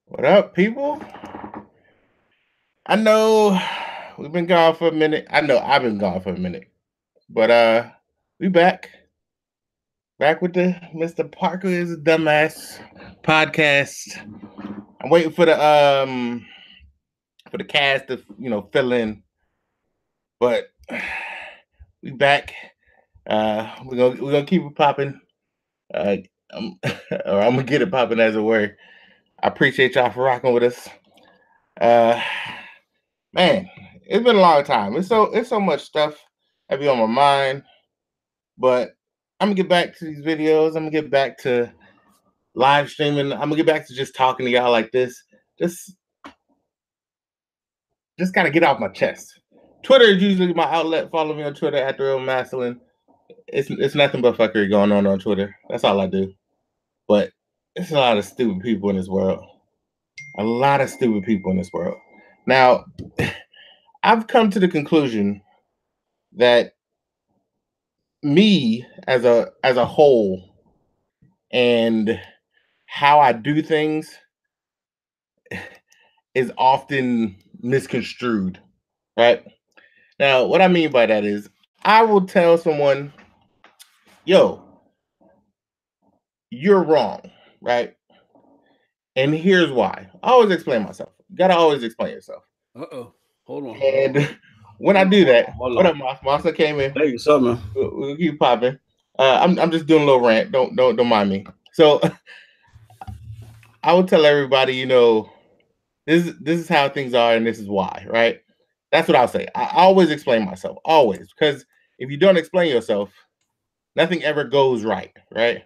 What up, people? I know we've been gone for a minute. I know I've been gone for a minute. But we back. Back with the Mr. Parker is a dumbass podcast. I'm waiting for the cast to, fill in. But we back. We're gonna keep it popping. I'm, or I'm gonna get it popping, as it were. I appreciate y'all for rocking with us. Man, it's been a long time. It's so much stuff that be on my mind, but I'm gonna get back to these videos. I'm gonna get back to live streaming. I'm gonna get back to just talking to y'all like this. Just gotta get off my chest. Twitter is usually my outlet. Follow me on Twitter at DaRealMastalin. It's nothing but fuckery going on Twitter. That's all I do. But there's a lot of stupid people in this world. A lot of stupid people in this world. Now, I've come to the conclusion that me as a whole and how I do things is often misconstrued, right? Now, what I mean by that is I will tell someone, yo, you're wrong, right? And here's why. I always explain myself. You gotta always explain yourself. Uh-oh. Hold on. And when I do that, Hold what on. up, Moss? Moss came in. Hey, what's up, man? We'll keep popping. I'm just doing a little rant. Don't mind me. So I would tell everybody, this is how things are and this is why, right? That's what I'll say. I always explain myself, always, because if you don't explain yourself, nothing ever goes right, right?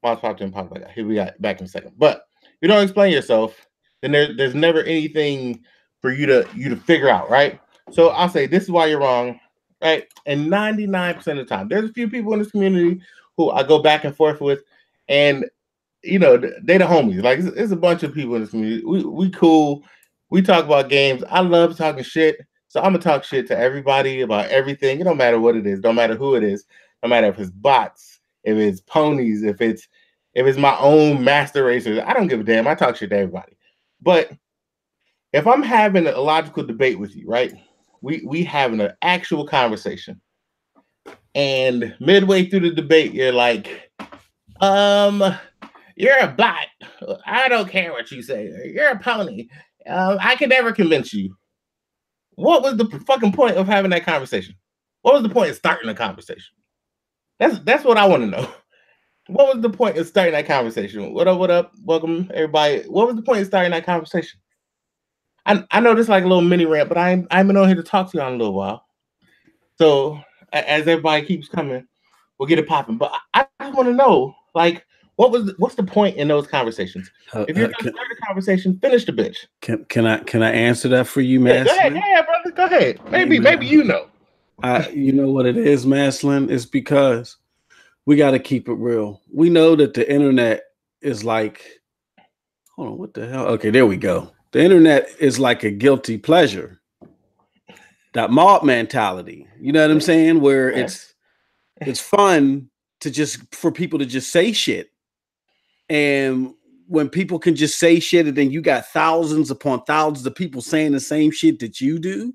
Moss popped in, popped back out. Here we got back in a second. But if you don't explain yourself, then there's never anything for you to figure out, right? So I'll say this is why you're wrong, right? And 99% of the time, there's a few people in this community who I go back and forth with, and they the homies. Like it's a bunch of people in this community. We cool. We talk about games. I love talking shit. So I'm gonna talk shit to everybody about everything. It don't matter what it is. Don't matter who it is. No matter if it's bots, if it's ponies, if it's my own master racers. I don't give a damn. I talk shit to everybody. But if I'm having a logical debate with you, right? We having an actual conversation, and midway through the debate, you're like, you're a bot. I don't care what you say. You're a pony. I can never convince you. What was the fucking point of having that conversation? What was the point of starting the conversation? That's what I want to know. What was the point of starting that conversation? What up? What up? Welcome everybody. What was the point of starting that conversation? I know this is like a little mini rant, but I've been on here to talk to you on a little while. So as everybody keeps coming, we'll get it popping. But I just want to know, like, what's the point in those conversations? If you're gonna start a conversation, finish the bitch. Can I answer that for you, Yeah, go Maslin? ahead, yeah, brother. Go ahead. Maybe you know. You know what it is, Maslin? It's because we got to keep it real. We know that the internet is like, hold on, what the hell? Okay, there we go. The internet is like a guilty pleasure. That mob mentality. You know what I'm saying? Where it's fun for people to just say shit. And when people can just say shit, and then you got thousands upon thousands of people saying the same shit that you do,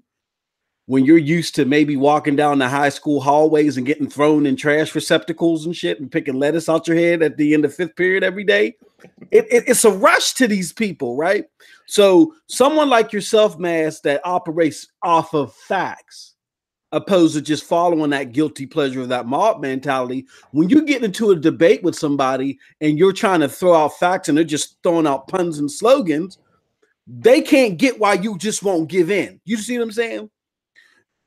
when you're used to maybe walking down the high school hallways and getting thrown in trash receptacles and shit and picking lettuce out your head at the end of fifth period every day, it's a rush to these people, right? So someone like yourself, Mass, that operates off of facts, opposed to just following that guilty pleasure of that mob mentality. When you get into a debate with somebody and you're trying to throw out facts and they're just throwing out puns and slogans, they can't get why you just won't give in. You see what I'm saying?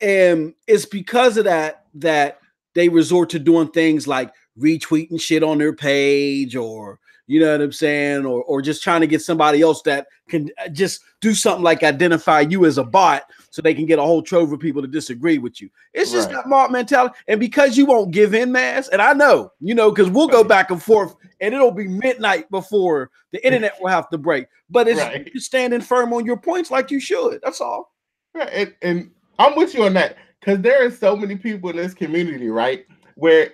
And it's because of that they resort to doing things like retweeting shit on their page, or you know what I'm saying, or just trying to get somebody else that can just do something like identify you as a bot so they can get a whole trove of people to disagree with you. It's just that mob mentality. And because you won't give in, Mass, and I know, because we'll go back and forth and it'll be midnight before the internet will have to break. But it's you're standing firm on your points like you should. That's all. Right. And I'm with you on that, because there are so many people in this community, right, where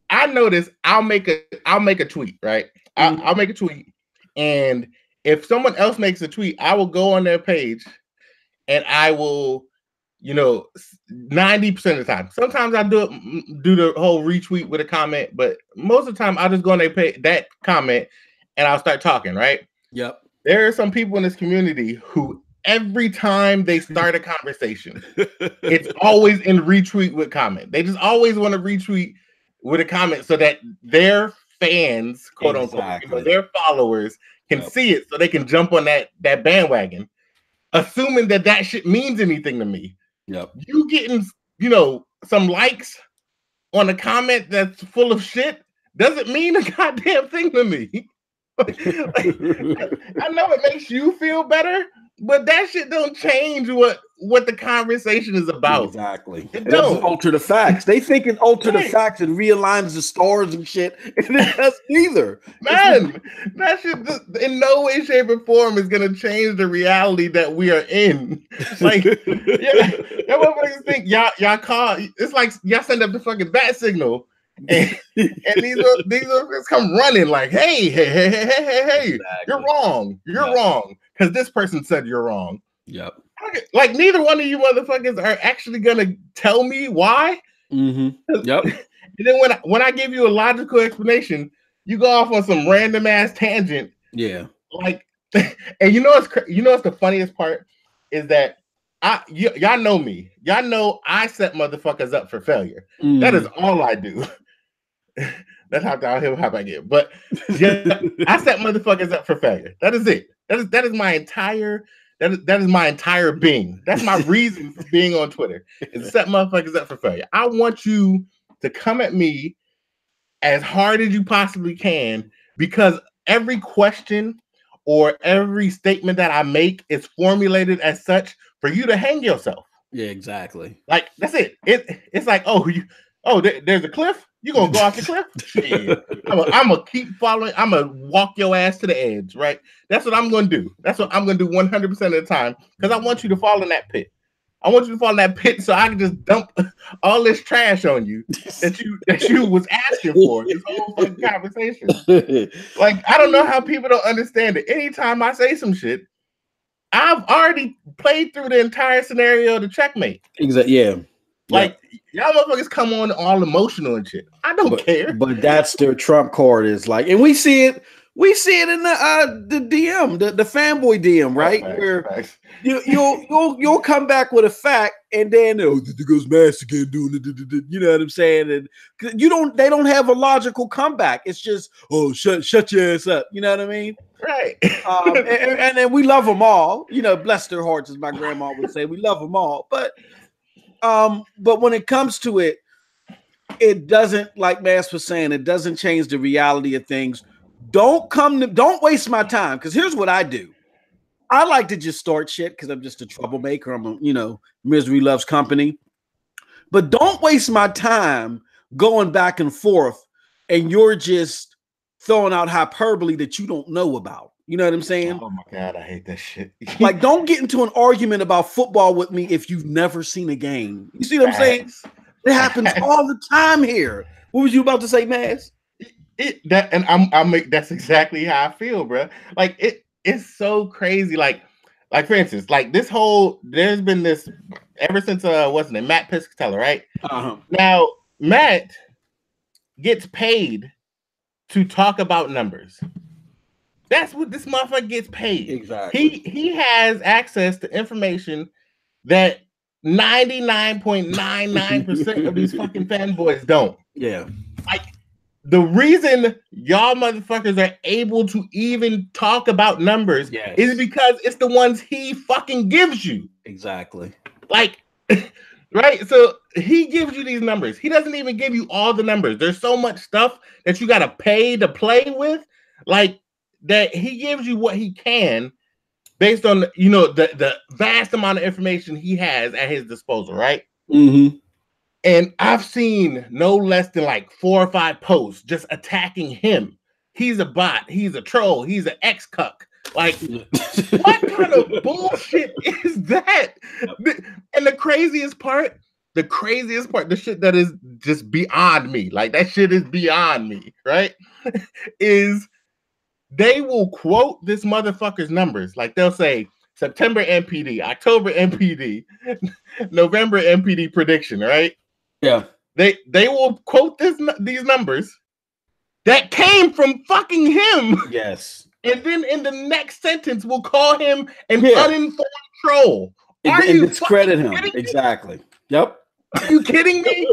I notice I'll make a tweet, right? I'll make a tweet, and if someone else makes a tweet, I will go on their page and I will, 90% of the time. Sometimes I do the whole retweet with a comment, but most of the time I just go on their page, that comment, and I'll start talking, right? Yep. There are some people in this community who every time they start a conversation, it's always in retweet with comment. They just always want to retweet with a comment so that their fans, quote unquote, their followers can see it so they can jump on that bandwagon, assuming that shit means anything to me. Yep. You getting, some likes on a comment that's full of shit doesn't mean a goddamn thing to me. I know it makes you feel better, but that shit don't change what the conversation is about. Exactly. It doesn't alter the facts. They think it alters the facts and realigns the stars and shit, and it doesn't either. Man, that shit in no way, shape, or form is gonna change the reality that we are in. Like, y'all motherfuckers think y'all call. It's like y'all send up the fucking bat signal. And these are come running like, hey, exactly. You're wrong. You're wrong. Because this person said you're wrong. Yep. Like neither one of you motherfuckers are actually gonna tell me why. Yep. And then when I give you a logical explanation, you go off on some random ass tangent. Yeah. Like, and what's the funniest part is that y'all know me. Y'all know I set motherfuckers up for failure. That is all I do. That's how downhill I get. But yeah, I set motherfuckers up for failure. That is it. That is my entire being. That's my reason for being on Twitter. Is set motherfuckers up for failure. I want you to come at me as hard as you possibly can, because every question or every statement that I make is formulated as such for you to hang yourself. Yeah, exactly. Like, that's it. It's like, there's a cliff. You gonna go off the cliff? Shit. I'm gonna keep following. I'm gonna walk your ass to the edge, right? That's what I'm gonna do. That's what I'm gonna do 100% of the time, because I want you to fall in that pit. I want you to fall in that pit so I can just dump all this trash on you that you was asking for this whole fucking conversation. Like, I don't know how people don't understand it. Anytime I say some shit, I've already played through the entire scenario to checkmate. Exactly. Yeah. Like, y'all motherfuckers come on all emotional and shit. I don't care. But that's their trump card, is like, and we see it in the DM, the fanboy DM, right? Where you'll come back with a fact, and then there goes Master again doing it. You know what I'm saying? And they don't have a logical comeback. It's just, shut your ass up. You know what I mean? Right. And then we love them all. Bless their hearts, as my grandma would say. We love them all, but when it comes to it, it doesn't, like Mass was saying, it doesn't change the reality of things. Don't waste my time, because here's what I do. I like to just start shit because I'm just a troublemaker. Misery loves company. But don't waste my time going back and forth and you're just throwing out hyperbole that you don't know about. You know what I'm saying? Oh my God, I hate that shit. Like, don't get into an argument about football with me if you've never seen a game. You see what I'm saying? It happens all the time here. What was you about to say, Maz? That's exactly how I feel, bro. Like, it's so crazy. Like for instance, like there's been this ever since what's his name, Matt Piscatella, right? Now Matt gets paid to talk about numbers. That's what this motherfucker gets paid. Exactly. He has access to information that 99.99% of these fucking fanboys don't. Yeah. Like, the reason y'all motherfuckers are able to even talk about numbers is because it's the ones he fucking gives you. Exactly. Like, right? So he gives you these numbers. He doesn't even give you all the numbers. There's so much stuff that you got to pay to play with. Like, that he gives you what he can based on, the vast amount of information he has at his disposal, right? Mm-hmm. And I've seen no less than like 4 or 5 posts just attacking him. He's a bot. He's a troll. He's an ex-cuck. Like, what kind of bullshit is that? And the craziest part, the shit that is just beyond me, like that shit is beyond me, right? Is they will quote this motherfucker's numbers. Like they'll say September MPD, October MPD, November MPD prediction, right? Yeah. They will quote these numbers that came from fucking him. Yes. And then in the next sentence, we'll call him an uninformed troll. And discredit him. Exactly. Yep. Are you kidding me?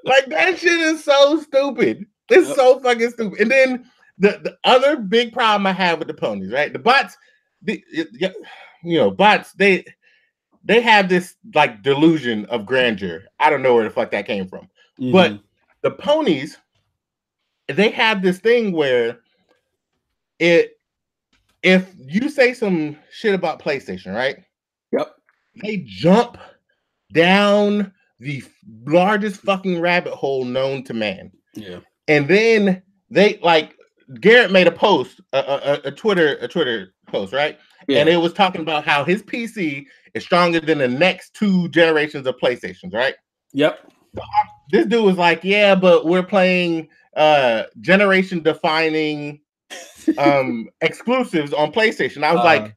Like, that shit is so stupid. It's so fucking stupid. And then the other big problem I have with the ponies, right? The bots, bots, they have this like delusion of grandeur. I don't know where the fuck that came from. Mm-hmm. But the ponies, they have this thing where if you say some shit about PlayStation, right? Yep. They jump down the largest fucking rabbit hole known to man. Yeah. And then they like Garrett made a post, a Twitter post, right? Yeah. And it was talking about how his PC is stronger than the next 2 generations of PlayStations, right? Yep. This dude was like, yeah, but we're playing generation defining exclusives on PlayStation. I was like,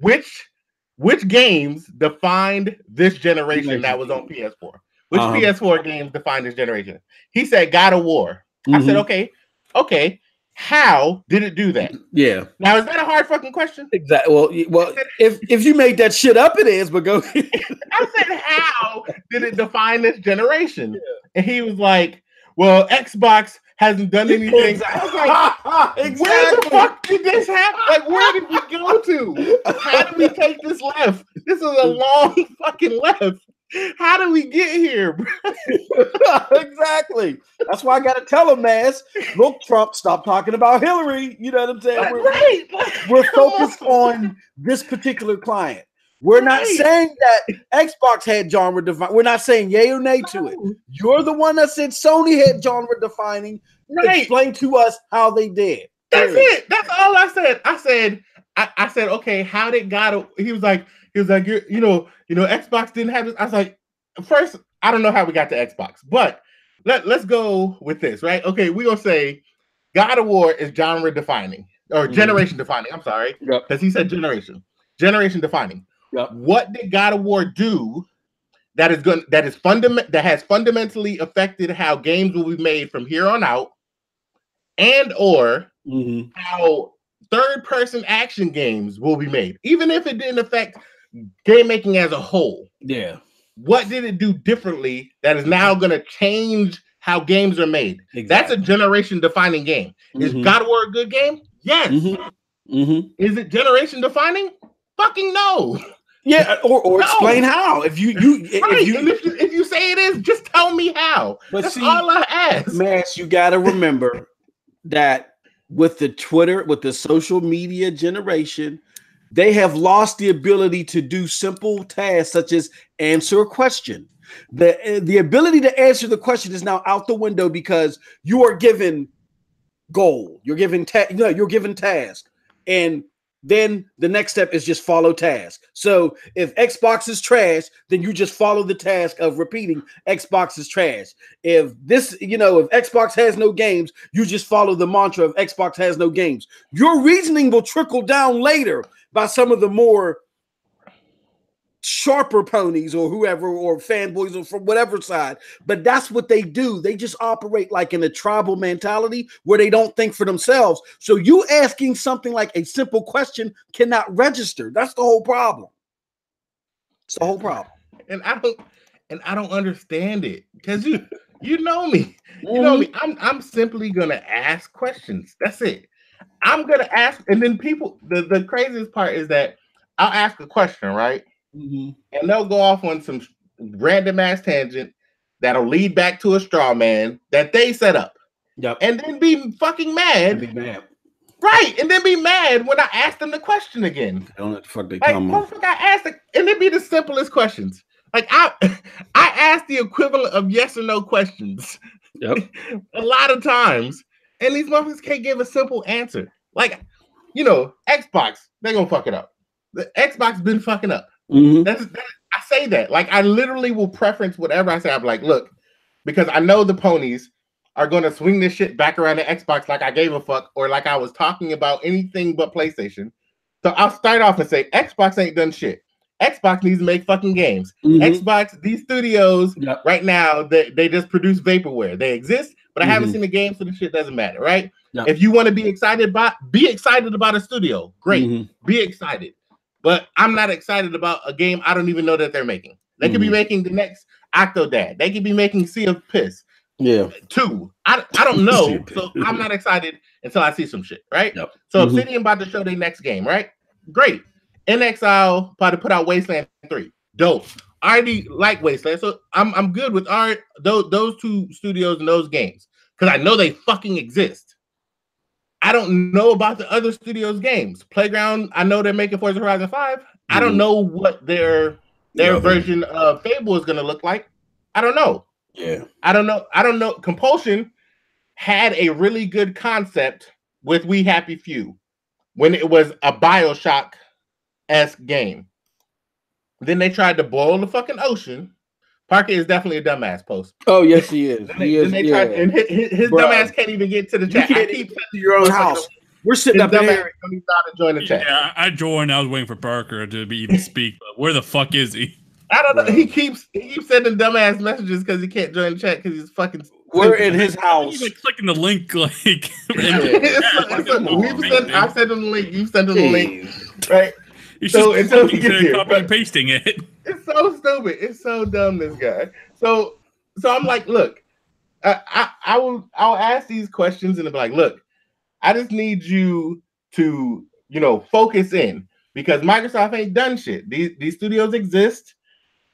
which games defined this generation that was on PS4? Which PS4 games defined this generation? He said God of War. I said, okay. How did it do that? Yeah. Now, is that a hard fucking question? Exactly. Well, if you made that shit up, it is, but go ahead. I said, how did it define this generation? Yeah. And he was like, well, Xbox hasn't done anything. Exactly. I was like, where the fuck did this happen? Like, where did we go to? How did we take this left? This is a long fucking left. How do we get here, bro? Exactly. That's why I got to tell him, man. Look, Trump, stop talking about Hillary. You know what I'm saying? We're focused on this particular client. We're not saying that Xbox had genre defining. We're not saying yay or nay to it. You're the one that said Sony had genre defining. Explain to us how they did. That's it. That's all I said. I said, okay, how did God? He was like, you know, Xbox didn't have this. I was like, first, I don't know how we got to Xbox, but let's go with this, right? Okay, we're gonna say God of War is genre defining or generation defining. I'm sorry, because he said generation defining. Yep. What did God of War do that has fundamentally affected how games will be made from here on out, and or how third-person action games will be made, even if it didn't affect game making as a whole? Yeah. What did it do differently that is now going to change how games are made? Exactly. That's a generation-defining game. Is God of War a good game? Yes. Is it generation-defining? Fucking no. Yeah, or explain how. If you say it is, just tell me how. But that's all I ask. Mass, you got to remember that with the Twitter, with the social media generation, they have lost the ability to do simple tasks such as answer a question. The ability to answer the question is now out the window because you are given goal. You're given task, and then the next step is just follow task. So if Xbox is trash, then you just follow the task of repeating Xbox is trash. If Xbox has no games, you just follow the mantra of Xbox has no games. Your reasoning will trickle down later by some of the more sharper ponies or whoever, or fanboys, or from whatever side. But that's what they do. They just operate like in a tribal mentality where they don't think for themselves. So you asking something like a simple question cannot register. That's the whole problem. It's the whole problem. And I don't understand it because you know me. You know me. I'm simply gonna ask questions. That's it. I'm gonna ask, and then people. The craziest part is that I'll ask a question, right? And they'll go off on some random ass tangent that'll lead back to a straw man that they set up. Yep. And then be fucking mad. Right. And then be mad when I ask them the question again. I don't know what the fuck they come on. I asked it, and it'd be the simplest questions. Like I asked the equivalent of yes or no questions. Yep. A lot of times. And these motherfuckers can't give a simple answer. Like, Xbox, they're gonna fuck it up. The Xbox been fucking up. I say that. Like, I literally will preference whatever I say. I'm like, look, because I know the ponies are going to swing this shit back around to Xbox like I gave a fuck or like I was talking about anything but PlayStation. So I'll start off and say Xbox ain't done shit. Xbox needs to make fucking games. Xbox, these studios right now, they just produce vaporware. They exist, but I haven't seen the game, so the shit doesn't matter, right? If you want to be excited about a studio. Great. Be excited. But I'm not excited about a game I don't even know that they're making. They could be making the next Octodad. They could be making Sea of Piss. Yeah. 2. I don't know. So I'm not excited until I see some shit, right? So Obsidian about to show their next game, right? Great. NXL probably put out Wasteland 3. Dope. I already like Wasteland, so I'm good with those two studios and those games because I know they fucking exist. I don't know about the other studios' games. Playground, I know they're making Forza Horizon 5. I don't know what their version of Fable is gonna look like. I don't know. Yeah. I don't know. Compulsion had a really good concept with We Happy Few when it was a BioShock-esque game. Then they tried to boil the fucking ocean. Parker is definitely a dumbass post. Oh, yes, he is. And his dumbass can't even get to the chat. I keep to your own house. We're sitting up in here. He's not enjoying the chat. Yeah, I joined. I was waiting for Parker to even speak. But where the fuck is he? I don't know. He keeps sending dumbass messages because he can't join the chat because he's fucking. We're in his house. He's like clicking the link, like. I've sent him the link. You sent him the link, right? He's just copy and pasting it. It's so stupid. It's so dumb. This guy. So I'm like, look, I'll ask these questions and be like, look, I just need you to focus in because Microsoft ain't done shit. These studios exist.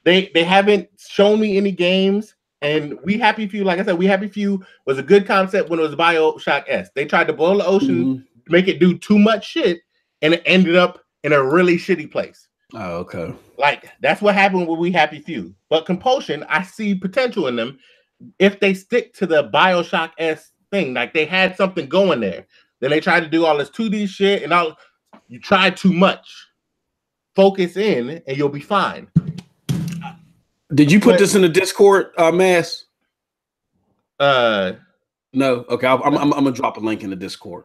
They haven't shown me any games. And We Happy Few, like I said, We Happy Few was a good concept when it was BioShock-esque. They tried to boil the ocean, make it do too much shit, and it ended up in a really shitty place. Oh, okay. Like, that's what happened with We Happy Few. But Compulsion, I see potential in them if they stick to the BioShock-esque thing. Like, they had something going there. Then they tried to do all this 2D shit, and you tried too much. Focus in, and you'll be fine. Did you put this in the Discord, Mass? No. Okay. I'm gonna drop a link in the Discord.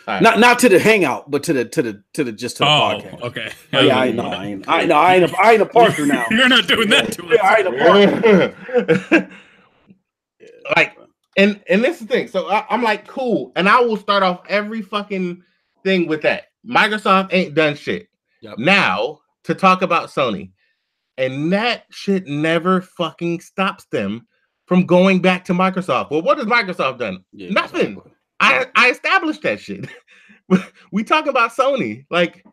Right. Not to the hangout, but to the podcast. Okay. Oh, yeah, I ain't a Parker now. You're not doing that to us. I ain't a Parker. Like, and this is the thing. So I'm like, cool, and I will start off every fucking thing with that. Microsoft ain't done shit. Yep. Now to talk about Sony, and that shit never fucking stops them from going back to Microsoft. Well, what has Microsoft done? Yeah, Nothing. Exactly. I established that shit. We talk about Sony. Like,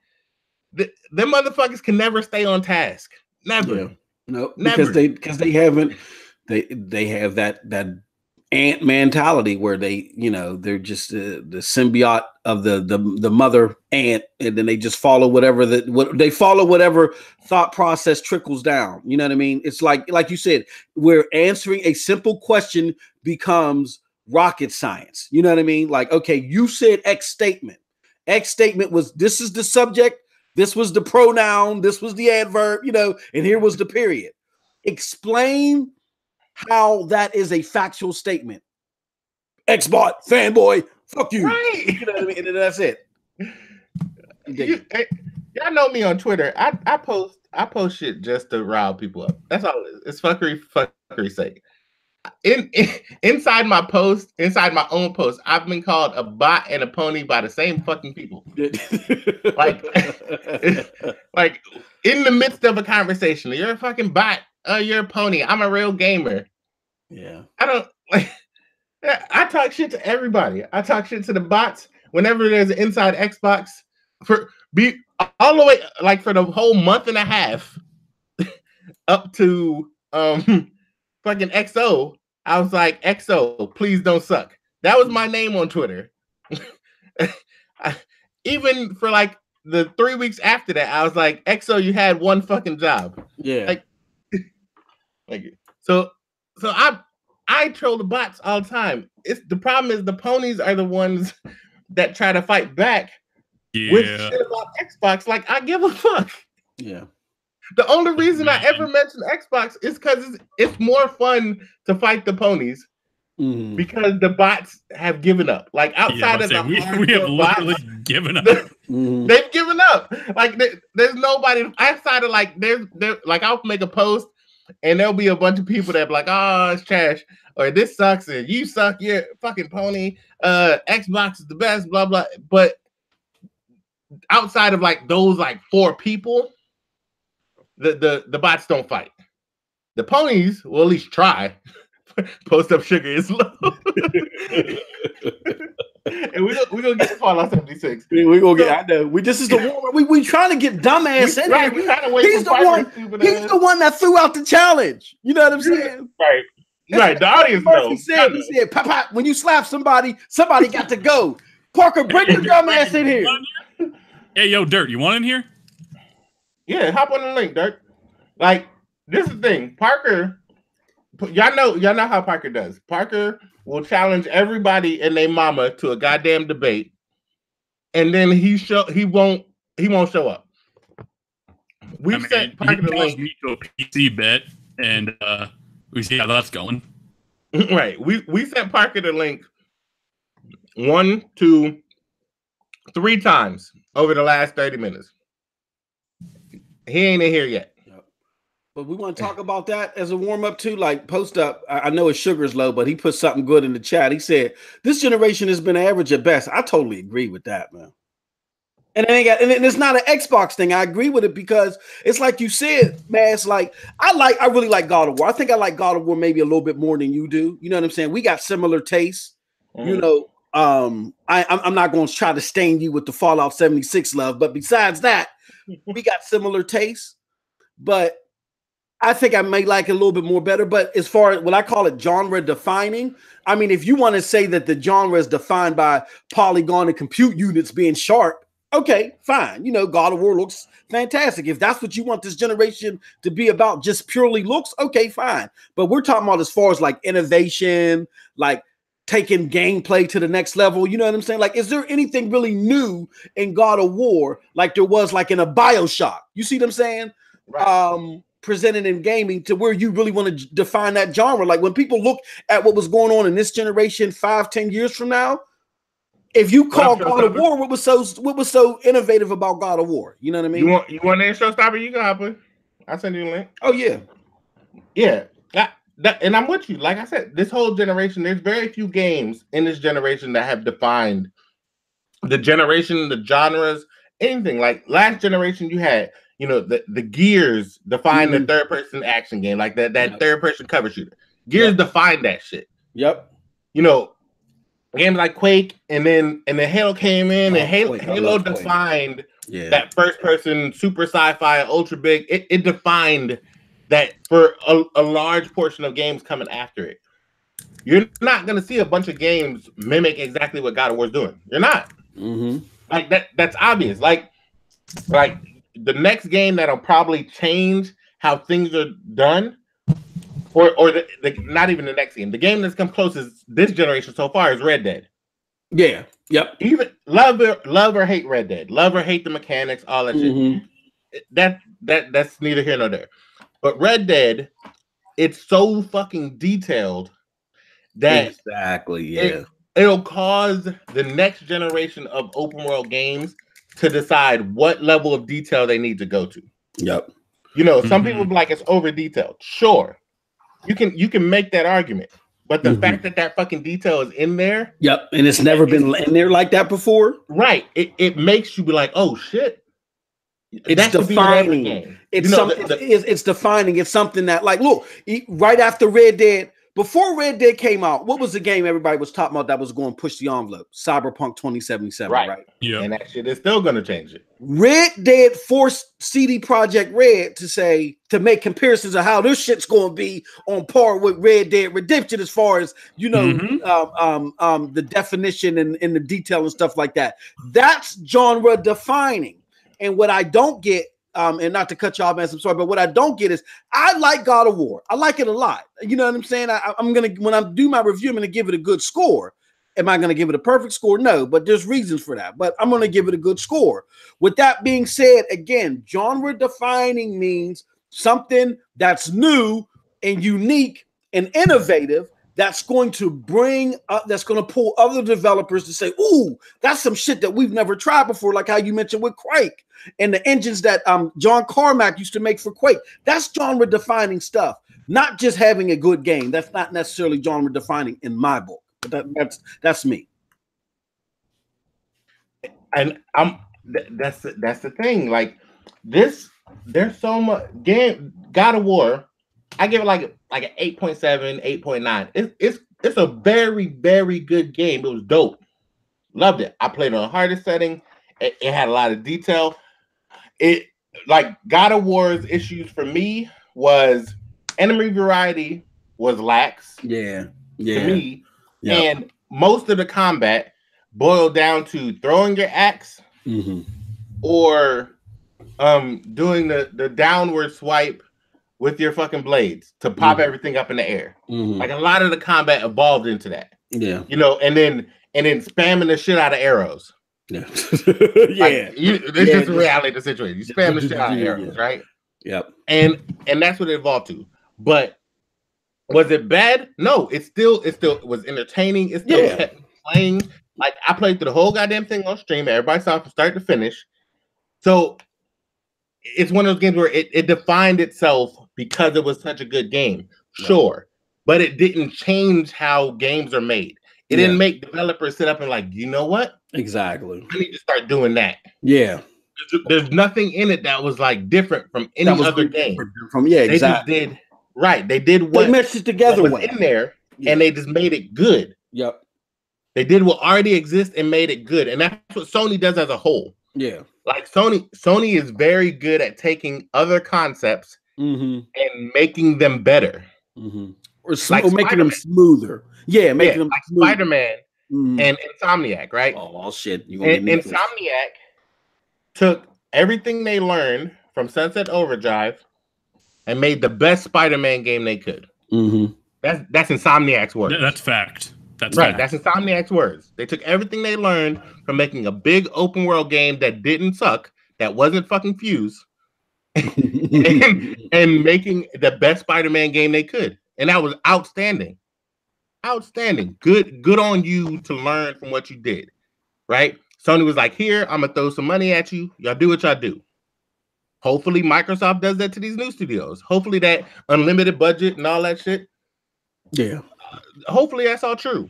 them motherfuckers can never stay on task. Never. Yeah. No, never. because they haven't. They have that ant mentality where they're just the symbiote of the mother ant, and then they just follow whatever thought process trickles down. You know what I mean? It's like you said, where answering a simple question becomes rocket science. You know what I mean? Like, okay, you said X statement. X statement was, this is the subject, this was the pronoun, this was the adverb, and here was the period. Explain how that is a factual statement. Xbot, fanboy, fuck you. Right. You know what I mean? And that's it. Y'all know me on Twitter. I post shit just to rile people up. That's all it is. It's fuckery's sake. Inside my own post, I've been called a bot and a pony by the same fucking people. like in the midst of a conversation, you're a fucking bot. You're a pony. I'm a real gamer. Yeah. I talk shit to everybody. I talk shit to the bots whenever there's an inside Xbox all the way, like, for the whole month and a half up to fucking XO. I was like, XO, please don't suck. That was my name on Twitter. Even for like the 3 weeks after that, I was like, XO, you had one fucking job. Yeah. So I troll the bots all the time. The problem is the ponies are the ones that try to fight back with shit about Xbox. Like, I give a fuck. Yeah. The only reason I ever mention Xbox is because it's more fun to fight the ponies because the bots have given up. Like outside of we have literally given up. They've given up. Like there's nobody outside of like there's like I'll make a post and there'll be a bunch of people that be like, oh, it's trash, or this sucks, and you suck, you're fucking pony. Xbox is the best, blah blah. But outside of like those like 4 people, the bots don't fight. The ponies will at least try. Post up sugar is low. And we're gonna get to Fallout76. We're gonna get. I know. This is the one. We trying to get dumbass in here. He's the one that threw out the challenge. You know what I'm saying? Right. Right. The audience knows. He said, pop, pop, when you slap somebody got to go. Parker, bring your dumbass in here. Hey, yo, Dirt, you want in here? Yeah, hop on the link, Dirt. Like, this is the thing. Parker, y'all know how Parker does. Parker will challenge everybody and their mama to a goddamn debate, and then he won't show up. We sent Parker the link to a PC bet, and we see how that's going. Right. We sent Parker the link 1, 2, 3 times over the last 30 minutes. He ain't in here yet. But we want to talk about that as a warm-up too. Like, post up. I know his sugar's low, but he put something good in the chat. He said, this generation has been average at best. I totally agree with that, man. And it's not an Xbox thing. I agree with it because it's like you said, man. It's like I really like God of War. I think I like God of War maybe a little bit more than you do. You know what I'm saying? We got similar tastes. You know, I'm not going to try to stain you with the Fallout 76 love, but besides that, we got similar tastes. But I think I may like it a little bit more better. But as far as what I call it genre defining, I mean, if you want to say that the genre is defined by polygon and compute units being sharp, okay, fine. You know, God of War looks fantastic. If that's what you want this generation to be about, just purely looks, okay, fine. But we're talking about as far as like innovation, like taking gameplay to the next level. You know what I'm saying? Like, is there anything really new in God of War like there was like in a BioShock? You see what I'm saying? Right. Presented in gaming to where you really want to define that genre. Like when people look at what was going on in this generation 5-10 years from now, if you call God of War, what was so innovative about God of War? You know what I mean? You want an showstopper? You can hop in. I'll send you a link. Oh yeah. Yeah. And I'm with you. Like I said, this whole generation, there's very few games in this generation that have defined the generation, the genres, anything. Like last generation, you had, you know, the Gears defined the third person action game, like that third person cover shooter. Gears defined that shit. Yep. You know, games like Quake, and then Halo came in, and Halo defined that first person super sci-fi ultra big. It defined that for a large portion of games coming after it. You're not gonna see a bunch of games mimic exactly what God of War's doing. You're not. Like that's obvious. Like the next game that'll probably change how things are done, or not even the next game. The game that's come closest this generation so far is Red Dead. Yeah. Yep. Even love or hate Red Dead, love or hate the mechanics, all that shit. That's neither here nor there. But Red Dead, it's so fucking detailed that it'll cause the next generation of open world games to decide what level of detail they need to go to. Yep. You know, some people be like it's over detailed. Sure, you can make that argument, but the fact that fucking detail is in there, and it's never been in there like that before, right? It makes you be like, oh shit, it's defining. It's something. It's defining. It's something that, like, look, right after Red Dead. Before Red Dead came out, what was the game everybody was talking about that was going to push the envelope? Cyberpunk 2077, right? Yeah. And that shit is still going to change it. Red Dead forced CD Projekt Red to make comparisons of how this shit's going to be on par with Red Dead Redemption as far as, you know, the definition and the detail and stuff like that. That's genre defining. And what I don't get, and not to cut you off, man, I'm sorry, but what I don't get is I like God of War. I like it a lot. You know what I'm saying? I'm gonna, when I do my review, I'm gonna give it a good score. Am I gonna give it a perfect score? No, but there's reasons for that. But I'm gonna give it a good score. With that being said, again, genre defining means something that's new and unique and innovative that's going to bring that's going to pull other developers to say, ooh, that's some shit that we've never tried before, like how you mentioned with Quake and the engines that John Carmack used to make for Quake. That's genre defining stuff, not just having a good game. That's not necessarily genre defining in my book, but that's me. And that's the thing. Like this, there's so much game. God of War, I give it like an 8.7, 8.9. It's a very, very good game. It was dope. Loved it. I played on the hardest setting. It had a lot of detail. It like God of War's issues for me was enemy variety was lax. Yeah. To me, and most of the combat boiled down to throwing your axe or doing the downward swipe with your fucking blades to pop everything up in the air. Like a lot of the combat evolved into that. Yeah. You know, and then spamming the shit out of arrows. Yeah. Like, it's just the reality of the situation. You spam the shit out of arrows, right? Yep. And that's what it evolved to. But was it bad? No, it still was entertaining. It still kept playing. Like I played through the whole goddamn thing on stream. Everybody saw it from start to finish. So it's one of those games where it defined itself because it was such a good game. Sure. But it didn't change how games are made. It didn't make developers sit up and like, you know what? Exactly. I need to start doing that. Yeah. There's nothing in it that was like different from any other game. They exactly. Just did They did what they mixed it together was in there, and they just made it good. Yep. They did what already exists and made it good, and that's what Sony does as a whole. Yeah. Like Sony is very good at taking other concepts and making them better. Or making them smoother. Yeah, making them like Spider-Man and Insomniac, right? Oh shit! And Insomniac took everything they learned from Sunset Overdrive and made the best Spider-Man game they could. That's Insomniac's words. That's fact. That's right. Fact. That's Insomniac's words. They took everything they learned from making a big open world game that didn't suck, that wasn't fucking Fuse, and making the best Spider-Man game they could. And that was outstanding. Outstanding. Good on you to learn from what you did. Right? Sony was like, here, I'm gonna throw some money at you. Y'all do what y'all do. Hopefully Microsoft does that to these new studios. Hopefully that unlimited budget and all that shit. Yeah. Hopefully that's all true.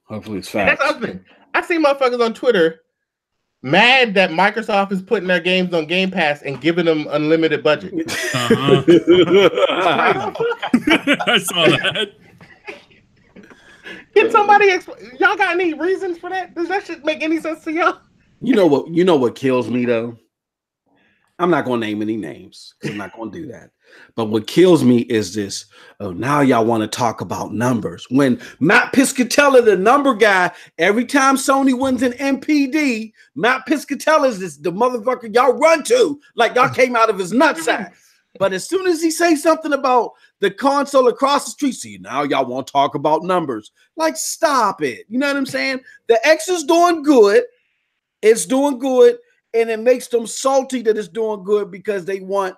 Hopefully it's fact. That's other thing. I see motherfuckers on Twitter mad that Microsoft is putting their games on Game Pass and giving them unlimited budget. I saw that. Can somebody y'all got any reasons for that? Does that shit make any sense to y'all? You know what kills me though? I'm not gonna name any names because I'm not gonna do that. But what kills me is this. Oh, now y'all want to talk about numbers. When Matt Piscatella, the number guy, every time Sony wins an MPD, Matt Piscatella is the motherfucker y'all run to like y'all came out of his nutsack. But as soon as he says something about the console across the street, see, now y'all want to talk about numbers. Like, stop it. You know what I'm saying? The X is doing good. It's doing good. And it makes them salty that it's doing good because they want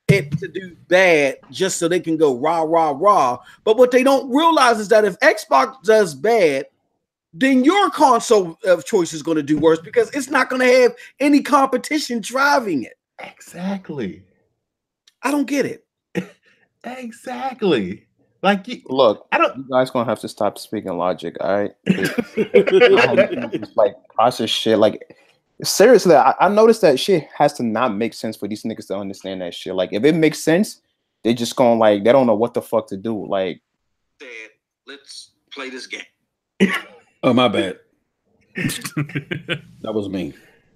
it to do bad just so they can go rah, rah, rah. But what they don't realize is that if Xbox does bad, then your console of choice is going to do worse because it's not going to have any competition driving it. Exactly. I don't get it. Exactly. Like, look, you guys gonna have to stop speaking logic, all right? It's like process shit. Like, seriously, I noticed that shit has to not make sense for these niggas to understand that shit. Like, if it makes sense, they just gonna like they don't know what the fuck to do. Like, let's play this game. Oh, my bad. That was me.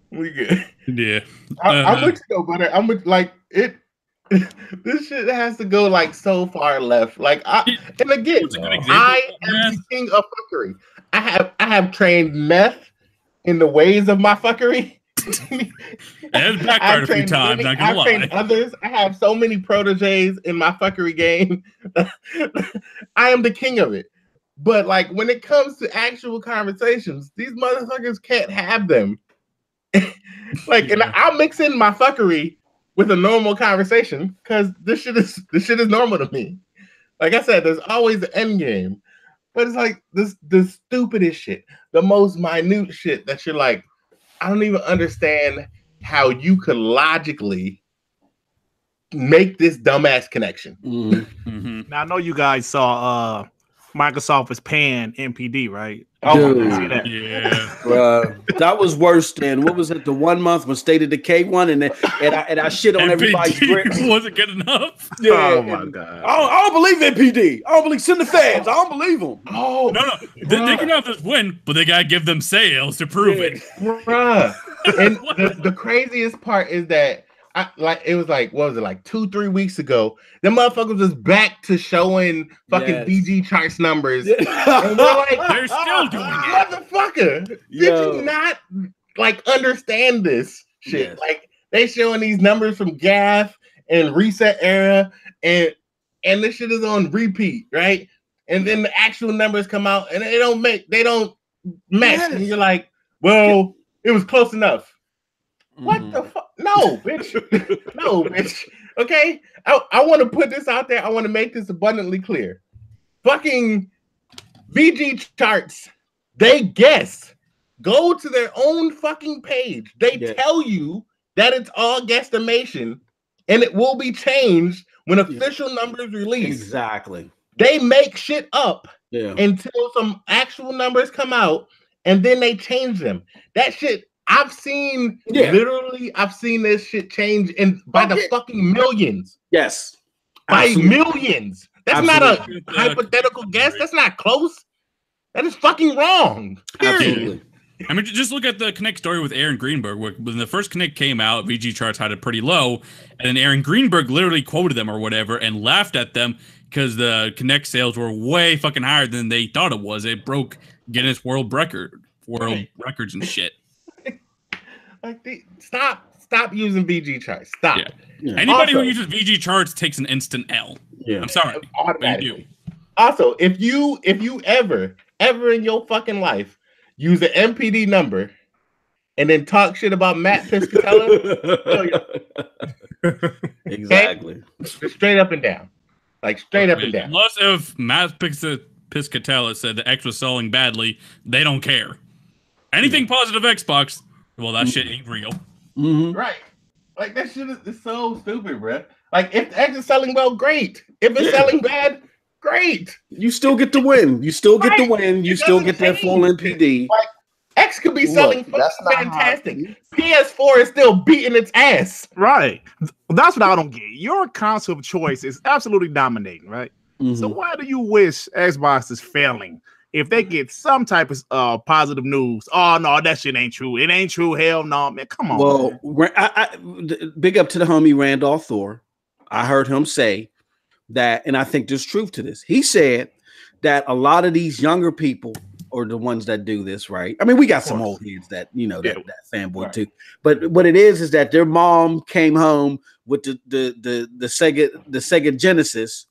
We good. Yeah. I'm with you though, brother. I'm with like it. This shit has to go like so far left. Like, and again, I am the king of fuckery. I have trained meth in the ways of my fuckery. And backfired a few times. Not gonna lie. I've trained others. I have so many proteges in my fuckery game. I am the king of it. But like when it comes to actual conversations, these motherfuckers can't have them. Like, and I'll mix in my fuckery with a normal conversation because this shit is normal to me. Like I said, there's always the end game. But it's like the stupidest shit, the most minute shit that you're like, I don't even understand how you could logically make this dumbass connection. Now I know you guys saw Microsoft was paying MPD, right? Oh, Dude. see that? Yeah. That was worse than what was it? The 1 month when State of Decay one, and I shit on everybody's grip. Wasn't good enough. Yeah, Oh my god! I don't believe MPD. I don't believe send the feds. I don't believe them. Oh No. They can have this win, but they gotta give them sales to prove it. bruh. And the craziest part is that it was like, what was it, like 2-3 weeks ago? The motherfuckers was back to showing fucking BG charts numbers. And we're like, They're still doing it. Motherfucker, did you not like understand this shit? Yes. Like they showing these numbers from GAF and Reset Era, and this shit is on repeat, right? And then the actual numbers come out and they don't match. Yes. And you're like, well, it was close enough. What the fuck? No, bitch. No, bitch. Okay? I want to put this out there. I want to make this abundantly clear. Fucking VG charts, they guess. Go to their own fucking page. They tell you that it's all guesstimation and it will be changed when official numbers release. Exactly. They make shit up until some actual numbers come out and then they change them. That shit, I've seen I've seen this shit change by the fucking millions. Yes. By Absolutely. millions. That's not a hypothetical guess. That's not close. That is fucking wrong. Period. Absolutely. I mean, just look at the Connect story with Aaron Greenberg. When the first Connect came out, VG charts had it pretty low, and then Aaron Greenberg literally quoted them or whatever and laughed at them because the Connect sales were way fucking higher than they thought it was. It broke Guinness World Records and shit. Like, stop using VG charts. Stop. Yeah. Anybody who uses VG charts takes an instant L. Yeah. I'm sorry. But you do. Also, if you ever in your fucking life use an MPD number and then talk shit about Matt Piscatella, exactly. Okay? Straight up and down. Like straight up and down. Unless if Matt Piscatella said the X was selling badly, they don't care. Anything positive Xbox, well, that shit ain't real. Right. Like that shit is so stupid, bro. Like if the X is selling well, great. If it's selling bad, great. You still get the win. You still get the win. You still get that full NPD. Like X could be selling fantastic. PS4 is still beating its ass. Right. That's what I don't get. Your console of choice is absolutely dominating, right? So why do you wish Xbox is failing? If they get some type of positive news, oh no, that shit ain't true. It ain't true. Hell no, man. Come on. Well, I big up to the homie Randolph Thor. I heard him say that, and I think there's truth to this. He said that a lot of these younger people are the ones that do this, right? I mean, we got some old heads that that fanboy too. But what it is that their mom came home with the Sega Genesis,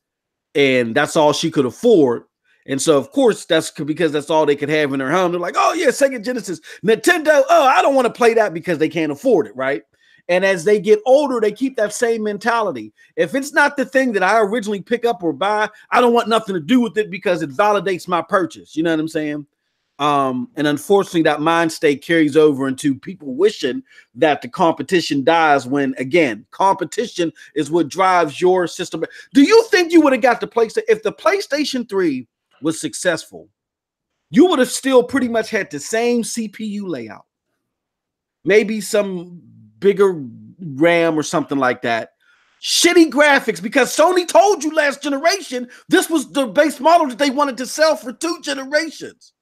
and that's all she could afford. And so, of course, that's because that's all they could have in their home. They're like, oh, yeah, Sega Genesis, Nintendo. Oh, I don't want to play that because they can't afford it, right? And as they get older, they keep that same mentality. If it's not the thing that I originally pick up or buy, I don't want nothing to do with it because it validates my purchase. You know what I'm saying? And unfortunately, that mind state carries over into people wishing that the competition dies when, again, competition is what drives your system. Do you think you would have got the PlayStation if the PlayStation 3 was successful? You would have still pretty much had the same CPU layout, maybe some bigger RAM or something like that. Shitty graphics because Sony told you last generation this was the base model that they wanted to sell for 2 generations.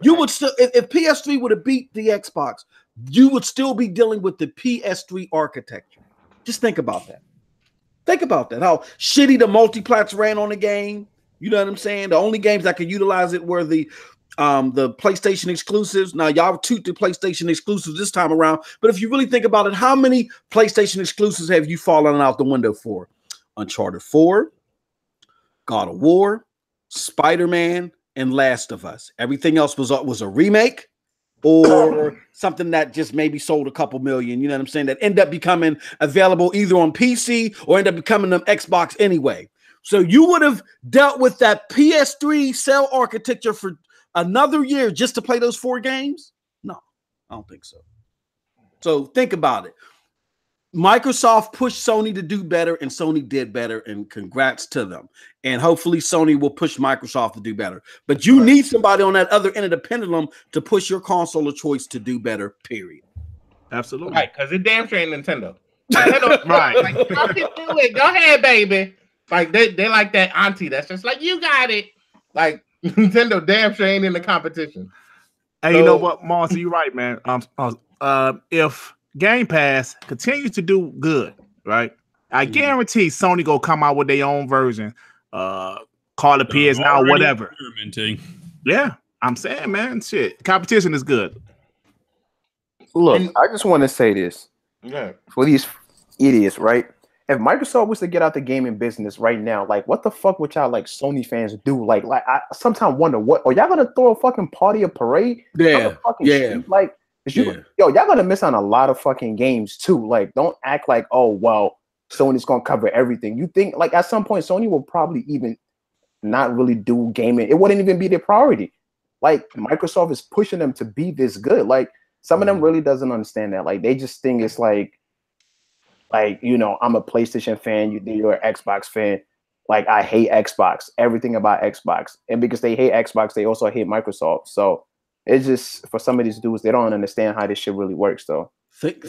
You would still, if PS3 would have beat the Xbox, you would still be dealing with the PS3 architecture. Just think about that. Think about that. How shitty the multiplats ran on the game. You know what I'm saying? The only games that could utilize it were the PlayStation exclusives. Now, y'all toot the PlayStation exclusives this time around. But if you really think about it, how many PlayStation exclusives have you fallen out the window for? Uncharted 4, God of War, Spider-Man, and Last of Us. Everything else was a remake or something that just maybe sold a couple million. You know what I'm saying? That end up becoming available either on PC or end up becoming an Xbox anyway. So you would have dealt with that PS3 cell architecture for another year just to play those 4 games? No, I don't think so. So think about it. Microsoft pushed Sony to do better, and Sony did better, and congrats to them. And hopefully Sony will push Microsoft to do better. But you need somebody on that other end of the pendulum to push your console of choice to do better, period. Absolutely. Right, because it damn sure ain't Nintendo. Right. Like, you can do it. Go ahead, baby. Like, they like that auntie that's just like, you got it. Like, Nintendo damn sure ain't in the competition. And you know what, Marcy, you're right, man. If Game Pass continues to do good, right? I guarantee Sony go come out with their own version. Call it PS Now, whatever. Yeah, I'm saying, man, shit. Competition is good. Look, I just want to say this. Yeah. For these idiots, right? If Microsoft was to get out the gaming business right now, like, what the fuck would y'all like Sony fans do? Like I sometimes wonder, what are y'all gonna throw a fucking party, a parade? Yeah, street? Like, yo, y'all gonna miss on a lot of fucking games too. Like, don't act like, oh well, Sony's gonna cover everything. You think like at some point Sony will probably even not really do gaming. It wouldn't even be their priority. Like, Microsoft is pushing them to be this good. Like, some of them really doesn't understand that. Like, they just think it's like, you know, I'm a PlayStation fan, you're an Xbox fan. Like, I hate Xbox, everything about Xbox. And because they hate Xbox, they also hate Microsoft. So it's just, for some of these dudes, they don't understand how this shit really works, though. Think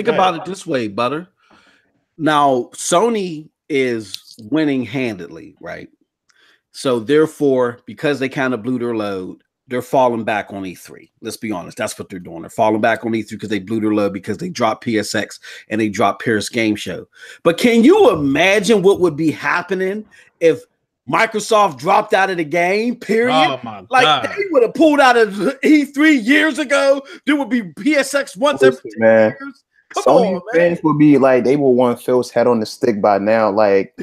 about it this way, Butter. Now, Sony is winning handedly, right? So therefore, because they kind of blew their load, they're falling back on E3. Let's be honest. That's what they're doing. They're falling back on E3 because they blew their load, because they dropped PSX and they dropped Paris Game Show. But can you imagine what would be happening if Microsoft dropped out of the game, period? Oh my God. Like, they would have pulled out of E3 years ago. There would be PSX once every 10 years. Come Sony on, fans would be like, they will want Phil's head on the stick by now. Like,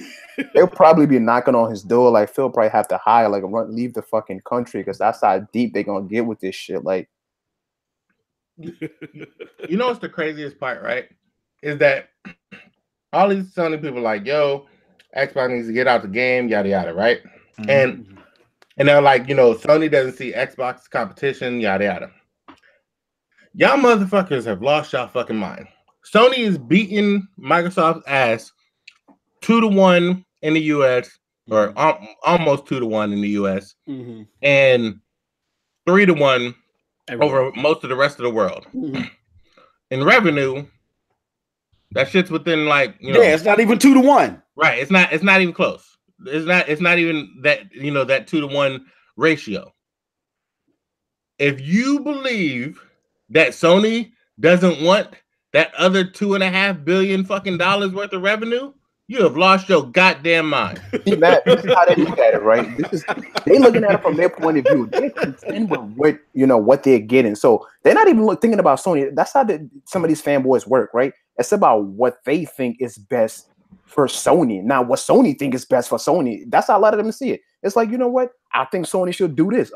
they'll probably be knocking on his door. Like, Phil probably have to hire, like, leave the fucking country, because that's how deep they're gonna get with this shit. Like, you know what's the craziest part, right? Is that all these Sony people are like, yo, Xbox needs to get out the game, yada yada, right? Mm-hmm. And they're like, you know, Sony doesn't see Xbox competition, yada yada. Y'all motherfuckers have lost y'all fucking mind. Sony is beating Microsoft's ass 2-1 in the US, or almost 2-1 in the US, and 3-1 over most of the rest of the world. In revenue, that shit's within, like, you know, it's not even 2-1. Right. It's not even close. It's not even that, you know, that 2-1 ratio. If you believe that Sony doesn't want that other $2.5 billion fucking dollars worth of revenue, you have lost your goddamn mind. See, Matt, this is how they look at it, right? They looking at it from their point of view. They're content with what they're getting. So they're not even thinking about Sony. That's how some of these fanboys work, right? It's about what they think is best for Sony. Now, what Sony think is best for Sony, that's how a lot of them see it. It's like, you know what? I think Sony should do this.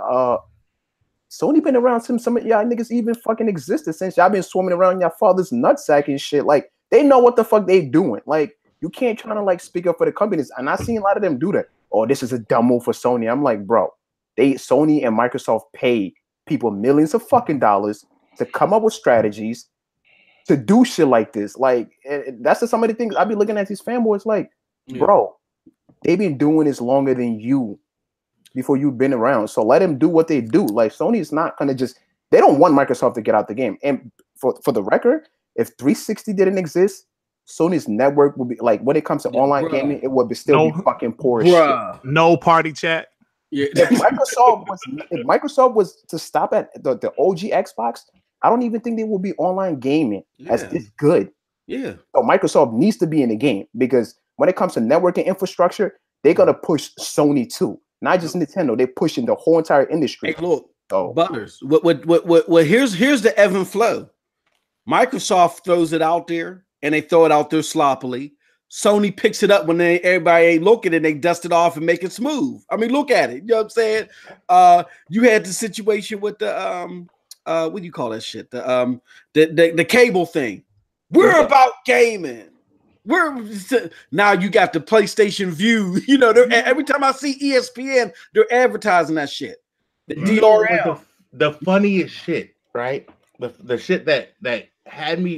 Sony been around since some of y'all niggas even fucking existed, since y'all been swarming around your father's nutsack and shit. Like, they know what the fuck they doing. Like, you can't try to like speak up for the companies. And I seen a lot of them do that. Oh, this is a dumb move for Sony. I'm like, bro, Sony and Microsoft pay people millions of fucking dollars to come up with strategies to do shit like this. Like, that's just some of the things I be looking at these fanboys like, bro, they've been doing this longer than you, before you've been around. So let them do what they do. Like, Sony is not gonna they don't want Microsoft to get out the game. And for the record, if 360 didn't exist, Sony's network would be like, when it comes to online gaming, it would be still be fucking poor as shit. No party chat. Yeah. If Microsoft was to stop at the OG Xbox, I don't even think they will be online gaming as this good. Yeah. So Microsoft needs to be in the game, because when it comes to networking infrastructure, they're gonna push Sony too. Not just Nintendo, they're pushing the whole entire industry. Hey, look, Butters. What here's the ebb and flow. Microsoft throws it out there, and they throw it out there sloppily. Sony picks it up when everybody ain't looking, and they dust it off and make it smooth. I mean, look at it. You know what I'm saying? You had the situation with the what do you call that shit? The cable thing. We're about gaming. Now you got the PlayStation View. You know, every time I see ESPN, they're advertising that shit. The DRL. The funniest shit, right? The shit that has me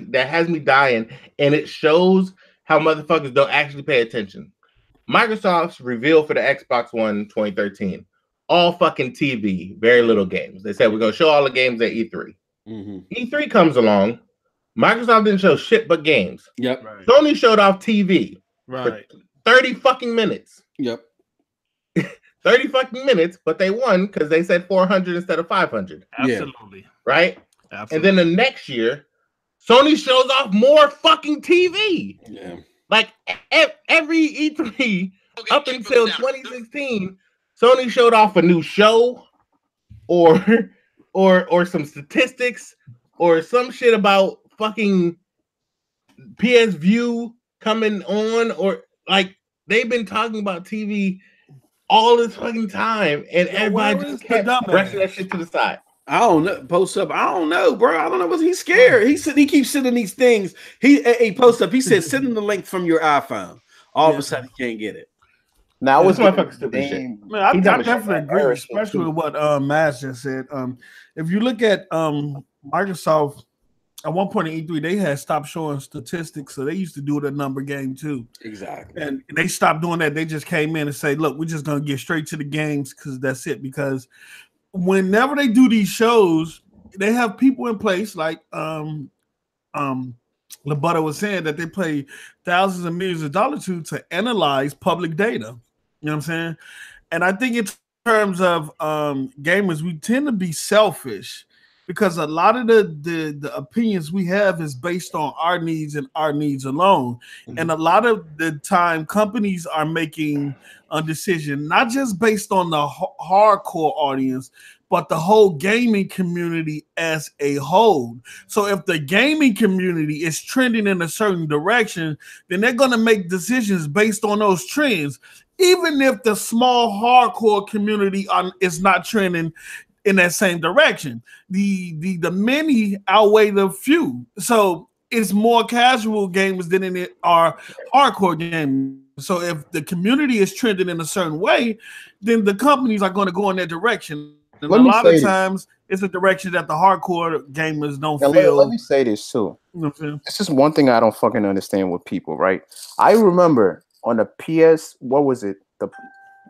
dying, and it shows how motherfuckers don't actually pay attention. Microsoft's reveal for the Xbox One 2013, all fucking TV, very little games. They said we're gonna show all the games at E3. E3 comes along. Microsoft didn't show shit but games. Yep. Right. Sony showed off TV for 30 fucking minutes. Yep. 30 fucking minutes, but they won because they said 400 instead of 500. Absolutely. Right? Absolutely. And then the next year, Sony shows off more fucking TV. Yeah. Like every E3 up until 2016, Sony showed off a new show or some statistics or some shit about fucking PS View coming on, or like they've been talking about TV all this fucking time, and everybody just kept brushing that shit to the side. I don't know. Post up. I don't know, bro. I don't know. He's scared. He keeps sending these things. He post up. He said, send him the link from your iPhone. All of a sudden, he can't get it. Now it's my fucking stupid shit. I definitely agree, especially with what Matt just said. If you look at Microsoft, at one point in E3, they had stopped showing statistics, so they used to do the number game too. Exactly. And they stopped doing that. They just came in and say, look, we're just going to get straight to the games because that's it. Because whenever they do these shows, they have people in place like LaButta was saying, that they pay thousands of millions of dollars to analyze public data. You know what I'm saying? And I think in terms of gamers, we tend to be selfish because a lot of the opinions we have is based on our needs and our needs alone. And a lot of the time, companies are making a decision not just based on the hardcore audience, but the whole gaming community as a whole. So if the gaming community is trending in a certain direction, then they're going to make decisions based on those trends, even if the small hardcore community is not trending in that same direction. The many outweigh the few. So it's more casual gamers than it are hardcore gamers. So if the community is trending in a certain way, then the companies are going to go in that direction. And a lot of times it's a direction that the hardcore gamers don't feel. Let me say this too. You know what I'm saying? This is one thing I don't fucking understand with people, right? I remember on the PS, what was it?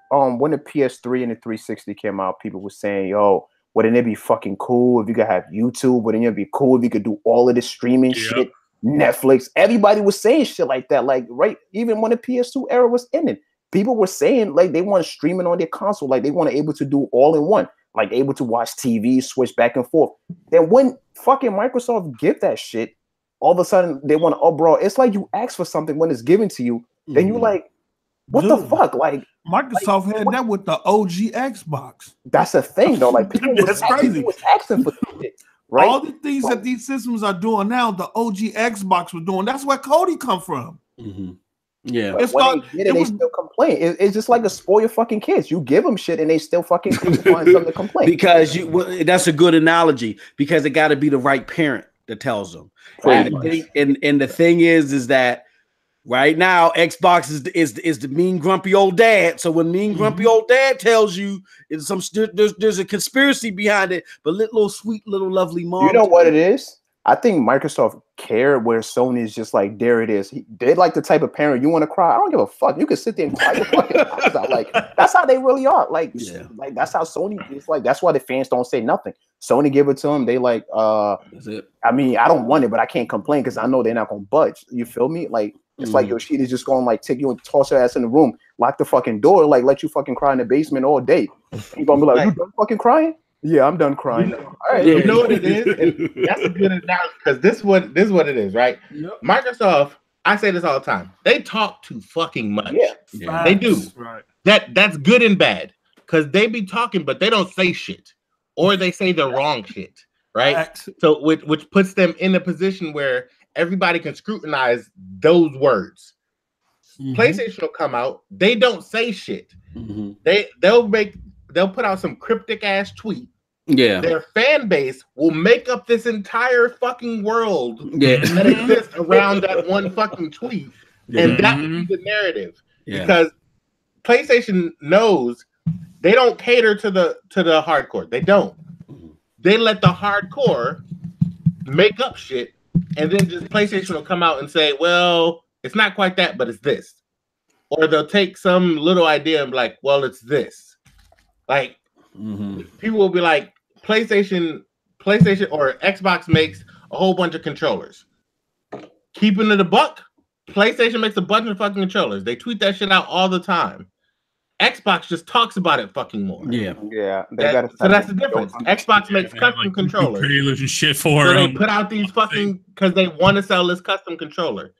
When the PS3 and the 360 came out, people were saying, yo, wouldn't it be fucking cool if you could have YouTube? Wouldn't it be cool if you could do all of this streaming shit? Netflix. Everybody was saying shit like that. Like, right, even when the PS2 era was ending, people were saying like they want streaming on their console, like they want to able to do all in one, like able to watch TV, switch back and forth. Then when fucking Microsoft give that shit, all of a sudden they want to uproar. It's like you ask for something when it's given to you, then you like, what the fuck? Like Microsoft had that with the OG Xbox. That's a thing though. Like people That's crazy. was asking for shit, right? All the things that these systems are doing now, the OG Xbox was doing. That's where Cody come from. Yeah, they still complain. It's just like to spoil your fucking kids. You give them shit and they still fucking find something to complain. Because that's a good analogy. Because it got to be the right parent that tells them. And the thing is that right now Xbox is the mean grumpy old dad. So when mean grumpy old dad tells you there's a conspiracy behind it, but little sweet little lovely mom. You know what it is? I think Microsoft cared where Sony is just like, there it is. They're like the type of parent, you want to cry, I don't give a fuck. You can sit there and cry your fucking eyes out. Like, that's how they really are. Like, like that's how Sony is. Like, that's why the fans don't say nothing. Sony give it to them. They like, that's it. I mean, I don't want it, but I can't complain because I know they're not gonna budge. You feel me? Like, it's like your shit is just gonna like take you and toss your ass in the room, lock the fucking door, like let you fucking cry in the basement all day. You gonna be like, you done fucking crying? Yeah, I'm done crying. All right, you know what it is? That's a good analogy because this is what it is, right? Yep. Microsoft, I say this all the time. They talk too fucking much. Yeah. They do. Right. That's good and bad because they be talking, but they don't say shit, or they say the wrong shit, right? So which puts them in a position where everybody can scrutinize those words. PlayStation will come out. They don't say shit. They'll put out some cryptic ass tweet. Yeah, their fan base will make up this entire fucking world that exists around that one fucking tweet And that would be the narrative. Because PlayStation knows they don't cater to the hardcore. They don't. They let the hardcore make up shit, and then just PlayStation will come out and say, well, it's not quite that, but it's this. Or they'll take some little idea and be like, well, it's this. Like, people will be like, PlayStation or Xbox makes a whole bunch of controllers. Keeping it a buck, PlayStation makes a bunch of fucking controllers. They tweet that shit out all the time. Xbox just talks about it fucking more. Yeah. So that's the difference. Xbox makes custom controllers. Trailers and shit for them. They put out these fucking because they want to sell this custom controller.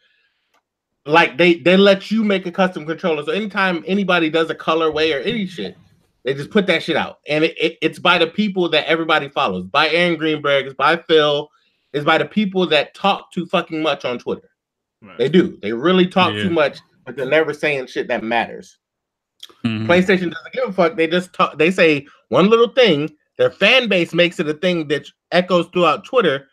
Like they let you make a custom controller. So anytime anybody does a colorway or any shit, they just put that shit out. And it's by the people that everybody follows. By Aaron Greenberg, it's by Phil, it's by the people that talk too fucking much on Twitter. Right. They do. They really talk too much, but they're never saying shit that matters. PlayStation doesn't give a fuck. They just talk. They say one little thing. Their fan base makes it a thing that echoes throughout Twitter.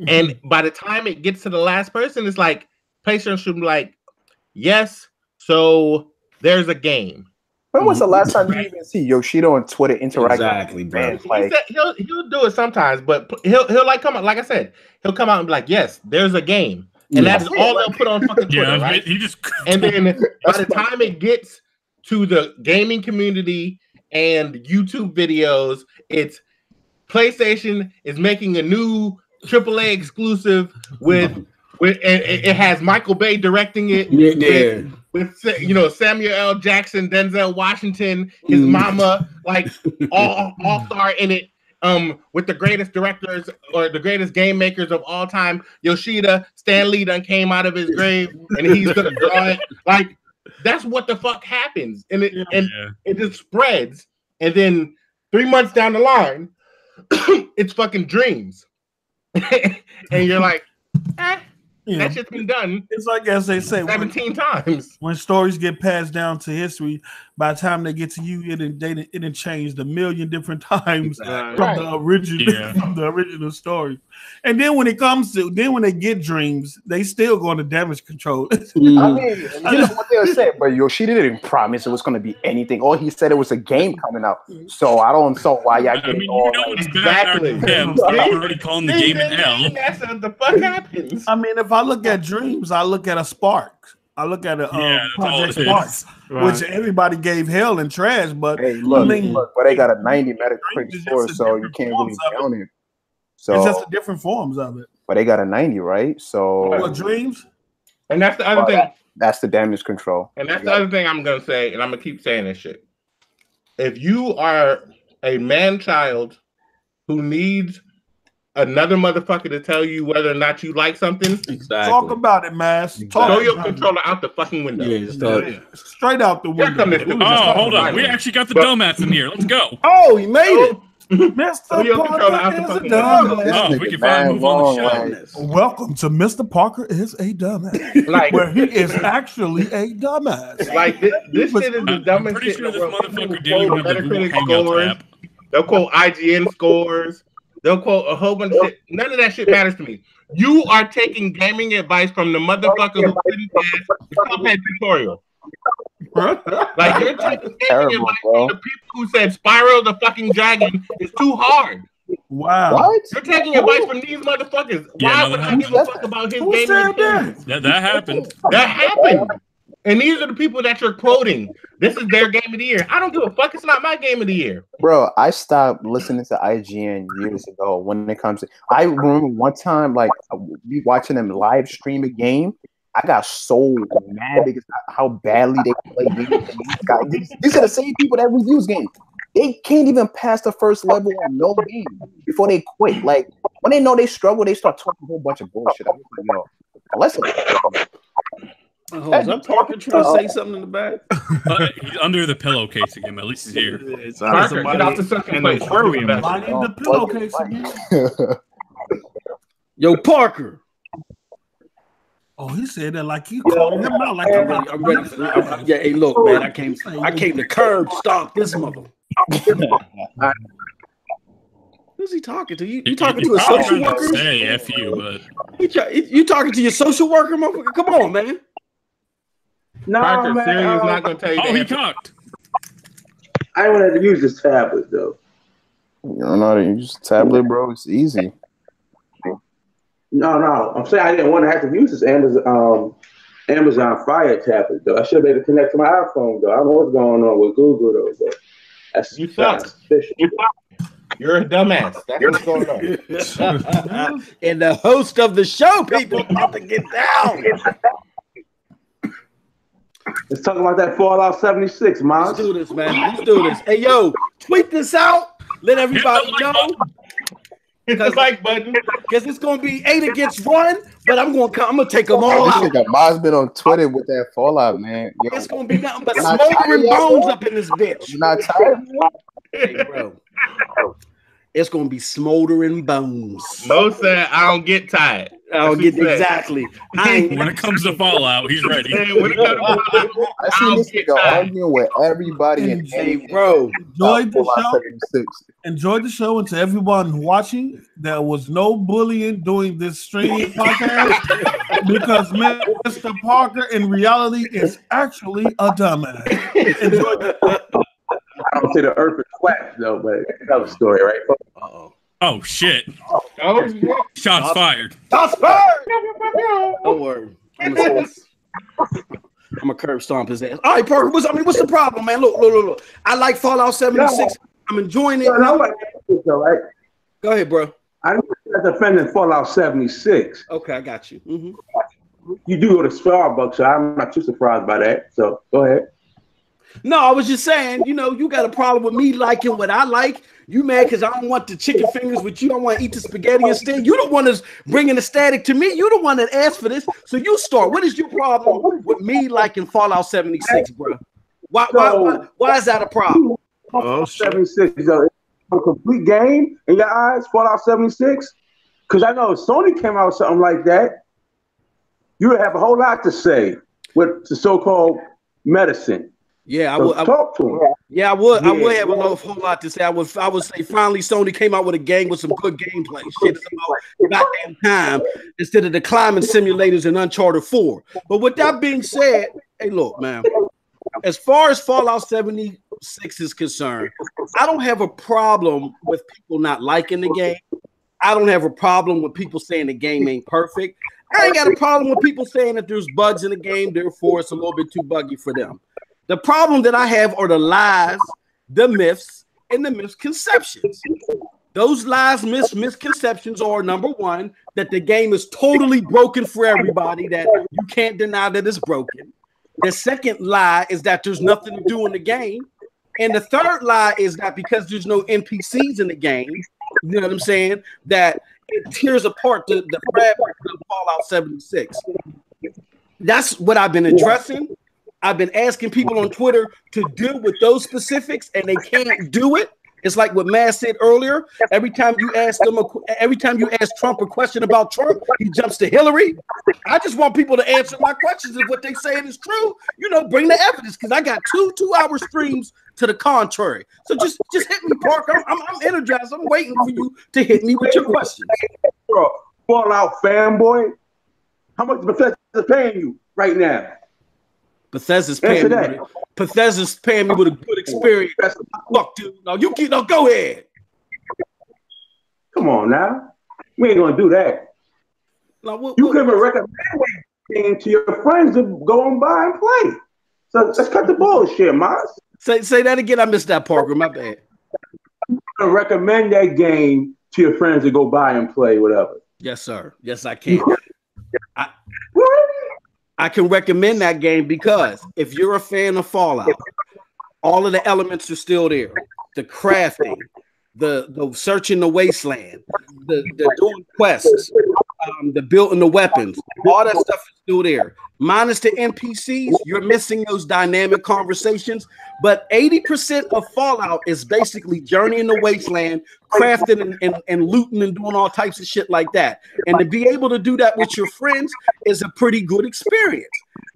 And by the time it gets to the last person, it's like PlayStation should be like, yes, so there's a game. When was the last time you even see Yoshida on Twitter interact? Exactly, bro. Like, he'll do it sometimes, but he'll like come out. Like I said, he'll come out and be like, yes, there's a game, and that's all they'll put on fucking Twitter, right? And then by the time it gets to the gaming community and YouTube videos, it's PlayStation is making a new AAA exclusive with it has Michael Bay directing it. With Samuel L. Jackson, Denzel Washington, his mama, like all star in it. With the greatest directors or the greatest game makers of all time, Yoshida, Stan Lee done came out of his grave and he's gonna draw it. Like, that's what the fuck happens, and it just spreads, and then 3 months down the line, it's fucking Dreams, and you're like, that shit's been done. It's like, as they say, 17 times. When stories get passed down to history, by the time they get to you, it changed a million different times from the original story. And then when when they get Dreams, they still going to damage control. I mean, what they were saying, but Yoshida didn't promise it was going to be anything. All he said it was a game coming out. So I don't know why y'all get all exactly. I'm already calling the game in hell. That's what the fuck happens. I mean, if I look at Dreams, I look at a Spark. I look at a Project Spark, which everybody gave hell and trash. But hey, look, but they got a 90 Metacritic score, so you can't really count it. So it's just the different forms of it. But they got a 90, right? So Dreams, and that's the other thing. That's the damage control. And that's the other thing I'm gonna say, and I'm gonna keep saying this shit. If you are a man-child who needs another motherfucker to tell you whether or not you like something, talk about it, Mass. Throw your controller out the fucking window. Straight out the window. Oh, hold on. We actually got the dumbass in here. Let's go. Oh, he made it. Mr. Parker is a dumbass. We can finally move on the show. Welcome to Mr. Parker is a dumbass. Where he is actually a dumbass. Like, this shit is the dumbest shit. I'm pretty sure this motherfucker didn't have the Google Hangouts app. They'll quote IGN scores. They'll quote a whole bunch of shit. None of that shit matters to me. You are taking gaming advice from the motherfucker who couldn't pass the Cuphead tutorial. Like, you're taking gaming advice from the people who said Spyro the fucking Dragon is too hard. Wow. What? You're taking advice from these motherfuckers. Why would I give a fuck about his gaming advice? That happened. That happened. And these are the people that you're quoting. This is their game of the year. I don't give a fuck. It's not my game of the year. Bro, I stopped listening to IGN years ago when it comes to... I remember one time, like, we watching them live stream a game. I got so mad because how badly they play games. These are the same people that reviews games. They can't even pass the first level on no game before they quit. Like, when they know they struggle, they start talking a whole bunch of bullshit. I'm like, listen... Is that Parker trying to say something in the back? He's under the pillowcase again. At least he's here. Parker, get out the second place. The pillowcase again. Yo, Parker. Oh, he said that like you called him out. Like I'm ready for that. Yeah, hey, look, man. I came to curb stop this mother. Who's he talking to? You talking to a social worker? Say F you, but you talking to your social worker, motherfucker? Come on, man. No, Parker, man. Siri is not going to tell you. Oh, the he answer. cocked. I don't have to use this tablet though. You don't know how to use tablet, bro. It's easy. No. I'm saying I didn't want to have to use this Amazon Fire tablet though. I should be able to connect to my iPhone though. I don't know what's going on with Google though. But that's You suck. You're a dumbass. That's what's going on. And the host of the show, people, about to get down. Let's talk about that Fallout 76, man. Let's do this, man. Let's do this. Hey, yo, tweet this out. Let everybody know. Hit the like button. Because it's going to be 8 against 1, but I'm going to take them all This out. nigga Miles been on Twitter with that Fallout, man. Yo, It's going to be nothing but You're not smoldering tired, bones bro? up in this bitch. you not tired? Hey, bro. It's going to be smoldering bones. Mo said, I don't get tired. I don't get exactly. When it comes to Fallout, he's ready. When it comes to Fallout, I seen this nigga arguing with everybody and Hey, bro. Enjoyed the Fallout show. 76. Enjoyed the show, and to everyone watching, there was no bullying during this stream podcast because Mr. Parker in reality is actually a dumbass. Enjoyed the I don't say the earth is flat though, but another story, right? Uh-oh. Oh shit! oh, shit. Shots fired. That's fired. Don't worry. I'm a curb stomp his ass. All right, Parker. What's the problem, man? Look. I like Fallout 76. I'm enjoying it. No, right? Go ahead, bro. I know you're defending Fallout 76. Okay, I got you. You do go to Starbucks, so I'm not too surprised by that. So go ahead. No, I was just saying, you got a problem with me liking what I like. You mad because I don't want the chicken fingers with you. I want to eat the spaghetti instead. You don't want to bringing the static to me. You the one that asked for this. So you start. What is your problem with me liking Fallout 76, bro? Why is that a problem? Oh, 76 is a complete game in your eyes, Fallout 76? Because I know if Sony came out with something like that, you would have a whole lot to say with the so-called medicine. Yeah, so I would talk to him. Yeah, I would. I would have a whole lot to say. I would say finally Sony came out with a game with some good gameplay. Shit, it's about goddamn time instead of the climbing simulators in Uncharted 4. But with that being said, hey, look, man. As far as Fallout 76 is concerned, I don't have a problem with people not liking the game. I don't have a problem with people saying the game ain't perfect. I ain't got a problem with people saying that there's bugs in the game, therefore it's a little bit too buggy for them. The problem that I have are the lies, the myths, and the misconceptions. Those lies, misconceptions are, number one, that the game is totally broken for everybody, that you can't deny that it's broken. The second lie is that there's nothing to do in the game. And the third lie is that because there's no NPCs in the game, you know what I'm saying, that it tears apart the fabric of Fallout 76. That's what I've been addressing. I've been asking people on Twitter to deal with those specifics, and they can't do it. It's like what Matt said earlier. Every time you ask Trump a question about Trump, he jumps to Hillary. I just want people to answer my questions if what they saying is true. Bring the evidence, because I got two-hour streams to the contrary. So just hit me, Parker. I'm energized. I'm waiting for you to hit me with your questions. Bro, Fallout fanboy, how much Bethesda paying you right now? Bethesda's paying me with a good experience. Fuck, dude. No, go ahead. Come on now. We ain't gonna do that. Now, you can recommend that game to your friends to go and buy and play. So let's cut the bullshit, Miles. Say that again. I missed that, Parker. My bad. You can recommend that game to your friends to go buy and play, whatever. Yes, sir. Yes, I can. I can recommend that game because if you're a fan of Fallout, all of the elements are still there. The crafting, the searching the wasteland, the doing quests, the building the weapons, all that stuff is still there. Minus the NPCs, you're missing those dynamic conversations. But 80% of Fallout is basically journeying the wasteland, crafting and looting and doing all types of shit like that. And to be able to do that with your friends is a pretty good experience.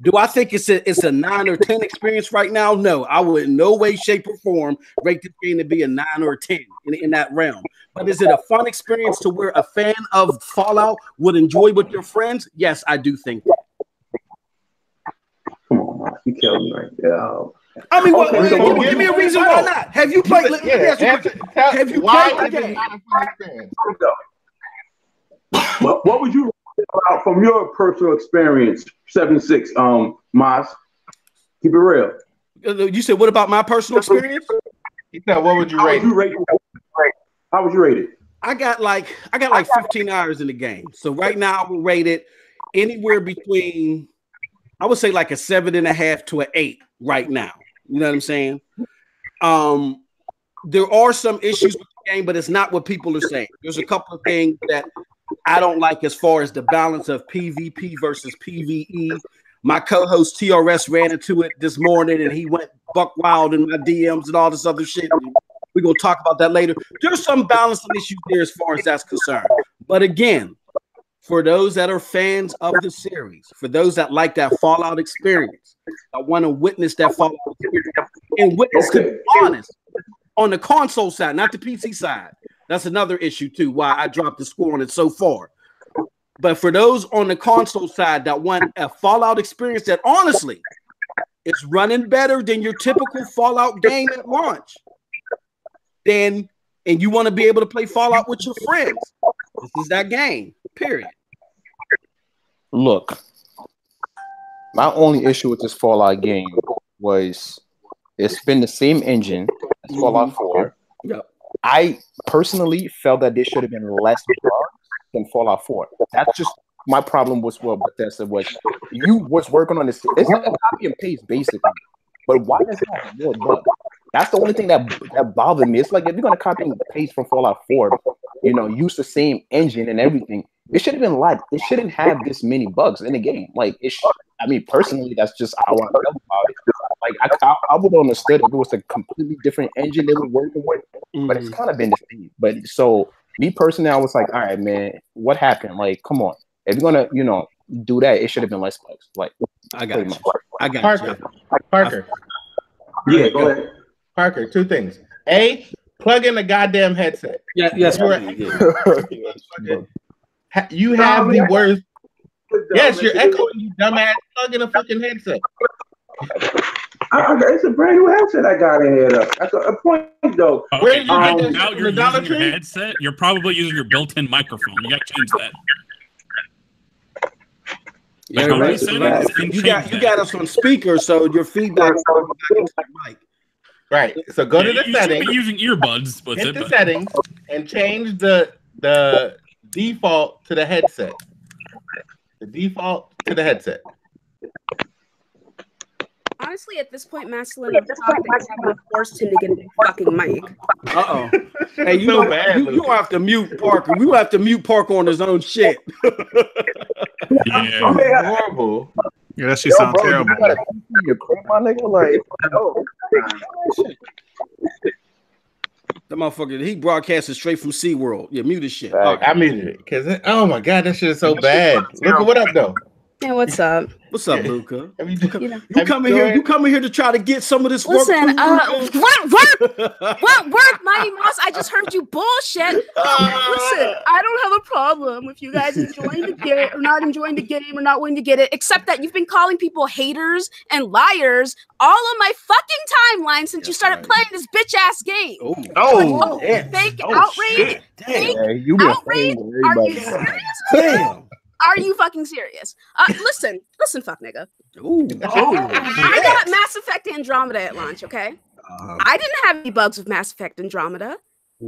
Do I think it's a 9 or 10 experience right now? No, I would in no way, shape, or form rate this game to be a 9 or a 10 in that realm. But is it a fun experience to where a fan of Fallout would enjoy with your friends? Yes, I do think that. Come on, man. You killed me right there. I mean, Okay, so give me a reason why not. Have you played? Let me ask you a question. Have you played the game? What would you write about from your personal experience? 76, Mas. Keep it real. You said, what about my personal experience? He said, what would you rate? How would you rate it? I got like 15 hours in the game. So right now I would rate it anywhere between, I would say like a 7.5 to an 8 right now. You know what I'm saying? There are some issues with the game, but it's not what people are saying. There's a couple of things that I don't like as far as the balance of PvP versus PvE. My co-host TRS ran into it this morning and he went buck wild in my DMs and all this other shit. We're going to talk about that later. There's some balancing issues there as far as that's concerned. But again, for those that are fans of the series, for those that like that Fallout experience, I want to witness that Fallout experience and witness, to be honest, on the console side, not the PC side. That's another issue too, why I dropped the score on it so far. But for those on the console side that want a Fallout experience that honestly is running better than your typical Fallout game at launch, then, and you want to be able to play Fallout with your friends, this is that game, period. Look, my only issue with this Fallout game was it's been the same engine as Fallout 4. Yep. I personally felt that there should have been less bugs than Fallout 4. That's just my problem was what Bethesda was. You was working on this. It's like a copy and paste basically, but why does it have more bugs? That's the only thing that bothered me. It's like if you're gonna copy and paste from Fallout 4, you know, use the same engine and everything. It should have been like it shouldn't have this many bugs in the game. Like I mean, personally, that's just how I felt about it. Like I would have understood if it was a completely different engine they were working with, but it's kind of been the same. But so me personally, I was like, all right, man, what happened? Like, come on, if you're gonna, you know, do that, it should have been less bugs. Like, I got you. I got Parker. Yeah, go ahead. Parker, two things. A, plug in the goddamn headset. Yeah, yes, you have the worst. Yes, you're echoing, you dumbass. Plug in a fucking headset. It's a brand new headset I got in here. That's a point, though. Okay, now you're using your headset. You're probably using your built-in microphone. You got to change that. Yeah, right. You got us on speaker, so your feedback is mic. Right. So go to the settings. You should be using earbuds. Hit the settings and change the default to the headset. The default to the headset. Honestly, at this point, Mastalin, I'm forced him to get a fucking mic. Uh-oh. Hey, you don't have to mute Parker. We will have to mute Parker on his own shit. Yeah. Horrible. Yeah, that shit sounds terrible. My nigga, like, oh. The motherfucker, he broadcasted straight from SeaWorld. Yeah, mute his shit. Right. I muted it because, oh my God, that shit is so bad. Luca, what up, though? Yeah, what's up? What's up, Luca? You coming here to try to get some of this work. Listen, what work, Mighty Mouse? I just heard you bullshit. Listen, I don't have a problem with you guys enjoying the game or not enjoying the game or not wanting to get it, except that you've been calling people haters and liars all on my fucking timeline since you started playing this bitch ass game. Fake outrage. Fake outrage. Are you serious? Damn. Are you fucking serious? Listen, fuck nigga. I got Mass Effect Andromeda at launch, okay? I didn't have any bugs with Mass Effect Andromeda.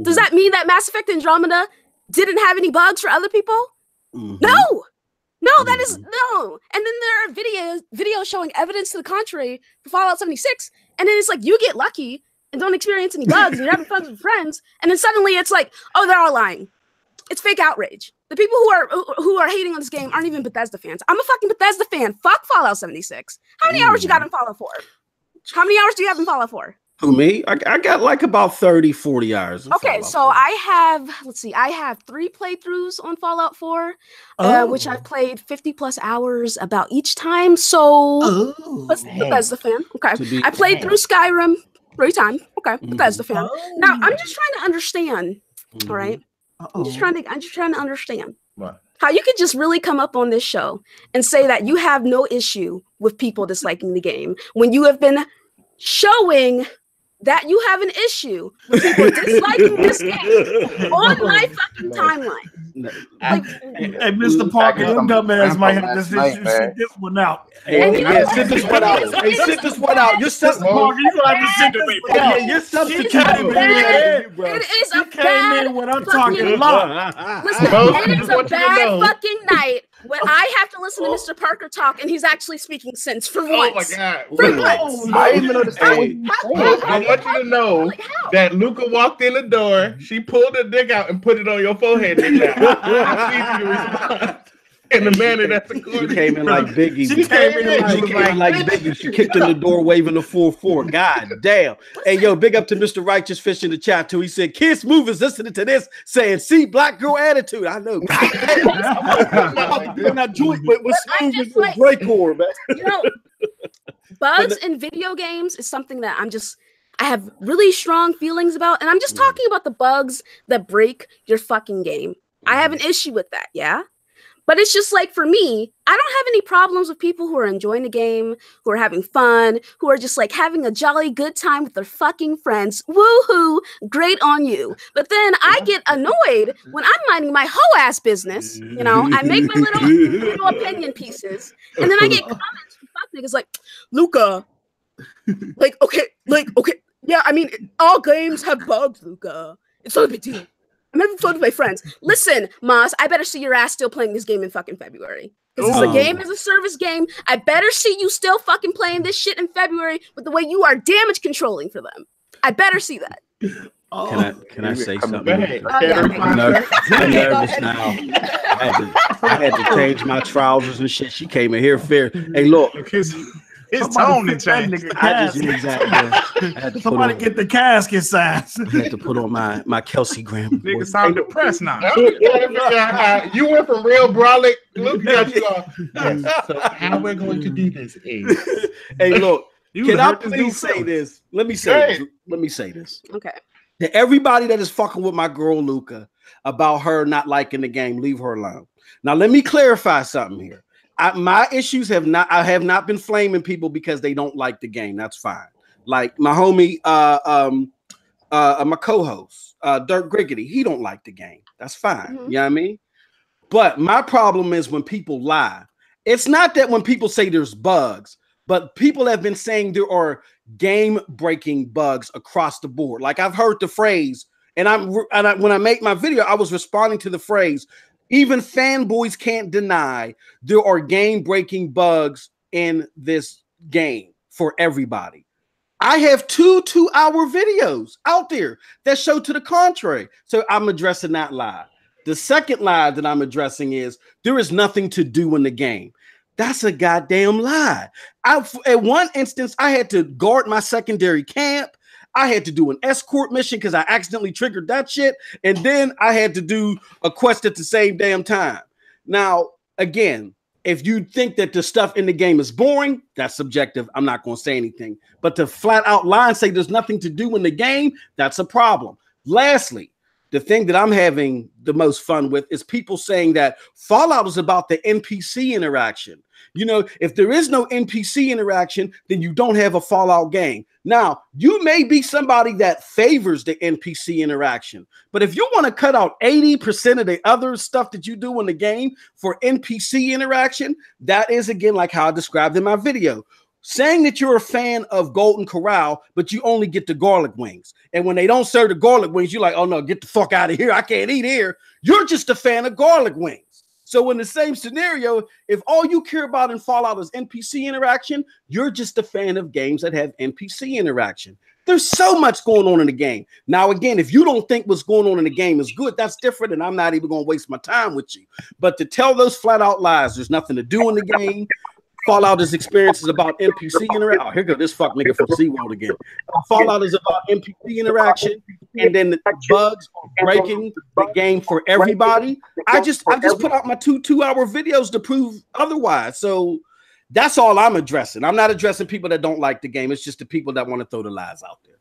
Does that mean that Mass Effect Andromeda didn't have any bugs for other people? No, that is no. And then there are videos showing evidence to the contrary for Fallout 76, and then it's like you get lucky and don't experience any bugs, and you're having fun with friends, and then suddenly it's like, oh, they're all lying. It's fake outrage. The people who are hating on this game aren't even Bethesda fans. I'm a fucking Bethesda fan. Fuck Fallout 76. How many hours you got in Fallout 4? How many hours do you have in Fallout 4? Who, me? I got like about 30, 40 hours. Okay, so I have 3 playthroughs on Fallout 4, which I've played 50 plus hours about each time. So Bethesda fan. Okay. I played through Skyrim 3 times. Okay, Bethesda fan. Now I'm just trying to understand. All right. I'm just trying to understand. What? how you could just really come up on this show and say that you have no issue with people disliking the game when you have been showing that you have an issue with people disliking this game on my fucking timeline. Like, hey, Mr. Parker, them dumbass might have this issue. Sit this one out. Hey, sit this one out. Hey, sit this one out. You're Mr. Parker, you gonna have to sit this one out. You're substituting. It is a bad when I'm talking lot. Listen, it is a bad fucking night when I have to listen to Mr. Parker talk and he's actually speaking sense for once. Oh my God. For once. I didn't even understand. I want you to know that Luca walked in the door, she pulled her dick out and put it on your forehead. In the manner that's according. She came in like Biggie. She came in like Biggie. She kicked in the door waving the 4-4. God damn. Hey, yo, big up to Mr. Righteous Fish in the chat too. He said, kids movers listening to this saying, see, black girl attitude. I know. Not joint with smooth as a breakcore, man. You know, bugs in video games is something that I have really strong feelings about. And I'm just talking about the bugs that break your fucking game. I have an issue with that, yeah? But it's just like, for me, I don't have any problems with people who are enjoying the game, who are having fun, who are just like having a jolly good time with their fucking friends. Woohoo, great on you. But then I get annoyed when I'm minding my whole ass business. You know, I make my little opinion pieces, and then I get comments from fuck niggas like, Luca, okay, yeah, I mean, all games have bugs, Luca. It's not a big deal. I'm having fun with my friends. Listen, Moss, I better see your ass still playing this game in fucking February. Because it's a game as a service game. I better see you still fucking playing this shit in February with the way you are damage controlling for them. I better see that. Can I say something? I'm nervous now. I had to change my trousers and shit. She came in here fair. Hey, look. His tone to change. Somebody get the casket size. I had to put on my Kelsey Graham. Nigga sound depressed now. You went from real brolic. Look at you all. Yes, so how we're going to do this is. Hey, look. Can I please say this? Let me say this. Okay. To everybody that is fucking with my girl Luca about her not liking the game, leave her alone. Now, let me clarify something here. My issues I have not been flaming people because they don't like the game. That's fine. Like my homie, my co-host, Dirk Griggity, he don't like the game. That's fine. You know what I mean? But my problem is when people lie. It's not that when people say there's bugs, but people have been saying there are game-breaking bugs across the board. Like I've heard the phrase, and when I make my video, I was responding to the phrase, even fanboys can't deny there are game-breaking bugs in this game for everybody. I have two 2-hour videos out there that show to the contrary. So I'm addressing that lie. The second lie that I'm addressing is there is nothing to do in the game. That's a goddamn lie. At one instance, I had to guard my secondary camp. I had to do an escort mission because I accidentally triggered that shit. And then I had to do a quest at the same damn time. Now, again, if you think that the stuff in the game is boring, that's subjective. I'm not going to say anything. But to flat out lie and say there's nothing to do in the game, that's a problem. Lastly, the thing that I'm having the most fun with is people saying that Fallout is about the NPC interaction. You know, if there is no NPC interaction, then you don't have a Fallout game. Now, you may be somebody that favors the NPC interaction, but if you want to cut out 80% of the other stuff that you do in the game for NPC interaction, that is, again, like how I described in my video. Saying that you're a fan of Golden Corral, but you only get the garlic wings. And when they don't serve the garlic wings, you're like, oh, no, get the fuck out of here. I can't eat here. You're just a fan of garlic wings. So in the same scenario, if all you care about in Fallout is NPC interaction, you're just a fan of games that have NPC interaction. There's so much going on in the game. Now, again, if you don't think what's going on in the game is good, that's different, and I'm not even going to waste my time with you. But to tell those flat out lies, there's nothing to do in the game. Fallout is experiences about NPC interaction. Oh, here go this fuck nigga from SeaWorld again. Fallout is about NPC interaction, and then the bugs breaking the game for everybody. I just put out my two-hour videos to prove otherwise. So that's all I'm addressing. I'm not addressing people that don't like the game. It's just the people that want to throw the lies out there.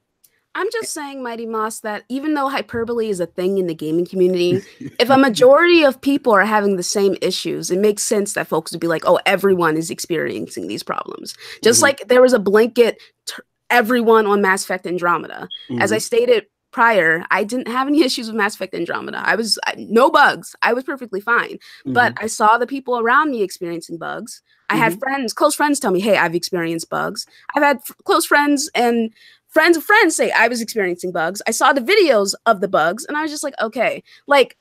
I'm just saying, Mighty Moss, that even though hyperbole is a thing in the gaming community, if a majority of people are having the same issues, it makes sense that folks would be like, oh, everyone is experiencing these problems. Just like there was a blanket, everyone on Mass Effect Andromeda. As I stated prior, I didn't have any issues with Mass Effect Andromeda. No bugs. I was perfectly fine. But I saw the people around me experiencing bugs. I had close friends tell me, hey, I've experienced bugs. I've had close friends and friends of friends say I was experiencing bugs. I saw the videos of the bugs and I was just like, okay, like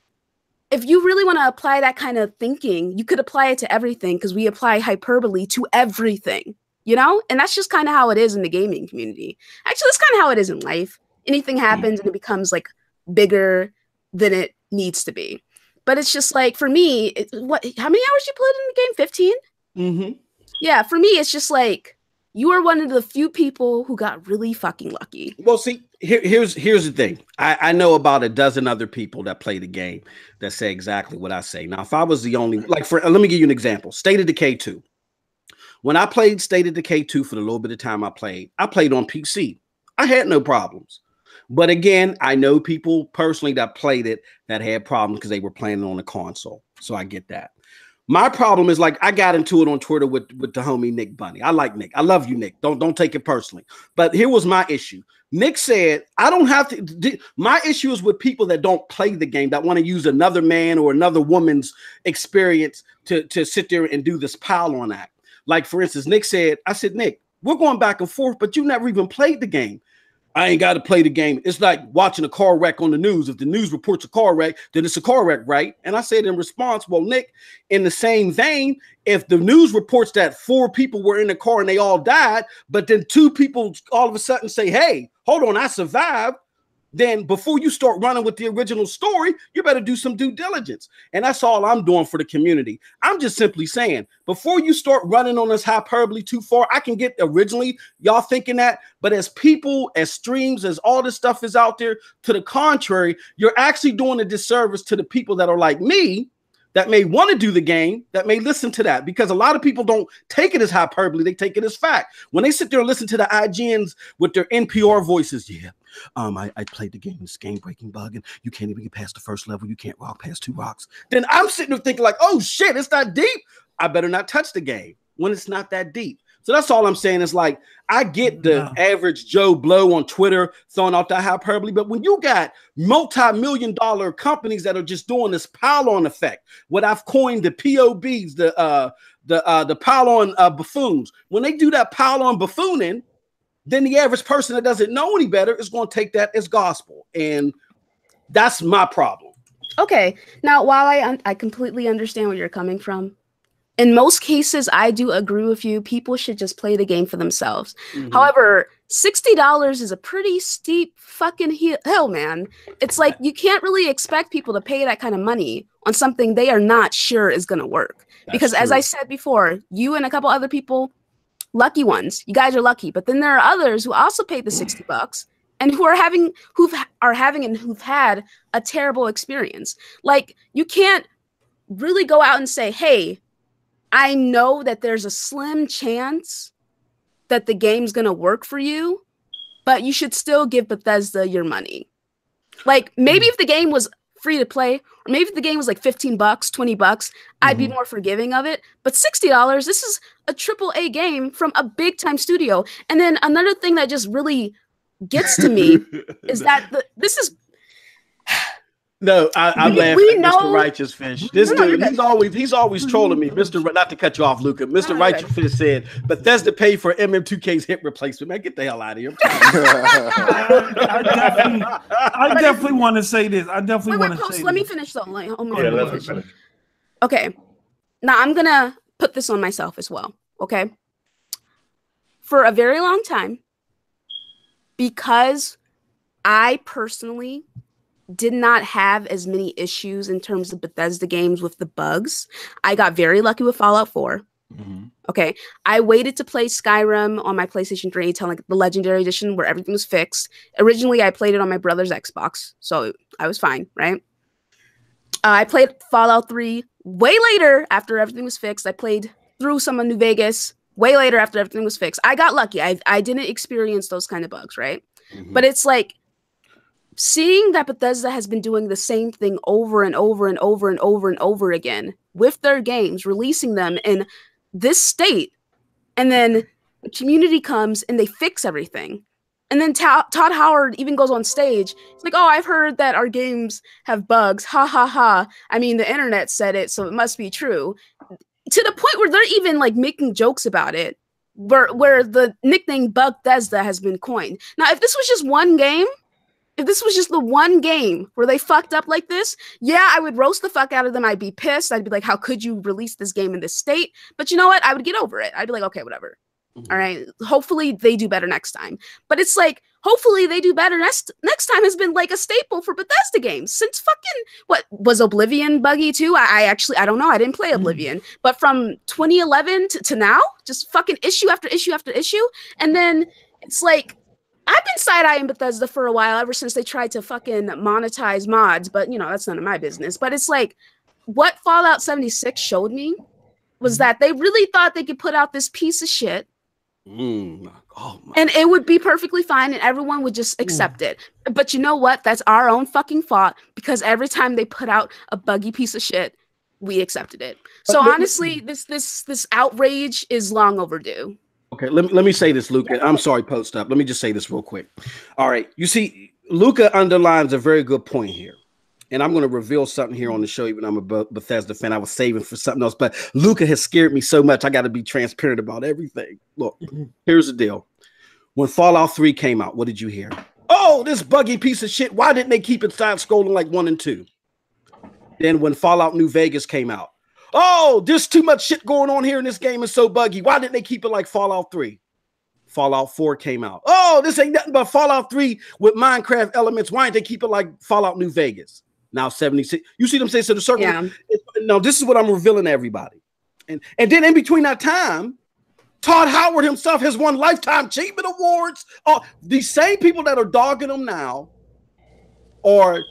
if you really want to apply that kind of thinking, you could apply it to everything because we apply hyperbole to everything, you know? And that's just kind of how it is in the gaming community. Actually, that's kind of how it is in life. Anything happens and it becomes like bigger than it needs to be. But it's just like, for me, how many hours you played in the game? 15? Yeah, for me, it's just like, you are one of the few people who got really fucking lucky. Well, see, here's the thing. I know about a dozen other people that play the game that say exactly what I say. Now, if I was the only, like, let me give you an example. State of Decay 2. When I played State of Decay 2 for the little bit of time I played on PC. I had no problems. But again, I know people personally that played it that had problems because they were playing it on the console. So I get that. My problem is, like, I got into it on Twitter with the homie Nick Bunny. I like Nick. I love you, Nick. Don't take it personally. But here was my issue. Nick said, I don't have to. My issue is with people that don't play the game, that want to use another man or another woman's experience to sit there and do this pile-on act. Like, for instance, Nick said, I said, Nick, we're going back and forth, but you never even played the game. I ain't got to play the game. It's like watching a car wreck on the news. If the news reports a car wreck, then it's a car wreck, right? And I said in response, well, Nick, in the same vein, if the news reports that 4 people were in the car and they all died, but then 2 people all of a sudden say, hey, hold on, I survived, then before you start running with the original story, you better do some due diligence. And that's all I'm doing for the community. I'm just simply saying, before you start running on this hyperbole too far, I can get originally y'all thinking that, but as people, as streams, as all this stuff is out there, to the contrary, you're actually doing a disservice to the people that are like me, that may want to do the game, that may listen to that, because a lot of people don't take it as hyperbole, they take it as fact. When they sit there and listen to the IGNs with their NPR voices, yeah, I played the game, this game-breaking bug, and you can't even get past the first level, you can't rock past 2 rocks. Then I'm sitting there thinking like, oh shit, it's that deep. I better not touch the game when it's not that deep. So that's all I'm saying is, like, I get the average Joe Blow on Twitter throwing out that hyperbole, but when you got multi-million-dollar companies that are just doing this pile-on effect, what I've coined the POBs, the pile-on buffoons, when they do that pile-on buffooning, then the average person that doesn't know any better is going to take that as gospel, and that's my problem. Okay, now while I completely understand where you're coming from, in most cases, I do agree with you. People should just play the game for themselves. However, $60 is a pretty steep fucking hill, man. It's like you can't really expect people to pay that kind of money on something they are not sure is going to work. Because as I said before, you and a couple other people, lucky ones, you guys are lucky. But then there are others who also paid the $60 and who've had a terrible experience. Like, you can't really go out and say, hey, I know that there's a slim chance that the game's going to work for you, but you should still give Bethesda your money. Like, maybe if the game was free to play, or maybe if the game was like $15, $20, I'd be more forgiving of it. But $60, this is a AAA game from a big time studio. And then another thing that just really gets to me is that this is... No, I'm laughing at Mr. Righteous Fish. This dude, he's always trolling me. Not to cut you off, Luca. Mr. Righteous Fish said Bethesda paid for MM2K's hit replacement. Man, get the hell out of here. I definitely want to say this. I definitely want to say let me finish though. Okay. Now I'm gonna put this on myself as well. Okay. For a very long time, because I personally did not have as many issues in terms of Bethesda games with the bugs. I got very lucky with Fallout 4. Okay. I waited to play Skyrim on my PlayStation 3 until like the Legendary Edition where everything was fixed. Originally, I played it on my brother's Xbox, so I was fine, right? I played Fallout 3 way later after everything was fixed. I played through some of New Vegas way later after everything was fixed. I got lucky. I didn't experience those kind of bugs, right? But it's like seeing that Bethesda has been doing the same thing over and over and over and over and over again with their games, releasing them in this state, and then the community comes and they fix everything. And then Todd Howard even goes on stage. It's like, oh, I've heard that our games have bugs. Ha ha ha. I mean, the internet said it, so it must be true. To the point where they're even like making jokes about it, where the nickname Bethesda has been coined. Now, if this was just one game, if this was just the one game where they fucked up like this, yeah, I would roast the fuck out of them. I'd be pissed. I'd be like, how could you release this game in this state? But you know what? I would get over it. I'd be like, okay, whatever. All right. Hopefully they do better next time. But it's like, hopefully they do better next time has been like a staple for Bethesda games since fucking, what was Oblivion buggy too? I don't know. I didn't play Oblivion, but from 2011 to now, just fucking issue after issue after issue. And then it's like, I've been side-eyeing Bethesda for a while, ever since they tried to fucking monetize mods, but you know, that's none of my business. But it's like, what Fallout 76 showed me was that they really thought they could put out this piece of shit and it would be perfectly fine and everyone would just accept it. But you know what? That's our own fucking fault, because every time they put out a buggy piece of shit, we accepted it. So honestly, this outrage is long overdue. Okay, let me say this, Luca. I'm sorry, Post Up. Let me just say this real quick. All right, you see, Luca underlines a very good point here. And I'm going to reveal something here on the show, even though I'm a Bethesda fan. I was saving for something else, but Luca has scared me so much. I got to be transparent about everything. Look, here's the deal. When Fallout 3 came out, what did you hear? Oh, this buggy piece of shit. Why didn't they keep it side scrolling like 1 and 2? Then when Fallout New Vegas came out, oh, there's too much shit going on here in this game. It's so buggy. Why didn't they keep it like Fallout 3? Fallout 4 came out. Oh, this ain't nothing but Fallout 3 with Minecraft elements. Why didn't they keep it like Fallout New Vegas? Now 76. You see them say, so the circle. Yeah. No, this is what I'm revealing to everybody. And then in between that time, Todd Howard himself has won Lifetime Achievement Awards. These same people that are dogging him now or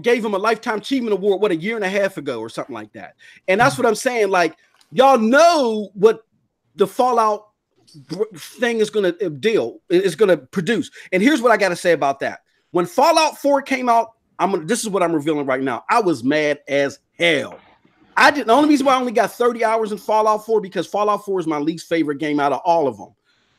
gave him a Lifetime Achievement Award, what, a year and a half ago or something like that. And that's what I'm saying. Like, y'all know what the Fallout thing is going to produce. And here's what I got to say about that. When Fallout 4 came out, this is what I'm revealing right now. I was mad as hell. The only reason why I only got 30 hours in Fallout 4 because Fallout 4 is my least favorite game out of all of them.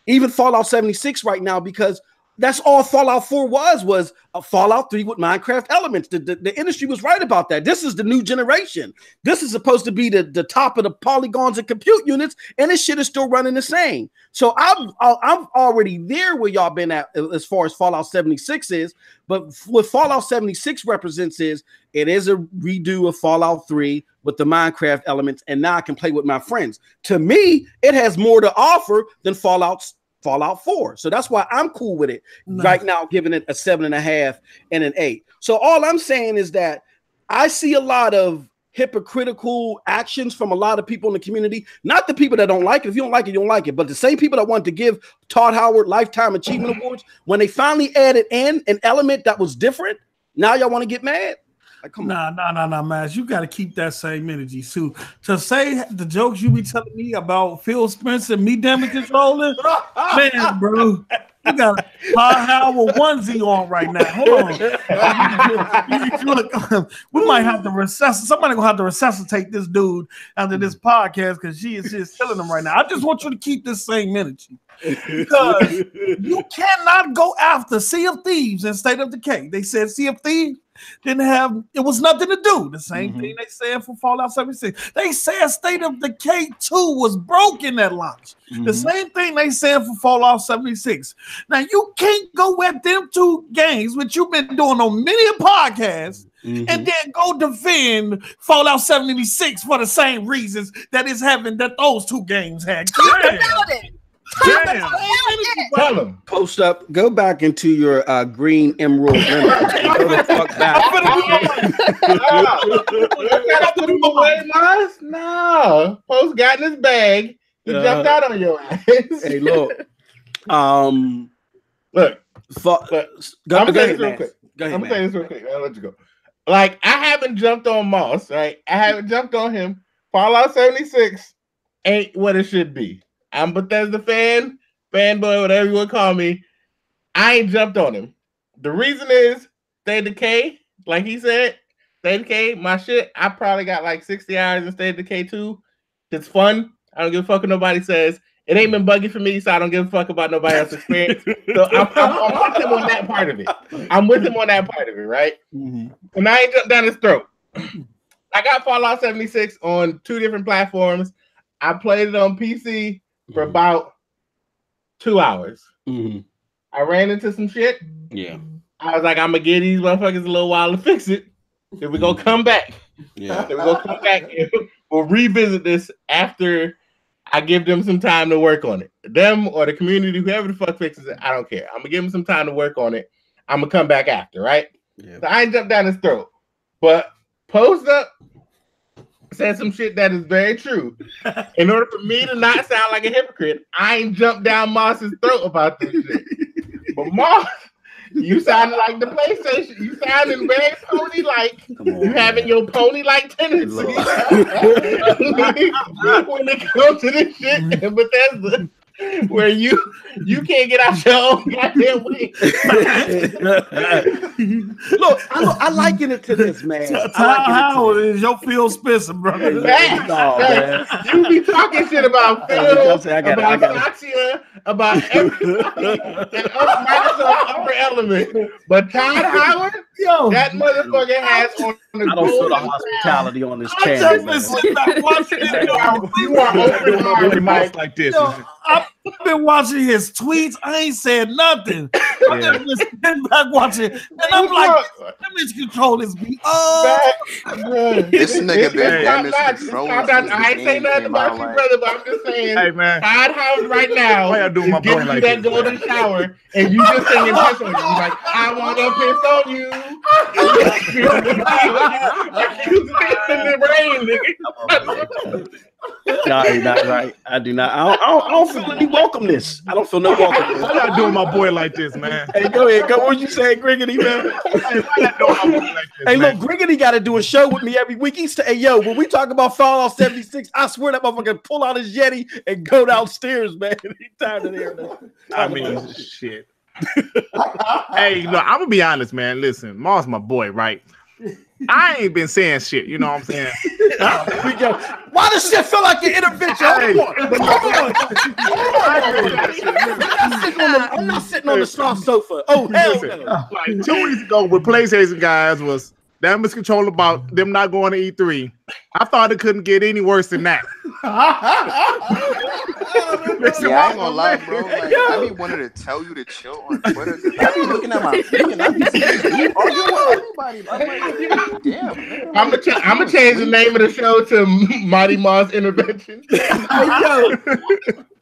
Even Fallout 76 right now, because that's all Fallout 4 was a Fallout 3 with Minecraft elements. The industry was right about that. This is the new generation. This is supposed to be the top of the polygons and compute units, and this shit is still running the same. So I'm already there where y'all been at as far as Fallout 76 is. But what Fallout 76 represents is it is a redo of Fallout 3 with the Minecraft elements, and now I can play with my friends. To me, it has more to offer than Fallout 4. So that's why I'm cool with it right now, giving it a 7.5 and an 8. So all I'm saying is that I see a lot of hypocritical actions from a lot of people in the community, not the people that don't like it. If you don't like it, you don't like it. But the same people that want to give Todd Howard Lifetime Achievement Awards, when they finally added in an element that was different, now y'all want to get mad? Like, come on. Nah, man. You got to keep that same energy, Sue. To say the jokes you be telling me about Phil Spencer, me damage controlling, man, bro. You got a Howard onesie on right now. Hold on. We might have to resuscitate. Somebody gonna have to resuscitate this dude after this podcast because she is just killing him right now. I just want you to keep this same energy because you cannot go after Sea of Thieves and State of Decay. They said Sea of Thieves it was nothing to do. The same thing they said for Fallout 76. They said State of Decay 2 was broken at launch. The same thing they said for Fallout 76. Now you can't go at them two games, which you've been doing on many podcasts, and then go defend Fallout 76 for the same reasons that those two games had. Talk about it. Tell them. Post Up. Go back into your green emerald. Go the fuck back. No, Post got in his bag. He jumped out on your ass. Hey, look. Look. Go ahead, real quick. I'm saying this real quick. I'll let you go. Like, I haven't jumped on Moss, right? I haven't jumped on him. Fallout 76 ain't what it should be. I'm Bethesda fanboy, whatever you want to call me. I ain't jumped on him. The reason is State of Decay, like he said, State of Decay, my shit. I probably got like 60 hours in State of Decay 2. It's fun. I don't give a fuck what nobody says. It ain't been buggy for me, so I don't give a fuck about nobody else's experience. So I'm with him on that part of it. I'm with him on that part of it, right? And I ain't jumped down his throat. I got Fallout 76 on 2 different platforms. I played it on PC for about 2 hours. I ran into some shit. Yeah. I was like, I'm gonna give these motherfuckers a little while to fix it. Then we're gonna come back. Yeah. Then we're gonna come back and we'll revisit this after I give them some time to work on it. Them or the community, whoever the fuck fixes it, I don't care. I'm gonna give them some time to work on it. I'm gonna come back after, right? Yeah. So I ain't jumped down his throat. But Post Up said some shit that is very true. In order for me to not sound like a hypocrite, I ain't jumped down Moss's throat about this shit. But Moss, you sounded like the PlayStation. You sounded very pony-like. You having your pony-like tendencies. When it comes to this shit in Bethesda, where you can't get out your own goddamn way. Look, I liken it to this, man. How is your Phil Spencer, brother? Man, you be talking shit about Phil, about Satya, about everybody, and Microsoft Upper Element. But Todd Howard, that motherfucker has on the I don't feel the hospitality on this channel. You are open mic like this. I've been watching his tweets. I ain't said nothing. I just been sitting back watching, and I'm like, damage control is me. This nigga been damage control. I ain't saying nothing about you, brother, but I'm just saying, hey, man. Todd Howard right now is giving you like that golden shower, and you just singing piss on you. You're like, I want to piss on you. You in the rain, nigga. No, you're not right. I do not. I don't feel any welcomeness. I don't feel no welcomeness. I'm not doing my boy like this, man. Hey, go ahead. Go. What you saying, Griggity, man? Hey, look, Griggity got to do a show with me every week. Hey, yo, when we talk about Fallout 76, I swear that motherfucker pull out his Yeti and go downstairs, man. He's tired of there. I mean, shit. Hey, look, I'm gonna be honest, man. Listen, Moss, my boy, right? I ain't been saying shit, you know what I'm saying? Why does shit feel like an intervention? Hey. I'm not sitting on the soft sofa. Oh, hell no. Like 2 weeks ago with PlayStation guys was damage control about them not going to E3. I thought it couldn't get any worse than that. Listen, I ain't gonna lie, bro. Like, I be wanting to tell you to chill on Twitter. I be looking at my feed and I be saying, you arguing with everybody. I'm like, damn. I'm gonna change the name of the show to Mighty Moss Intervention. Yo,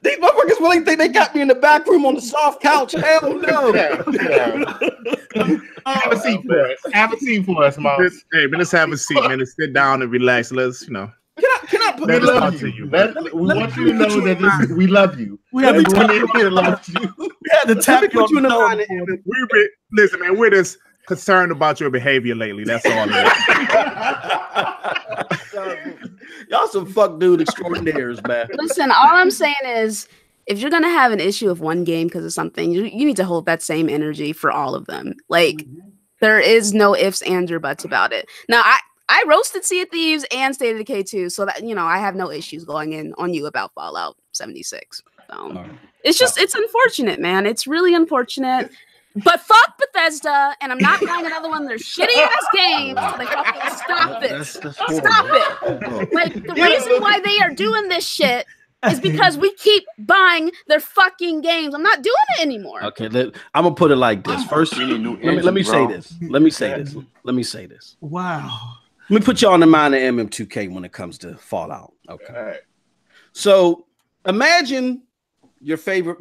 these motherfuckers really think they got me in the back room on the soft couch. Hell no. Have a seat for us. Have a seat for us, Moss. Hey, man, let's have a seat, man. Let's sit down and relax. Let's, you know. Can I put we love you? We want you to know that we love you. We have to love you. We had to tap you in the line. Listen, man, we're just concerned about your behavior lately. That's all. Y'all some fuck dude extraordinaires, man. Listen, all I'm saying is, if you're gonna have an issue with one game because of something, you need to hold that same energy for all of them. Like, there is no ifs, ands, or buts about it. Now, I roasted Sea of Thieves and State of Decay 2, so that, you know, I have no issues going in on you about Fallout 76. So it's just, it's unfortunate, man. It's really unfortunate. But fuck Bethesda, and I'm not playing another one of their shitty ass games. So they fucking stop it. Stop it. Like, the reason why they are doing this shit is because we keep buying their fucking games. I'm not doing it anymore. Okay, I'm gonna put it like this. First, let me say this. Let me say this. Wow. Let me put you on the mind of MM2K when it comes to Fallout. Okay. All right. So imagine your favorite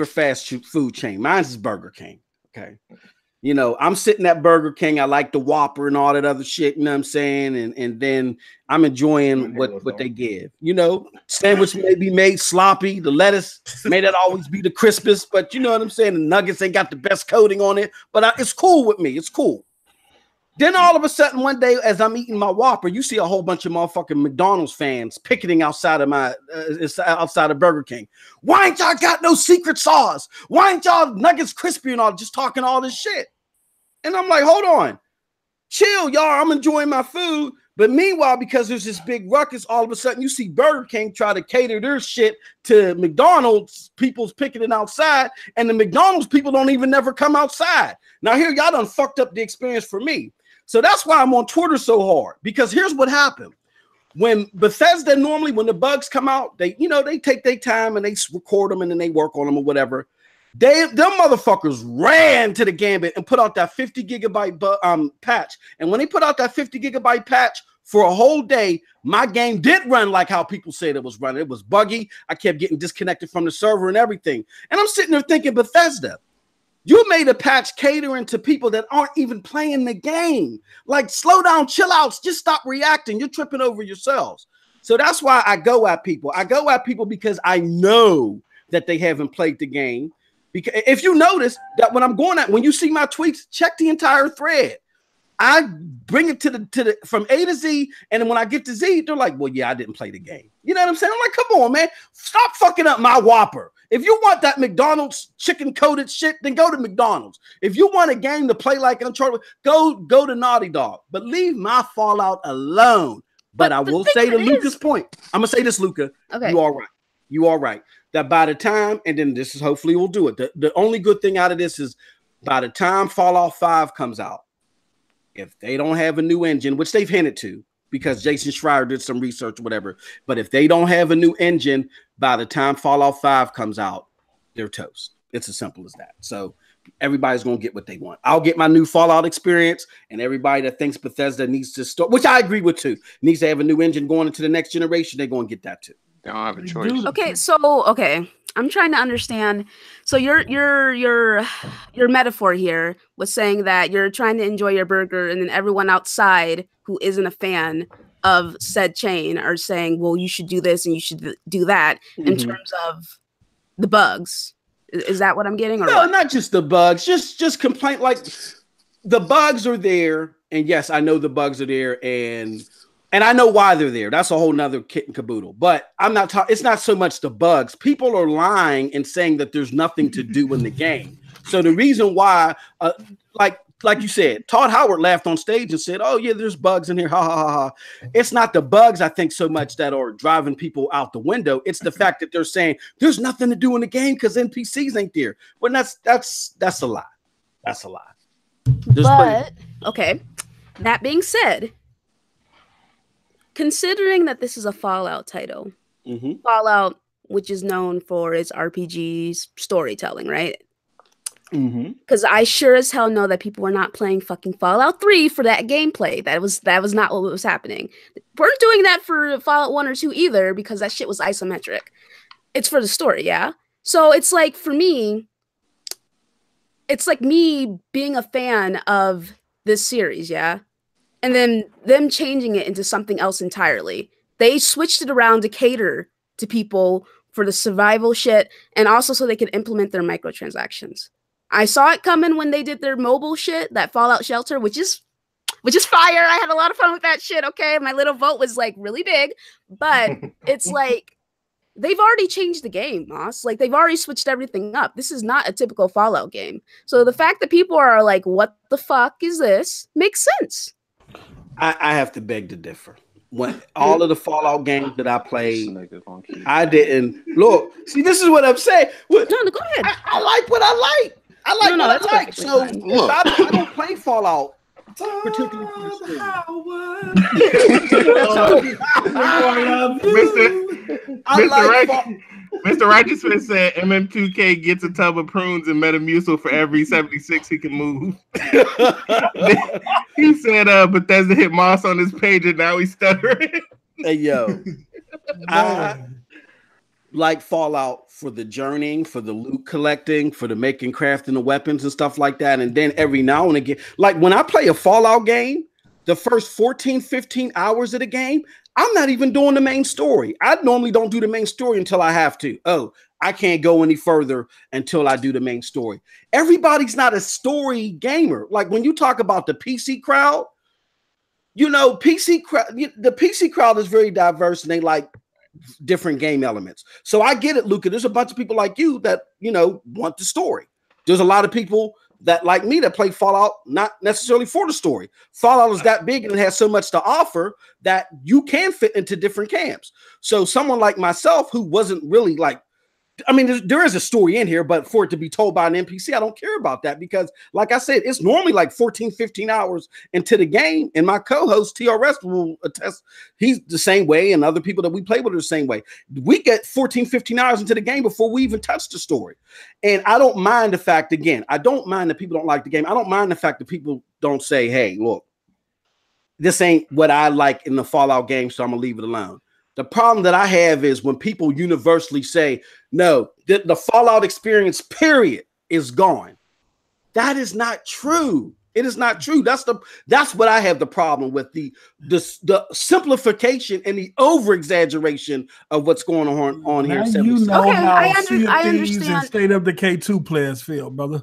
fast food chain. Mine's is Burger King. Okay. You know, I'm sitting at Burger King. I like the Whopper and all that other shit. You know what I'm saying? And then I'm enjoying what they give. You know, sandwich may be made sloppy. The lettuce may not always be the crispest, but you know what I'm saying? The nuggets ain't got the best coating on it. But it's cool with me. It's cool. Then all of a sudden, one day, as I'm eating my Whopper, you see a whole bunch of motherfucking McDonald's fans picketing outside of outside of Burger King. Why ain't y'all got no secret sauce? Why ain't y'all nuggets crispy and all? Just talking all this shit. And I'm like, hold on, chill, y'all. I'm enjoying my food. But meanwhile, because there's this big ruckus, all of a sudden you see Burger King try to cater their shit to McDonald's people's picketing outside, and the McDonald's people don't even never come outside. Now here, y'all done fucked up the experience for me. So that's why I'm on Twitter so hard, because here's what happened. When Bethesda, normally when the bugs come out, they take their time and they record them and then they work on them or whatever. Them motherfuckers ran to the gambit and put out that 50 gigabyte patch. And when they put out that 50 gigabyte patch for a whole day, my game did run like how people said it was running. It was buggy. I kept getting disconnected from the server and everything. And I'm sitting there thinking, Bethesda, you made a patch catering to people that aren't even playing the game. Like, slow down, chill out, just stop reacting. You're tripping over yourselves. So that's why I go at people. I go at people because I know that they haven't played the game. Because if you notice that when you see my tweets, check the entire thread. I bring it to the from A to Z, and then when I get to Z, they're like, "Well, yeah, I didn't play the game." You know what I'm saying? I'm like, "Come on, man, stop fucking up my Whopper. If you want that McDonald's chicken coated shit, then go to McDonald's. If you want a game to play like Uncharted, go to Naughty Dog. But leave my Fallout alone." But I will say to Luca's point, I'm gonna say this, Luca. Okay, you are right. That by the time, and then this is hopefully we'll do it. The only good thing out of this is by the time Fallout 5 comes out, if they don't have a new engine, which they've hinted to because Jason Schreier did some research or whatever, but if they don't have a new engine by the time Fallout 5 comes out, they're toast. It's as simple as that. So everybody's going to get what they want. I'll get my new Fallout experience, and everybody that thinks Bethesda needs to start, which I agree with too, needs to have a new engine going into the next generation, they're going to get that too. They don't have a choice. Okay, I'm trying to understand. So your metaphor here was saying that you're trying to enjoy your burger, and then everyone outside who isn't a fan of said chain are saying, "Well, you should do this and you should do that." In terms of the bugs, is that what I'm getting? Or no, what? Not just the bugs. Just complaint. Like, the bugs are there, and yes, I know the bugs are there, and I know why they're there. That's a whole nother kit and caboodle. But I'm not talking. It's not so much the bugs. People are lying and saying that there's nothing to do in the game. So the reason why, like you said, Todd Howard laughed on stage and said, "Oh yeah, there's bugs in here." Ha ha ha ha. It's not the bugs, I think, so much that are driving people out the window. It's the fact that they're saying there's nothing to do in the game because NPCs ain't there. Well, that's a lie. That's a lie. Okay. That being said, considering that this is a Fallout title, Fallout, which is known for its RPGs storytelling, right? Because I sure as hell know that people were not playing fucking Fallout 3 for that gameplay. That was not what was happening. Weren't doing that for Fallout 1 or 2 either, because that shit was isometric. It's for the story, yeah? So it's like, for me, it's like me being a fan of this series, yeah? And then them changing it into something else entirely. They switched it around to cater to people for the survival shit, and also so they could implement their microtransactions. I saw it coming when they did their mobile shit, that Fallout Shelter, which is fire. I had a lot of fun with that shit, okay? My little vote was like really big, but it's like they've already changed the game, Moss. Like, they've already switched everything up. This is not a typical Fallout game. So the fact that people are like, what the fuck is this? Makes sense. I have to beg to differ. When all of the Fallout games that I played, I didn't look. See, this is what I'm saying. No, go ahead. I like what I like. I like what I like. So if I don't play Fallout, particularly for the story. Mr. Righteousness said MM2K gets a tub of prunes and Metamucil for every 76 he can move. He said Bethesda hit Moss on his page and now he's stuttering. Hey, yo. I like Fallout for the journeying, for the loot collecting, for the making, crafting the weapons and stuff like that. And then every now and again, like when I play a Fallout game, the first 14, 15 hours of the game, I'm not even doing the main story. I normally don't do the main story until I have to. Oh, I can't go any further until I do the main story. Everybody's not a story gamer. Like when you talk about the PC crowd, you know, the PC crowd is very diverse and they like different game elements. So I get it, Luca. There's a bunch of people like you that, you know, want the story. There's a lot of people that like me that play Fallout, not necessarily for the story. Fallout is that big and it has so much to offer that you can fit into different camps. So someone like myself who wasn't really like, I mean, there is a story in here, but for it to be told by an NPC, I don't care about that because, like I said, it's normally like 14, 15 hours into the game. And my co-host, TRS, will attest he's the same way, and other people that we play with are the same way. We get 14, 15 hours into the game before we even touch the story. And I don't mind the fact, again, I don't mind that people don't like the game. I don't mind the fact that people don't say, hey, look, this ain't what I like in the Fallout game, so I'm going to leave it alone. The problem that I have is when people universally say, no, the Fallout experience, period, is gone. That is not true. It is not true. That's what I have the problem with, the simplification and the over-exaggeration of what's going on here. You know how I understand. understand. State of Decay 2 players feel, brother.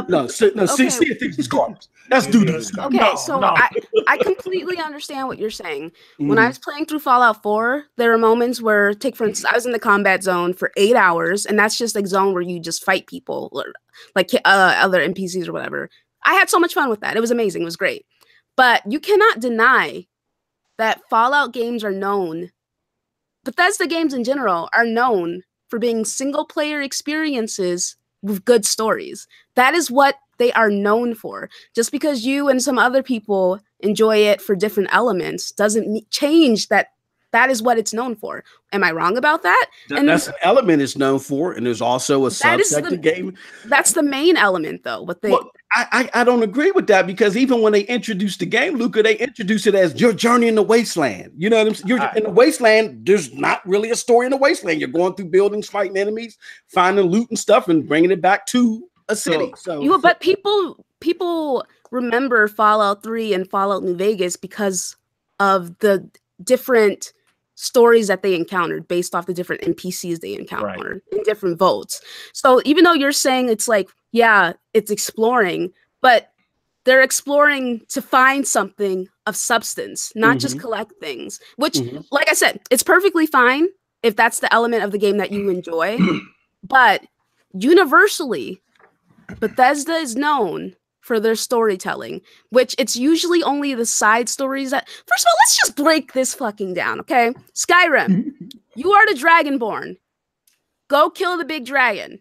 No, Sea of Thieves is garbage. That's doo-doo. Okay, I completely understand what you're saying. When I was playing through Fallout 4, there were moments where, take for instance, I was in the combat zone for 8 hours, and that's just like zone where you just fight people, or like other NPCs or whatever. I had so much fun with that. It was amazing. It was great. But you cannot deny that Fallout games are known, Bethesda games in general are known for being single-player experiences with good stories. That is what they are known for. Just because you and some other people enjoy it for different elements doesn't change that is what it's known for. Am I wrong about that? That's an element it's known for, and there's also a subset of game. That's the main element, though. But I don't agree with that, because even when they introduced the game, Luca, they introduced it as your journey in the wasteland. You know what I'm saying? You're in the wasteland. There's not really a story in the wasteland. You're going through buildings, fighting enemies, finding loot and stuff, and bringing it back to a city. But people remember Fallout 3 and Fallout New Vegas because of the different stories that they encountered based off the different NPCs they encountered in different votes. So even though you're saying it's like, yeah, it's exploring, but they're exploring to find something of substance, not just collect things, which, like I said, it's perfectly fine if that's the element of the game that you enjoy. But universally, Bethesda is known for their storytelling, which it's usually only the side stories that, first of all, let's just break this fucking down, okay? Skyrim, you are the Dragonborn. Go kill the big dragon.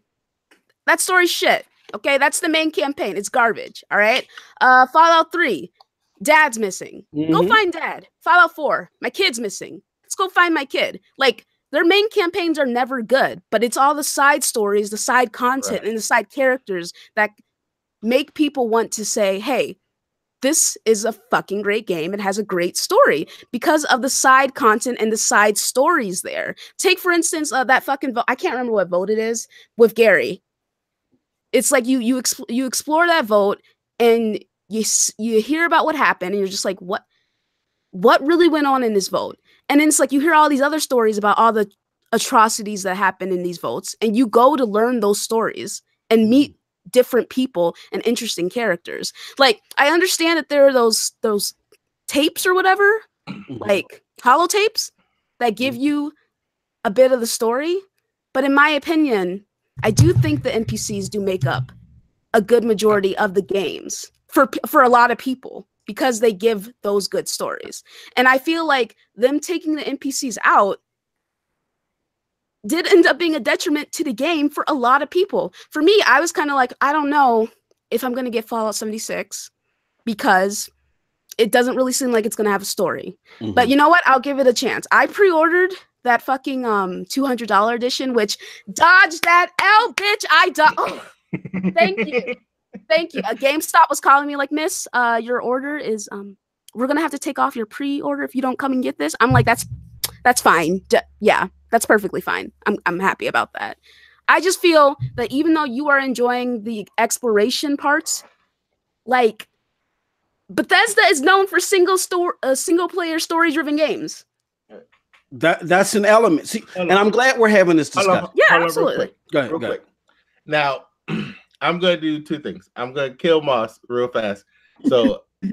That story's shit, okay? That's the main campaign. It's garbage, all right? Fallout 3, Dad's missing. Go find Dad. Fallout 4, my kid's missing. Let's go find my kid. Like, their main campaigns are never good, but it's all the side stories, the side content, and the side characters that make people want to say, hey, this is a fucking great game. It has a great story because of the side content and the side stories there. Take, for instance, that fucking vote. I can't remember what vote it is with Gary. It's like you explore that vote and you hear about what happened and you're just like, what really went on in this vote? And then it's like you hear all these other stories about all the atrocities that happened in these votes, and you go to learn those stories and meet different people and interesting characters. Like, I understand that there are those tapes or whatever, like holotapes that give you a bit of the story, but in my opinion, I do think the NPCs do make up a good majority of the games for a lot of people, because they give those good stories. And I feel like them taking the NPCs out did end up being a detriment to the game for a lot of people. For me, I was kind of like, I don't know if I'm going to get Fallout 76 because it doesn't really seem like it's going to have a story. But you know what? I'll give it a chance. I pre-ordered that fucking $200 edition, which dodged that L, bitch. Thank you. Thank you. GameStop was calling me like, miss, your order is, we're going to have to take off your pre-order if you don't come and get this. I'm like, that's fine. Yeah. That's perfectly fine. I'm happy about that. I just feel that even though you are enjoying the exploration parts, like, Bethesda is known for single player story driven games. That's an element. See, and I'm glad we're having this discussion. Yeah, absolutely. Go ahead. Go ahead. Now, I'm going to do two things. I'm going to kill Moss real fast. So, he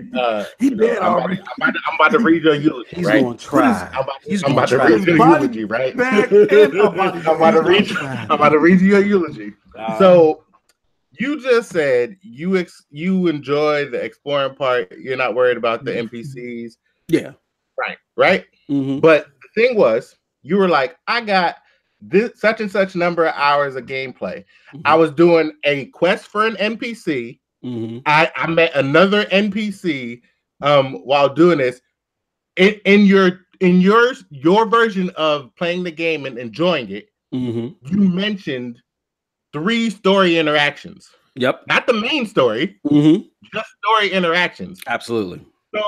dead already. I'm about to read your eulogy. He's right? going to try. I'm about to read your eulogy, right? I'm about to read you your eulogy. So, you just said you enjoy the exploring part. You're not worried about the NPCs. Yeah. Right. Mm-hmm. But the thing was, you were like, I got this such and such number of hours of gameplay. Mm-hmm. I was doing a quest for an NPC. Mm-hmm. I met another NPC while doing this. In your version of playing the game and enjoying it, you mentioned 3 story interactions. Yep. Not the main story, just story interactions. Absolutely. So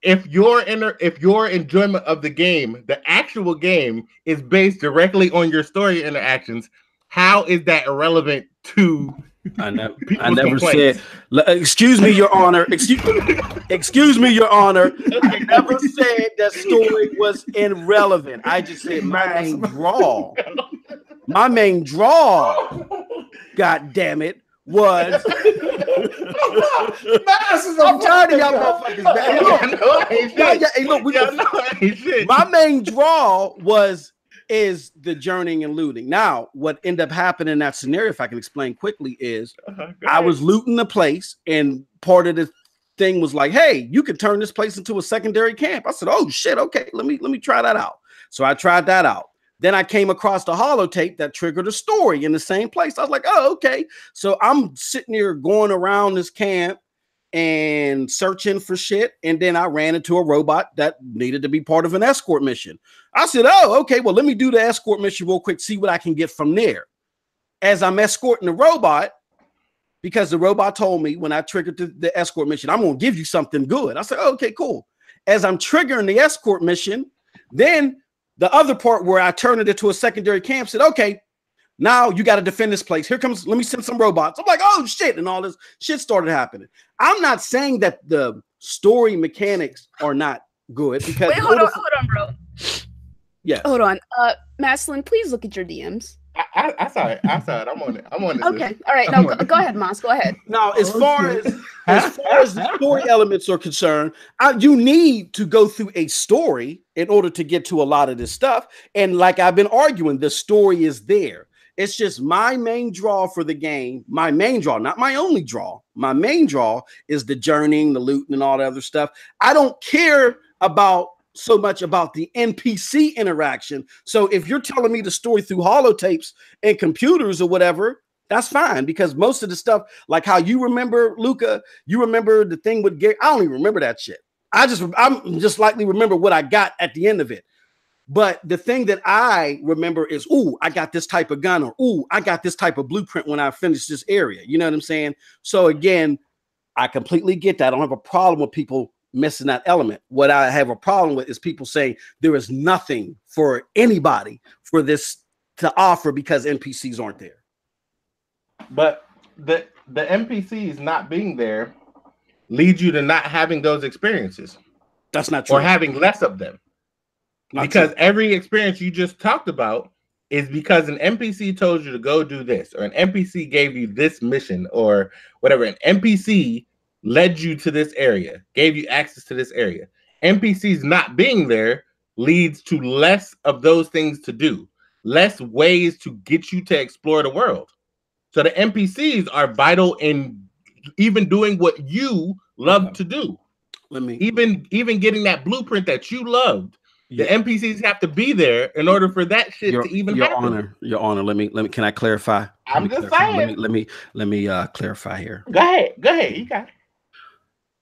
if your enjoyment of the game, the actual game, is based directly on your story interactions, how is that irrelevant to I never said, excuse me, Your Honor. Excuse me, Your Honor. I never said that story was irrelevant. I just said my main draw. My main draw, God damn it, was I'm tired of y'all motherfuckers. My main draw is the journeying and looting. Now, what ended up happening in that scenario, if I can explain quickly, is I was looting the place, and part of the thing was like, hey, you could turn this place into a secondary camp. I said, oh shit, okay, let me try that out. So I tried that out. Then I came across the holotape that triggered a story in the same place. I was like, oh, okay. So I'm sitting here going around this camp and searching for shit. And then I ran into a robot that needed to be part of an escort mission. I said, oh, okay, well, let me do the escort mission real quick, see what I can get from there. As I'm escorting the robot, because the robot told me when I triggered the escort mission, I'm going to give you something good. I said, oh, okay, cool. As I'm triggering the escort mission, then the other part where I turned it into a secondary camp said, okay, now you got to defend this place. Here comes, let me send some robots. I'm like, oh shit. And all this shit started happening. I'm not saying that the story mechanics are not good because wait, hold on, bro. Yeah. Hold on. Mastalin, please look at your DMs. I saw it. I'm on it. Okay. All right. No, go ahead, Moss. Go ahead. Now, as far as the story elements are concerned, you need to go through a story in order to get to a lot of this stuff. And like I've been arguing, the story is there. It's just my main draw for the game. My main draw, not my only draw. My main draw is the journeying, the looting, and all the other stuff. I don't care so much about the NPC interaction. So if you're telling me the story through holotapes and computers or whatever, that's fine, because most of the stuff, like how you remember, Luca, you remember the thing with Gary. I don't even remember that shit. I'm just likely remember what I got at the end of it. But the thing that I remember is, ooh, I got this type of gun, or ooh, I got this type of blueprint when I finished this area. You know what I'm saying? So again, I completely get that. I don't have a problem with people missing that element. What I have a problem with is people saying there is nothing for anybody for this to offer because NPCs aren't there. But the NPCs not being there leads you to not having those experiences. That's not true. Or having less of them. Because every experience you just talked about is because an NPC told you to go do this, or an NPC gave you this mission, or whatever. An NPC led you to this area, gave you access to this area. NPCs not being there leads to less of those things to do, less ways to get you to explore the world. So the NPCs are vital in even doing what you love to do. Even getting that blueprint that you loved. The NPCs have to be there in order for that shit to even happen. Your Honor, let me can I clarify? I'm just saying. Let me clarify here. Go ahead. You got it.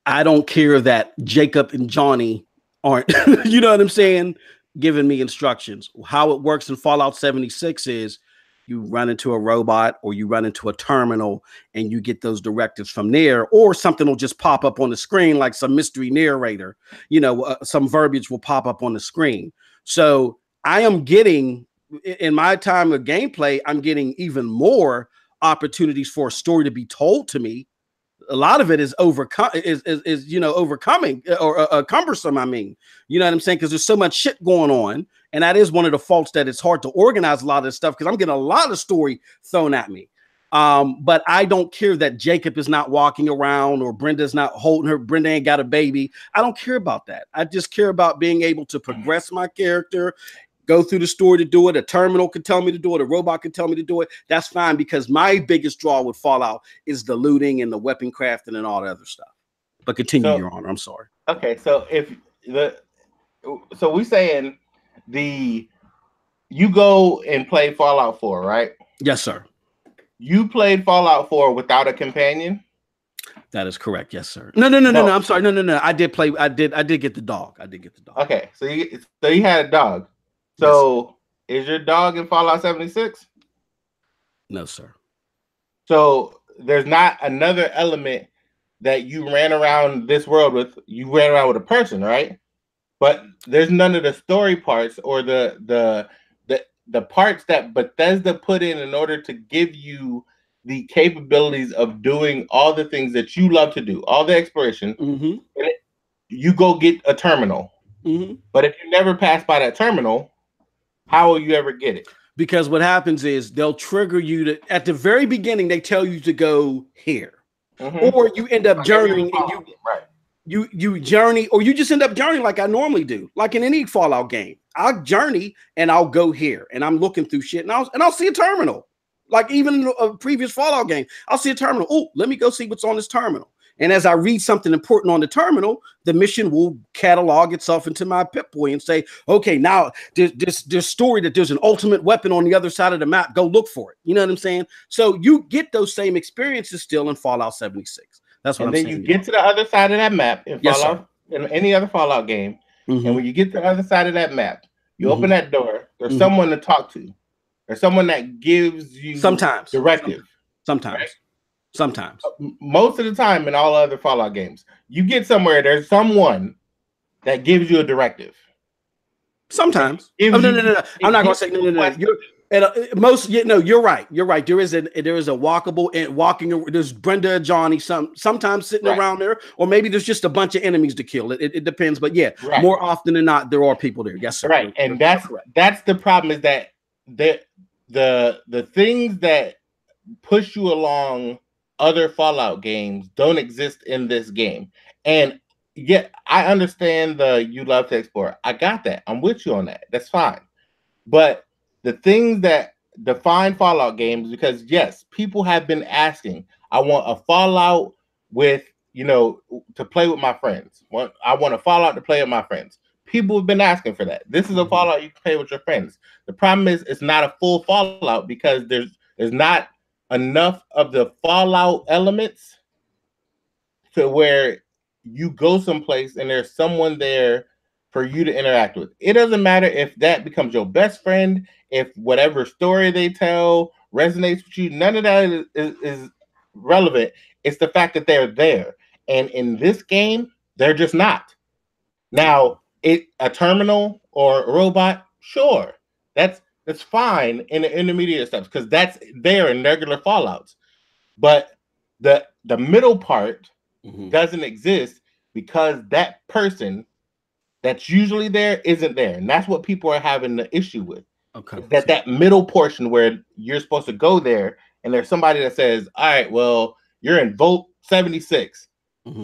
I don't care that Jacob and Johnny aren't, you know what I'm saying, giving me instructions. How it works in Fallout 76 is you run into a robot or you run into a terminal and you get those directives from there, or something will just pop up on the screen like some mystery narrator, some verbiage will pop up on the screen. So I am getting, in my time of gameplay, I'm getting even more opportunities for a story to be told to me. a lot of it is overcoming or cumbersome. I mean, you know what I'm saying? Because there's so much shit going on, and that is one of the faults, that it's hard to organize a lot of this stuff, because I'm getting a lot of story thrown at me. But I don't care that Jacob is not walking around, or Brenda's not holding her. Brenda ain't got a baby. I don't care about that. I just care about being able to progress my character, go through the story to do it. A terminal could tell me to do it. A robot could tell me to do it. That's fine, because my biggest draw with Fallout is the looting and the weapon crafting and all the other stuff. But continue, Your Honor. I'm sorry. Okay, so we saying you go and play Fallout 4, right? Yes, sir. You played Fallout 4 without a companion? That is correct. Yes, sir. No. I'm sorry. No. I did get the dog. Okay, so you had a dog. So yes. Is your dog in Fallout 76? No, sir. So there's not another element that you ran around this world with. You ran around with a person, right? But there's none of the story parts or the parts that Bethesda put in order to give you the capabilities of doing all the things that you love to do, all the exploration. Mm-hmm. You go get a terminal. Mm-hmm. But if you never pass by that terminal, how will you ever get it? Because what happens is they'll trigger you to, at the very beginning, they tell you to go here. Mm-hmm. Or you end up journeying and you journey, or you just end up journeying like I normally do, like in any Fallout game. I'll journey and I'll go here and I'm looking through shit and I'll see a terminal. Like even in a previous Fallout game, I'll see a terminal. Oh, let me go see what's on this terminal. And as I read something important on the terminal, the mission will catalog itself into my Pip-Boy and say, okay, now there's story that there's an ultimate weapon on the other side of the map. Go look for it. You know what I'm saying? So you get those same experiences still in Fallout 76. That's what I'm saying. And then you get to the other side of that map in Fallout, in any other Fallout game. Mm-hmm. And when you get to the other side of that map, you open that door. There's someone to talk to. There's someone that gives you directive. Sometimes. Right? Sometimes. Most of the time in all other Fallout games, you get somewhere, there's someone that gives you a directive. Sometimes. No. I'm not going to say no. You're right. You're right. There is a walkable and walking. There's Brenda, Johnny, sometimes sitting around there, or maybe there's just a bunch of enemies to kill. It depends. But yeah, more often than not, there are people there. Yes, sir. Right. And that's the problem, is that the things that push you along other Fallout games don't exist in this game. And yet I understand you love to explore. I got that. I'm with you on that. That's fine. But the things that define Fallout games, because yes, people have been asking, I want a Fallout with, to play with my friends. I want a Fallout to play with my friends. People have been asking for that. This is a Fallout you can play with your friends. The problem is it's not a full Fallout, because there's not enough of the Fallout elements to where you go someplace and there's someone there for you to interact with. It doesn't matter if that becomes your best friend, if whatever story they tell resonates with you. None of that is relevant. It's the fact that they're there. And in this game, they're just not. Now, a terminal or a robot, sure. That's fine in the intermediate steps, because that's there in regular Fallouts. But the middle part doesn't exist, because that person that's usually there isn't there. And that's what people are having the issue with. Okay. That middle portion where you're supposed to go there, and there's somebody that says, all right, well, you're in Vault 76.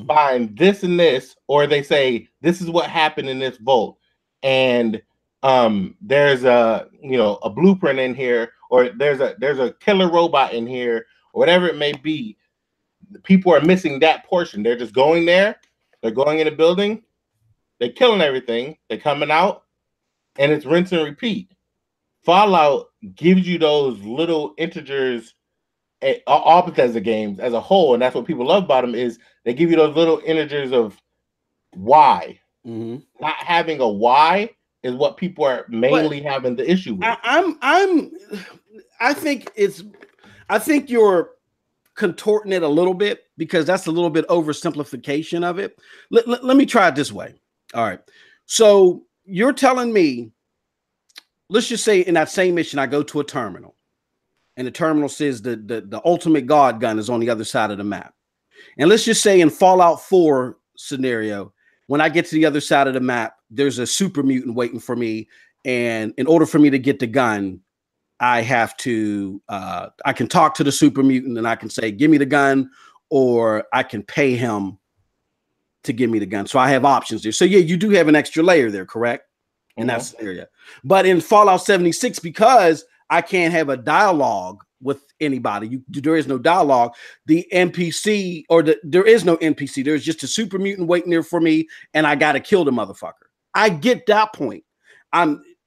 Find this and this, or they say, this is what happened in this vault. And there's a blueprint in here, or there's a killer robot in here, or whatever it may be. People are missing that portion. They're just going there, they're going in a building, they're killing everything, they're coming out, and it's rinse and repeat. Fallout gives you those little integers, all Bethesda games as a whole, and that's what people love about them, is they give you those little integers of why. Not having a why is what people are mainly having the issue with. I think you're contorting it a little bit, because that's a little bit oversimplification of it. Let me try it this way. All right. So you're telling me, let's just say in that same mission, I go to a terminal, and the terminal says the ultimate God gun is on the other side of the map. And let's just say in Fallout 4 scenario, when I get to the other side of the map, there's a super mutant waiting for me. And in order for me to get the gun, I have to, I can talk to the super mutant and I can say, give me the gun, or I can pay him to give me the gun. So I have options there. So yeah, you do have an extra layer there, correct? In that scenario. But in Fallout 76, because I can't have a dialogue with anybody, there is no dialogue. The NPC, or there is no NPC. There's just a super mutant waiting there for me, and I got to kill the motherfucker. I get that point.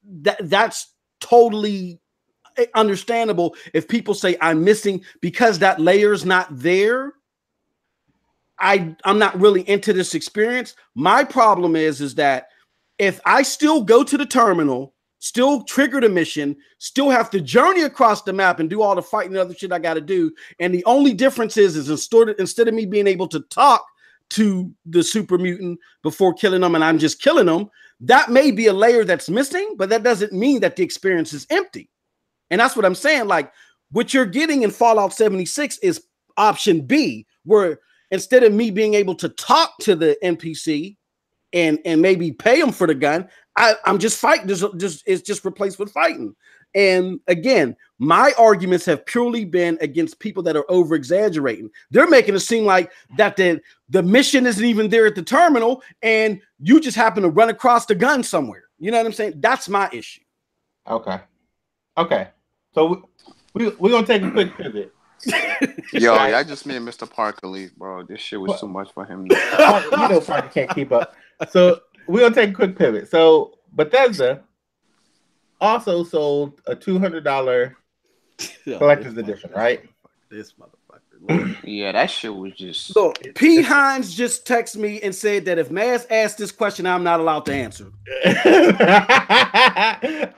That's totally understandable if people say I'm missing because that layer's not there. I'm not really into this experience. My problem is that if I still go to the terminal, still trigger the mission, still have to journey across the map and do all the fighting and other shit I got to do, and the only difference is instead of me being able to talk to the super mutant before killing them and I'm just killing them, that may be a layer that's missing, but that doesn't mean that the experience is empty. And that's what I'm saying. Like, what you're getting in Fallout 76 is option B, where instead of me being able to talk to the NPC and maybe pay him for the gun, I'm just fighting. It's just replaced with fighting. And again, my arguments have purely been against people that are over exaggerating. They're making it seem like that the mission isn't even there at the terminal and you just happen to run across the gun somewhere. You know what I'm saying? That's my issue. Okay. So we're going to take a quick pivot. Yo, I just made Mr. Parker leave, bro. This shit was too much for him. Parker can't keep up. So we're going to take a quick pivot. So Bethesda also sold a $200 collector's edition, right? This motherfucker. Yeah, that shit was just... So, P. Hines just texted me and said that if Maz asked this question, I'm not allowed to answer.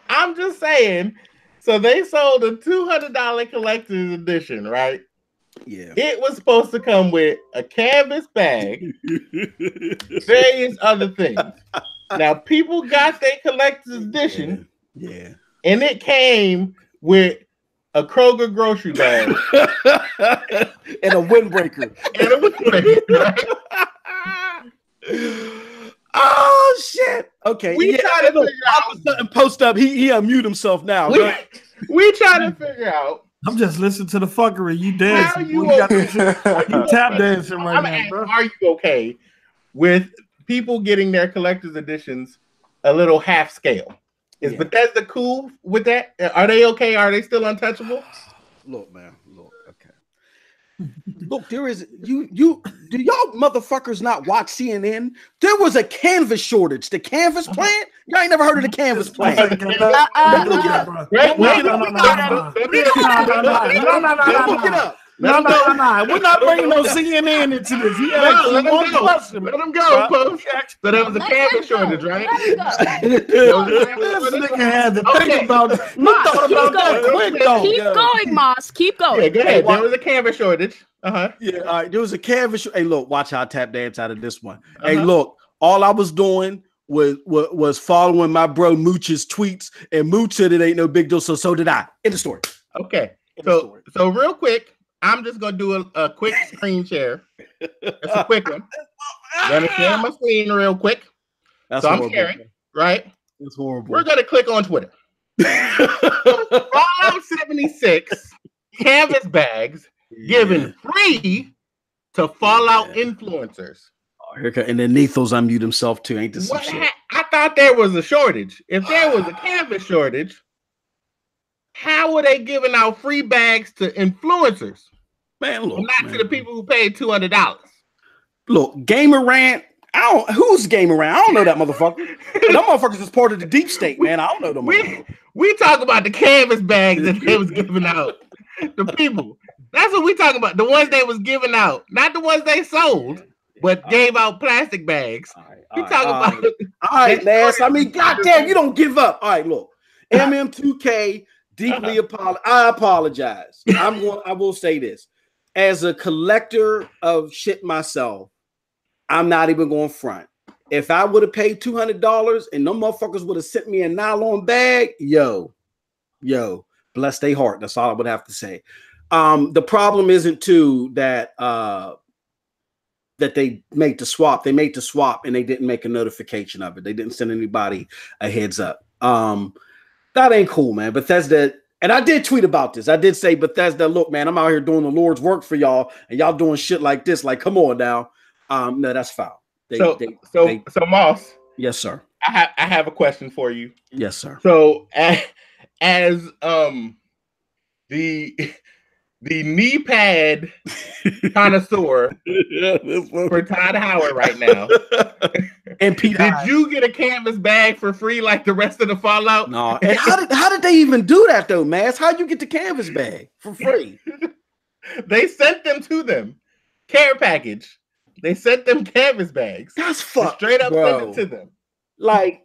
I'm just saying. So they sold a $200 collector's edition, right? Yeah. It was supposed to come with a canvas bag, various other things. Now, people got their collector's edition. Yeah. And it came with a Kroger grocery bag. And a windbreaker. Oh shit! Okay, we try to figure out. Post up. He unmute himself now. We try to figure out. I'm just listening to the fuckery. You dancing? You tap dancing right now, bro. Are you okay with people getting their collector's editions a little half scale? Is Bethesda cool with that? Are they okay? Are they still untouchable? Look, man. Look, okay. Look, there is you do y'all motherfuckers not watch CNN? There was a canvas shortage. The canvas plant? Y'all ain't never heard of the canvas plant. No. We're not bringing no CNN into this. Let him go, Post. So there was a canvas shortage, right? This nigga had to think about it. Keep going, Moss. Keep going. Yeah, go ahead. There was a canvas shortage. Yeah, all right. There was a canvas. Hey, look, watch how I tap dance out of this one. Hey, look, all I was doing was following my bro Mooch's tweets, and Mooch said it ain't no big deal, so did I. In the story. Okay. So real quick, I'm just gonna do a quick screen share. That's a quick one. Gonna share my screen real quick. That's so I'm sharing, right? It's horrible. We're gonna click on Twitter. Fallout 76 canvas bags given free to Fallout influencers. And then Nethos unmute himself too. Ain't this some shit? I thought there was a shortage. If there was a canvas shortage, how were they giving out free bags to influencers? Man, look, not to the people who paid $200. Look, Gamer Rant. Who's Gamer Rant? I don't know that motherfucker. Them motherfuckers is part of the deep state, man. I don't know them. We talk about the canvas bags that they was giving out. The people. That's what we talking about. The ones they was giving out, not the ones they sold, but gave out plastic bags. We talking about. All right, Nass. I mean, goddamn, you don't give up. All right, look, MM2K. Deeply I apologize. I will say this. As a collector of shit myself, I'm not even going front. If I would have paid $200 and them motherfuckers would have sent me a nylon bag, yo, bless their heart. That's all I would have to say. The problem isn't too that that they made the swap. They made the swap and they didn't make a notification of it. They didn't send anybody a heads up. That ain't cool, man. Bethesda, and I did tweet about this. I did say, Bethesda, look, man, I'm out here doing the Lord's work for y'all, and y'all doing shit like this. Like, come on now. No, that's foul. So Moss. Yes, sir. I have a question for you. Yes, sir. So as the knee pad connoisseur for Todd Howard right now. And Pete, did you get a canvas bag for free like the rest of the Fallout? No. And how did they even do that though, Mass? How'd you get the canvas bag for free? They sent them to them. Care package. They sent them canvas bags. That's fucked. Straight up sent it to them. Like,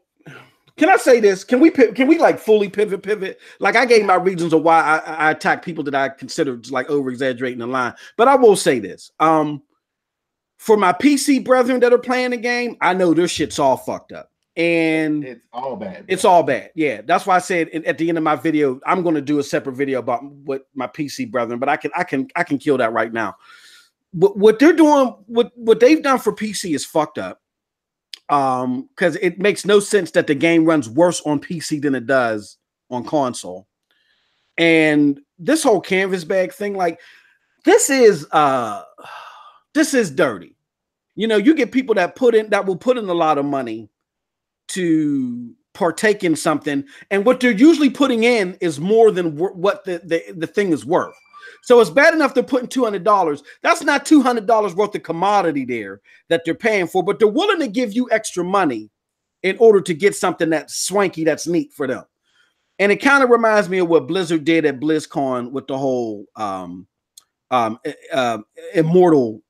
can I say this? Can we like fully pivot? Like, I gave my reasons of why I attack people that I consider like over exaggerating the line. But I will say this: for my PC brethren that are playing the game, I know their shit's all fucked up, and it's all bad. It's all bad. Yeah, that's why I said at the end of my video, I'm going to do a separate video about what my PC brethren. But I can kill that right now. What they're doing, what they've done for PC is fucked up. Because it makes no sense that the game runs worse on PC than it does on console. And this whole canvas bag thing, like, this is dirty. You know, you get people that will put in a lot of money to partake in something, and what they're usually putting in is more than what the thing is worth. So it's bad enough they're putting $200. That's not $200 worth of commodity there that they're paying for, but they're willing to give you extra money in order to get something that's swanky, that's neat for them. And it kind of reminds me of what Blizzard did at BlizzCon with the whole Immortal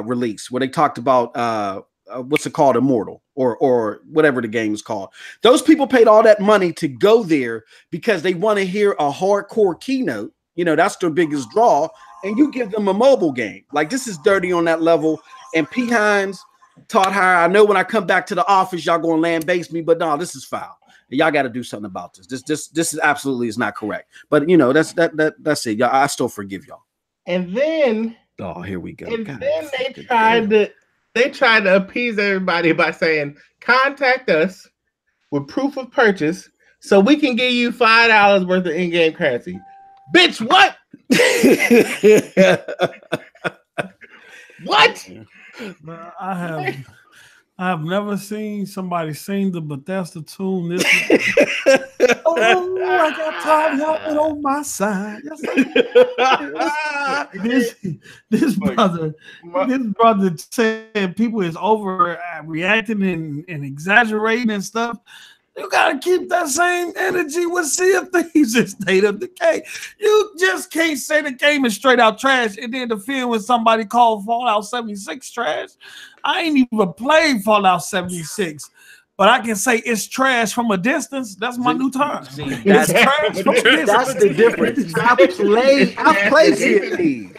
release, where they talked about what's it called, Immortal or whatever the game is called. Those people paid all that money to go there because they want to hear a hardcore keynote. You know, that's their biggest draw, and you give them a mobile game. Like, this is dirty on that level. And P. Hines, Todd Howard, I know when I come back to the office, y'all gonna land base me, but no, this is foul. Y'all got to do something about this. This is absolutely is not correct. But you know, that's it. Y'all, I still forgive y'all. And then, oh, here we go. And God, then they tried to appease everybody by saying, contact us with proof of purchase so we can give you $5 worth of in-game currency. Bitch, what? What? I have never seen somebody sing the Bethesda tune this. Oh, I got Todd Howard on my side. This brother said people is overreacting and exaggerating and stuff. You gotta keep that same energy with Sea of Thieves and State of Decay. You just can't say the game is straight out trash and then defend when somebody called Fallout 76 trash. I ain't even played Fallout 76, but I can say it's trash from a distance. That's my new term. That's trash from a distance. That's the difference. I played Sea of Thieves.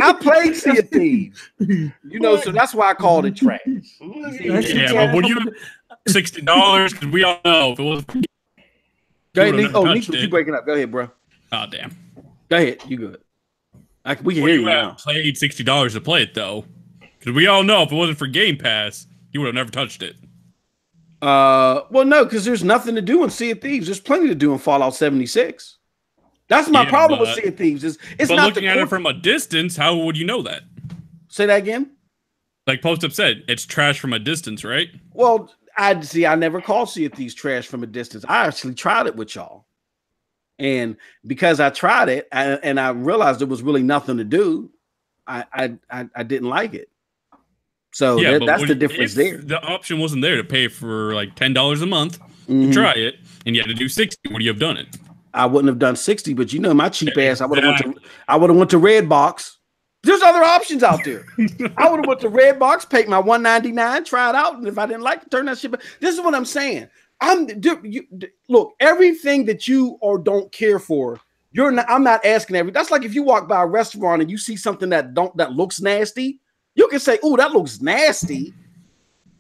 I played Sea of Thieves. You know, so that's why I called it trash. Yeah, but when you $60, because we all know if it was. Go ahead, Nick. Oh, Nick, you breaking up. Go ahead, bro. Oh, damn. Go ahead. You good? We can hear you now. Played $60 to play it though, because we all know if it wasn't for Game Pass, you would have never touched it. Well, no, because there's nothing to do in Sea of Thieves. There's plenty to do in Fallout 76. That's my problem with Sea of Thieves. It's not looking at it from a distance. How would you know that? Say that again. Like Post-Up said, it's trash from a distance, right? Well, I never called Sea of Thieves trash from a distance. I actually tried it with y'all. And because I tried it and I realized there was really nothing to do, I didn't like it. So yeah, that's the difference there. The option wasn't there to pay for like $10 a month to try it, and you had to do 60. Would you have done it? I wouldn't have done 60, but you know my cheap ass. I would have went to Redbox. There's other options out there. I would have went to Redbox, paid my $199, try it out, and if I didn't like it, turn that shit back. This is what I'm saying. Look, everything that you or don't care for, I'm not asking everything. That's like if you walk by a restaurant and you see something that looks nasty, you can say, "Oh, that looks nasty,"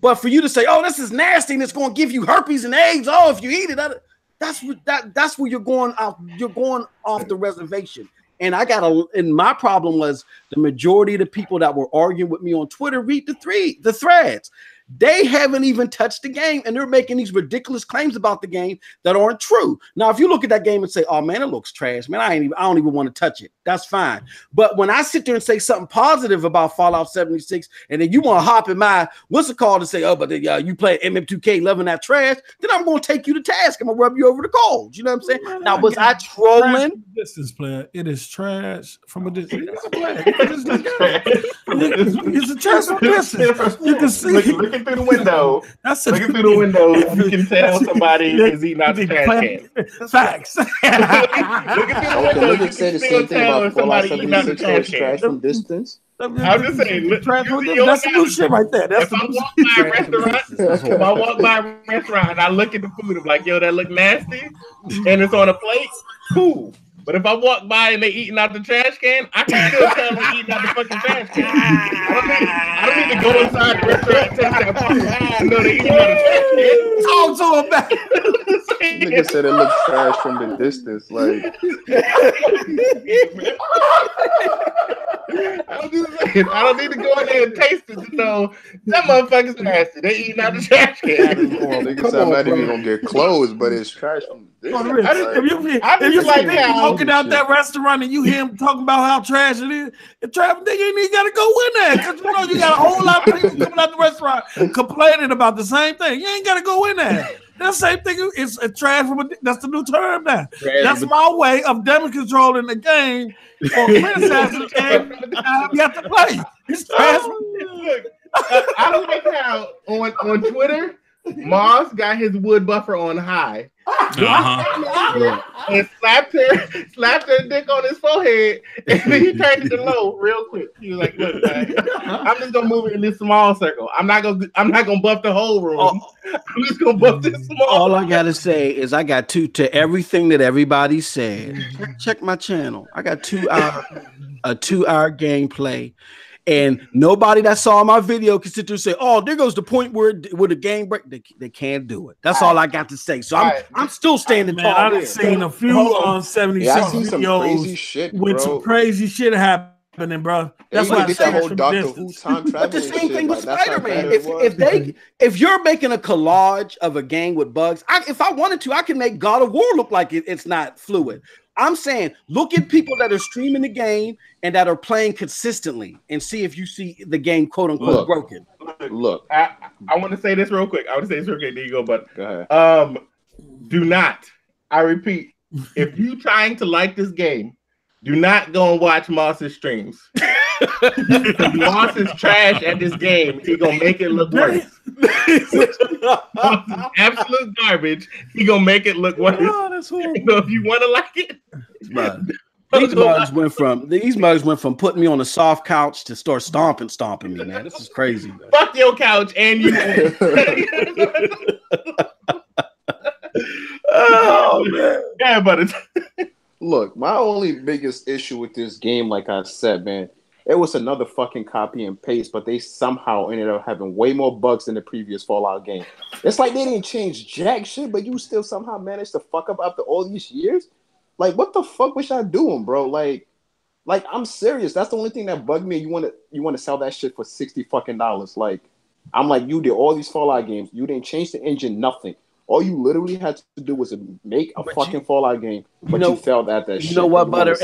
but for you to say, "Oh, this is nasty and it's going to give you herpes and AIDS," oh, if you eat it, that's where you're going out. You're going off the reservation. And and my problem was the majority of the people that were arguing with me on Twitter read the threads. They haven't even touched the game, and they're making these ridiculous claims about the game that aren't true. Now, if you look at that game and say, "Oh man, it looks trash," man, I don't even want to touch it. That's fine. But when I sit there and say something positive about Fallout 76, and then you want to hop in my what's it called to say, "Oh, but you play MM2K, loving that trash," then I'm going to take you to task. I'm gonna rub you over the coals. You know what I'm saying? Man, now, was I trolling? Distance player, it is trash from a distance. It's a trash from a distance. You can see. Looking through the window. Looking through the window, you can tell somebody is eating out the trash can. Facts. Looking through the window, you can still tell somebody eating out the trash can. From distance. I'm just saying, that's the new shit right there. If I walk by a restaurant and I look at the food, I'm like, yo, that look nasty, and it's on a plate, cool. But if I walk by and they eating out the trash can, I can still tell them eating out the fucking trash can. I don't need to go inside the restaurant and take that food. I know they eating out the trash can. Talk to them back. Nigga said it looks trash from the distance. Like, I'm just saying, I don't need to go in there and taste it to know that motherfucker's nasty. They eating out the trash can. Nigga said I'm not even gonna get clothes, but it's trash from the distance. If you like walking out that restaurant and you hear him talking about how trash it is, the traffic nigga ain't even gotta go in there because you know you got a whole lot of people coming out the restaurant complaining about the same thing. You ain't gotta go in there. That same thing is a trash from that's the new term now. That's my way of damage controlling the game or criticizing the game. You have to play. It's trash. Look, I don't like how on Twitter, Moss got his wood buffer on high. And slapped her dick on his forehead, and then he turned it to low real quick. He was like, "Look, man, I'm just gonna move it in this small circle. I'm not gonna buff the whole room. I'm just gonna buff this small." All I gotta say is I got to everything that everybody said. Check my channel. I got a 2-hour gameplay. And nobody that saw my video can sit there and say, "Oh, there goes the point where the game break." They can't do it. That's all I got to say. So I'm still standing tall. I've seen a few on 76 videos with some crazy shit happening, bro. That's why I did that whole Doctor Who time travel. But the same thing with Spider-Man. If you're making a collage of a game with bugs, if I wanted to, I can make God of War look like it's not fluid. I'm saying, look at people that are streaming the game and that are playing consistently and see if you see the game, quote unquote, broken. Look, I want to say this real quick. There you go, but go ahead. Do not, I repeat, if you trying to like this game, do not go and watch Moss's streams. Moss is trash at this game. He gonna make it look worse. Absolute garbage. He gonna make it look worse. Oh, that's horrible. So if you want to like it, these mugs went from putting me on a soft couch to start stomping me, man. This is crazy. Man. Fuck your couch and you. Oh man, yeah, but look, my only biggest issue with this game, like I said, man, it was another fucking copy and paste, but they somehow ended up having way more bugs than the previous Fallout game. It's like they didn't change jack shit, but you still somehow managed to fuck up after all these years. Like, what the fuck was y'all doing, bro? Like I'm serious. That's the only thing that bugged me. You want to sell that shit for $60 fucking. Like, I'm like, you did all these Fallout games. You didn't change the engine, nothing. All you literally had to do was make a fucking Fallout game, but you failed at that shit. You know what, Butter?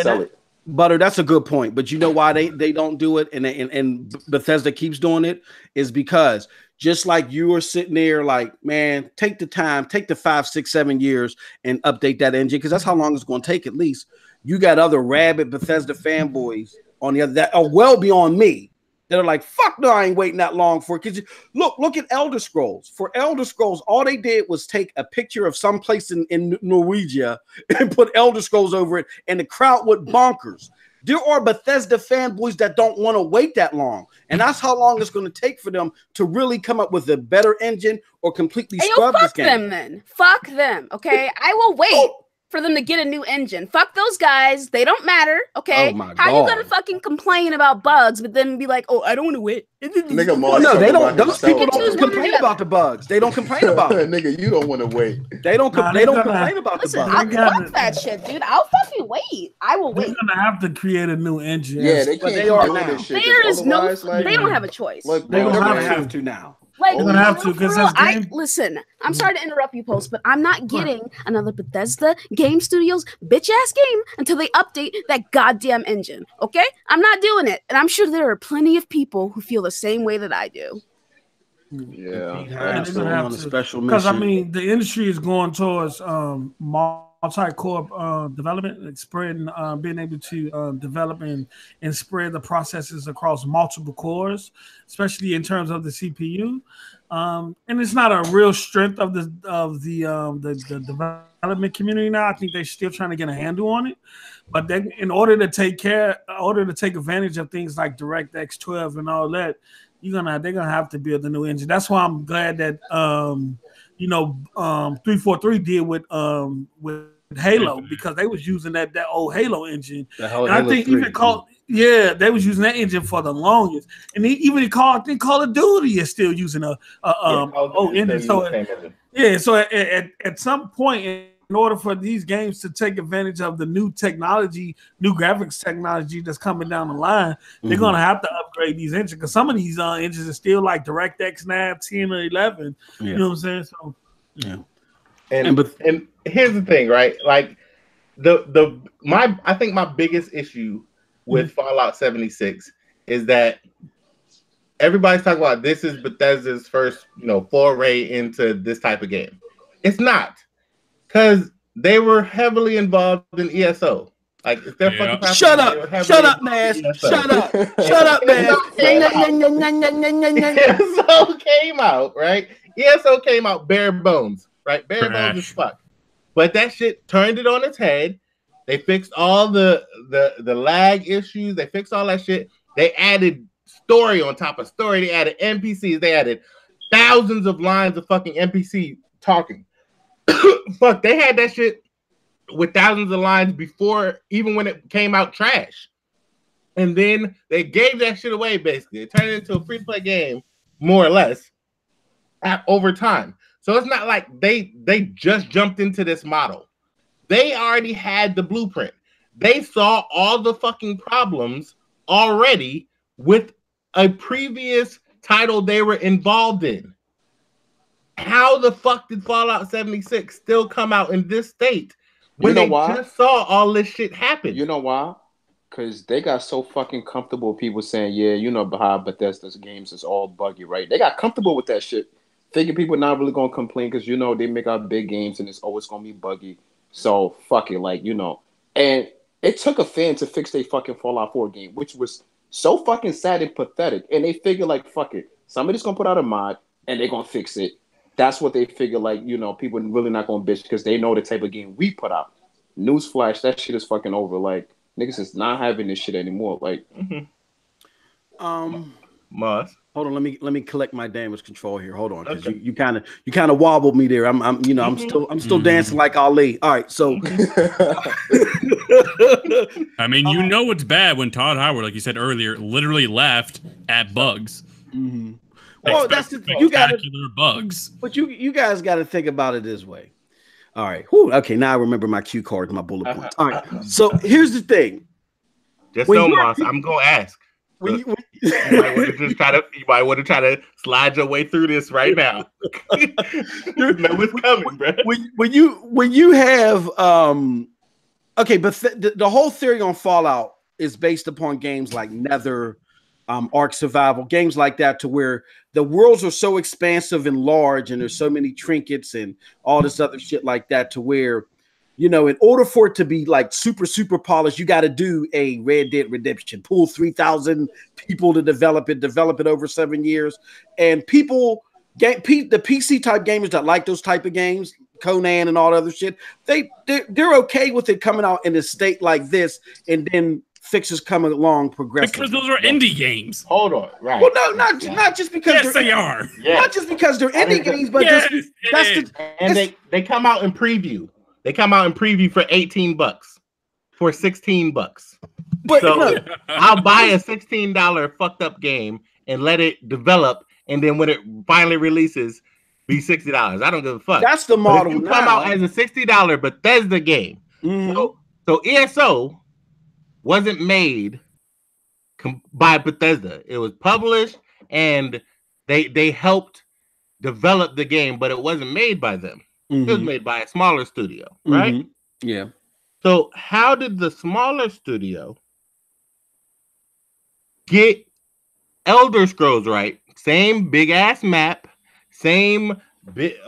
Butter, that's a good point. But you know why they don't do it and Bethesda keeps doing it is because just like you were sitting there like, man, take the time, take the 5, 6, 7 years and update that engine because that's how long it's going to take at least. You got other rabid Bethesda fanboys on the other that are well beyond me. That are like, fuck no, I ain't waiting that long for it. Because look at Elder Scrolls. For Elder Scrolls, all they did was take a picture of some place in Norwegia and put Elder Scrolls over it, and the crowd went bonkers. There are Bethesda fanboys that don't want to wait that long. And that's how long it's going to take for them to really come up with a better engine or completely scrub this game. Fuck them then. Fuck them, okay? I will wait. for them to get a new engine. Fuck those guys. They don't matter. Okay. Oh my How God. you gonna fucking complain about bugs, but then be like, oh, I don't want to wait. Nigga, No, they don't. Those people Choose don't one or complain the other. about the bugs. They don't complain about it. Nigga, you don't want to wait. They don't. Nah, They don't they're gonna- complain about the Listen, bugs. I love that shit, dude. I'll fucking wait. I will They're wait. gonna have to create a new engine. Yeah, they But can't they keep are doing now. this shit. There 'cause is no. otherwise, like, They don't have a choice. look, They're bro, gonna have have to now. Like, They're gonna have to, for because real, this game- listen, I'm sorry to interrupt you, Post, but I'm not getting another Bethesda Game Studios bitch ass game until they update that goddamn engine. Okay? I'm not doing it. And I'm sure there are plenty of people who feel the same way that I do. yeah. they're gonna have on a to. special Because I mission. mean, the industry is going towards multi-core development, like spreading, being able to develop and spread the processes across multiple cores, especially in terms of the CPU. And it's not a real strength of the development community now. I think they're still trying to get a handle on it. But they, in order to take advantage of things like DirectX 12 and all that, they're gonna have to build a new engine. That's why I'm glad that 343 did with Halo, because they was using that old Halo engine. And I think even they was using that engine for the longest. And even Call of Duty is still using a old engine. So at some point, in order for these games to take advantage of the new technology, new graphics technology that's coming down the line, they're gonna have to upgrade these engines, because some of these engines are still like DirectX 9, 10, or 11. Yeah. You know what I'm saying? So Yeah. And here's the thing, right? Like I think my biggest issue with Fallout 76 is that everybody's talking about this is Bethesda's first, foray into this type of game. It's not, because they were heavily involved in ESO. Like, it's their fucking property. Shut up, man. Shut up, man. ESO came out, right? ESO came out bare bones, right? Bare bones as fuck. But that shit turned it on its head. They fixed all the lag issues. They fixed all that shit. They added story on top of story. They added NPCs. They added thousands of lines of fucking NPC talking. Fuck, they had that shit with thousands of lines before, even when it came out trash. And then they gave that shit away, basically. It turned it into a free-to-play game, more or less, over time. So it's not like they just jumped into this model. They already had the blueprint. They saw all the fucking problems already with a previous title they were involved in. How the fuck did Fallout 76 still come out in this state when they just saw all this shit happen? You know why? Because they got so fucking comfortable with people saying, yeah, behind Bethesda's games is all buggy, right? They got comfortable with that shit. Thinking people not really going to complain because, they make out big games and it's always going to be buggy. So, fuck it, And it took a fan to fix their fucking Fallout 4 game, which was so fucking sad and pathetic. And they figure, fuck it. Somebody's going to put out a mod and they're going to fix it. That's what they figure, people really not going to bitch because they know the type of game we put out. Newsflash, that shit is fucking over. Niggas is not having this shit anymore. Must. Hold on, let me collect my damage control here. Hold on, because you kind of wobbled me there. I'm still dancing like Ali. All right, so I mean, it's bad when Todd Howard, like you said earlier, literally laughed at bugs. Mm-hmm. Well, that's spectacular bugs. But you guys got to think about it this way. All right. Whew, okay, now I remember my cue cards, my bullet points. All right. So here's the thing. Just so, Moss, I'm gonna ask. You might want to try to slide your way through this right now. You know what's coming, bro. When you have okay, but the whole theory on Fallout is based upon games like Nether, Ark Survival, games like that, to where the worlds are so expansive and large, and there's so many trinkets and all this other shit like that, to where, in order for it to be super polished, you got to do a Red Dead Redemption, pull 3,000 people to develop it over 7 years. And the PC type gamers that like those type of games, Conan and all that other shit, they're okay with it coming out in a state like this, and then fixes coming along progressively. Because those are indie games. Hold on, right? Well, no, not just because they are. Not just because they're indie games, but they come out in preview. They come out in preview for $18, for $16. But so I'll buy a $16 fucked up game and let it develop, and then when it finally releases, be $60. I don't give a fuck. That's the model. But if you come out as a $60 Bethesda game, so ESO wasn't made by Bethesda. It was published, and they helped develop the game, but it wasn't made by them. It was made by a smaller studio, right? Yeah. So how did the smaller studio get Elder Scrolls right? Same big ass map, same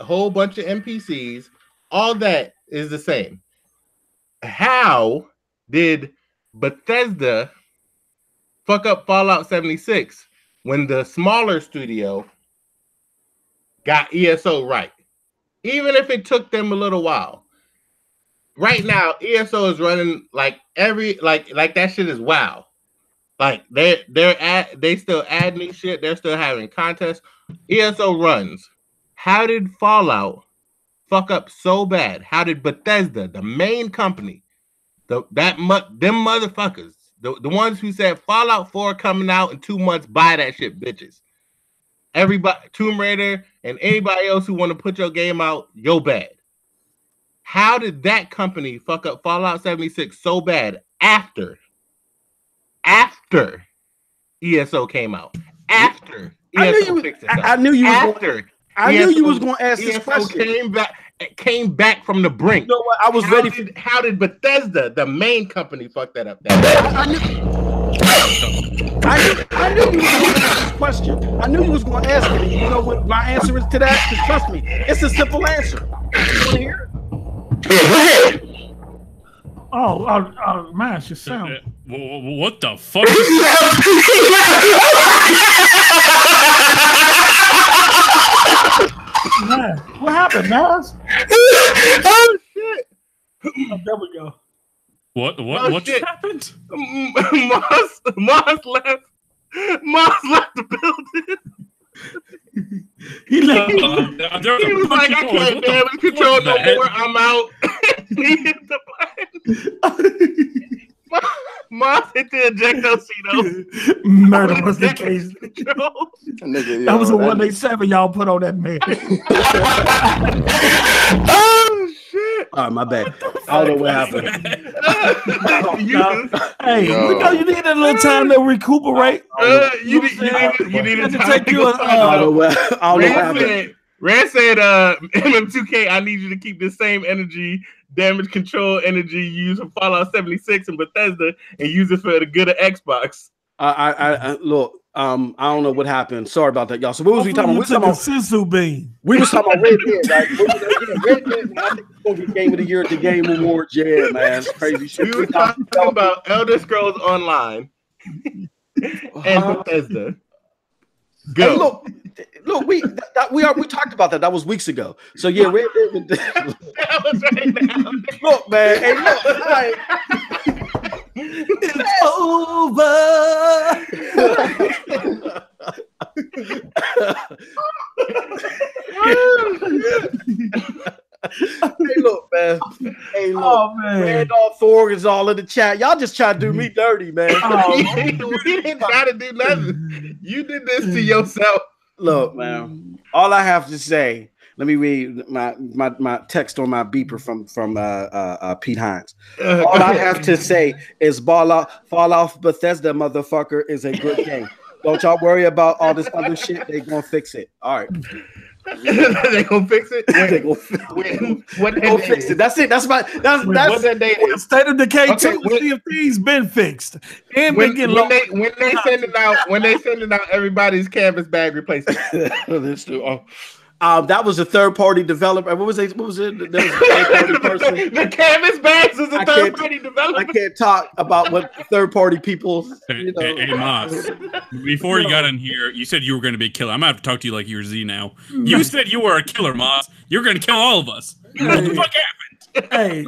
whole bunch of NPCs, all that is the same. How did Bethesda fuck up Fallout 76 when the smaller studio got ESO right? Even if it took them a little while. Right now, ESO is running like like that shit is WoW. Like they still add new shit. They're still having contests. ESO runs. How did Fallout fuck up so bad? How did Bethesda, the main company, them motherfuckers, the ones who said Fallout 4 coming out in 2 months, buy that shit, bitches. Everybody, Tomb Raider, and anybody else who want to put your game out, yo bad. How did that company fuck up Fallout 76 so bad after ESO came out? After ESO fixed itself. I knew you was going to ask this question. Came back from the brink. You know what? I was ready. How did Bethesda, the main company, fuck that up? I knew you was going to ask this question. I knew you was going to ask it. You know what my answer is to that? Because trust me, it's a simple answer. You want to hear it? Yeah, go ahead. Oh, man, it's just sound. What the fuck? Man, what happened, Nas? Oh shit! Oh, there we go. What just happened? Moss left. Moss left the building. He was like, I can't damage control no more. I'm out. He hit the button. Moss hit the ejecto seat. Murder was the case. That was a 187 y'all put on that man. Oh shit! All right, my bad. I don't know what happened. Hey, we know you need a little time to recuperate. You need to take you. I don't know what happened. Rand said, MM2K, I need you to keep the same energy, damage control energy you use for Fallout 76 and Bethesda, and use it for the good of Xbox. Look, I don't know what happened. Sorry about that, y'all. So what was we talking about? We was talking about Sisu Bean. We was talking about Red Dead, right? Red Dead, man, I think it's gonna get Game of the Year at the Game Awards. Yeah, man, it's crazy shit. We were talking about Elder Scrolls Online and Bethesda. Go. Hey, look, we talked about that. That was weeks ago. So yeah, Red Dead. That was right now. Look, man. Hey, look. All right. It's over. Hey, look, man. Hey, look. Oh, man. Randolph Thor is all in the chat. Y'all just try to do me dirty, man. We didn't try to do nothing. You did this to yourself. Look, man. All I have to say. Let me read my text on my beeper from Pete Hines. All I have to say is Fallout Bethesda motherfucker is a good game. Don't y'all worry about all this other shit. They gonna fix it. All right. They gonna fix it. They gonna fix it. That's it. That's what's that day? State of Decay 2. See if things been fixed. And when they sending out everybody's canvas bag replacement. That's true. That was a third-party developer. What was it? That was a third-party person. The canvas bags is a third-party developer. I can't talk about what third-party people. Hey, Moss. Before you got in here, you said you were going to be a killer. I'm going to have to talk to you like you're Z now. You said you were a killer, Moss. You're going to kill all of us. What the fuck happened? Hey,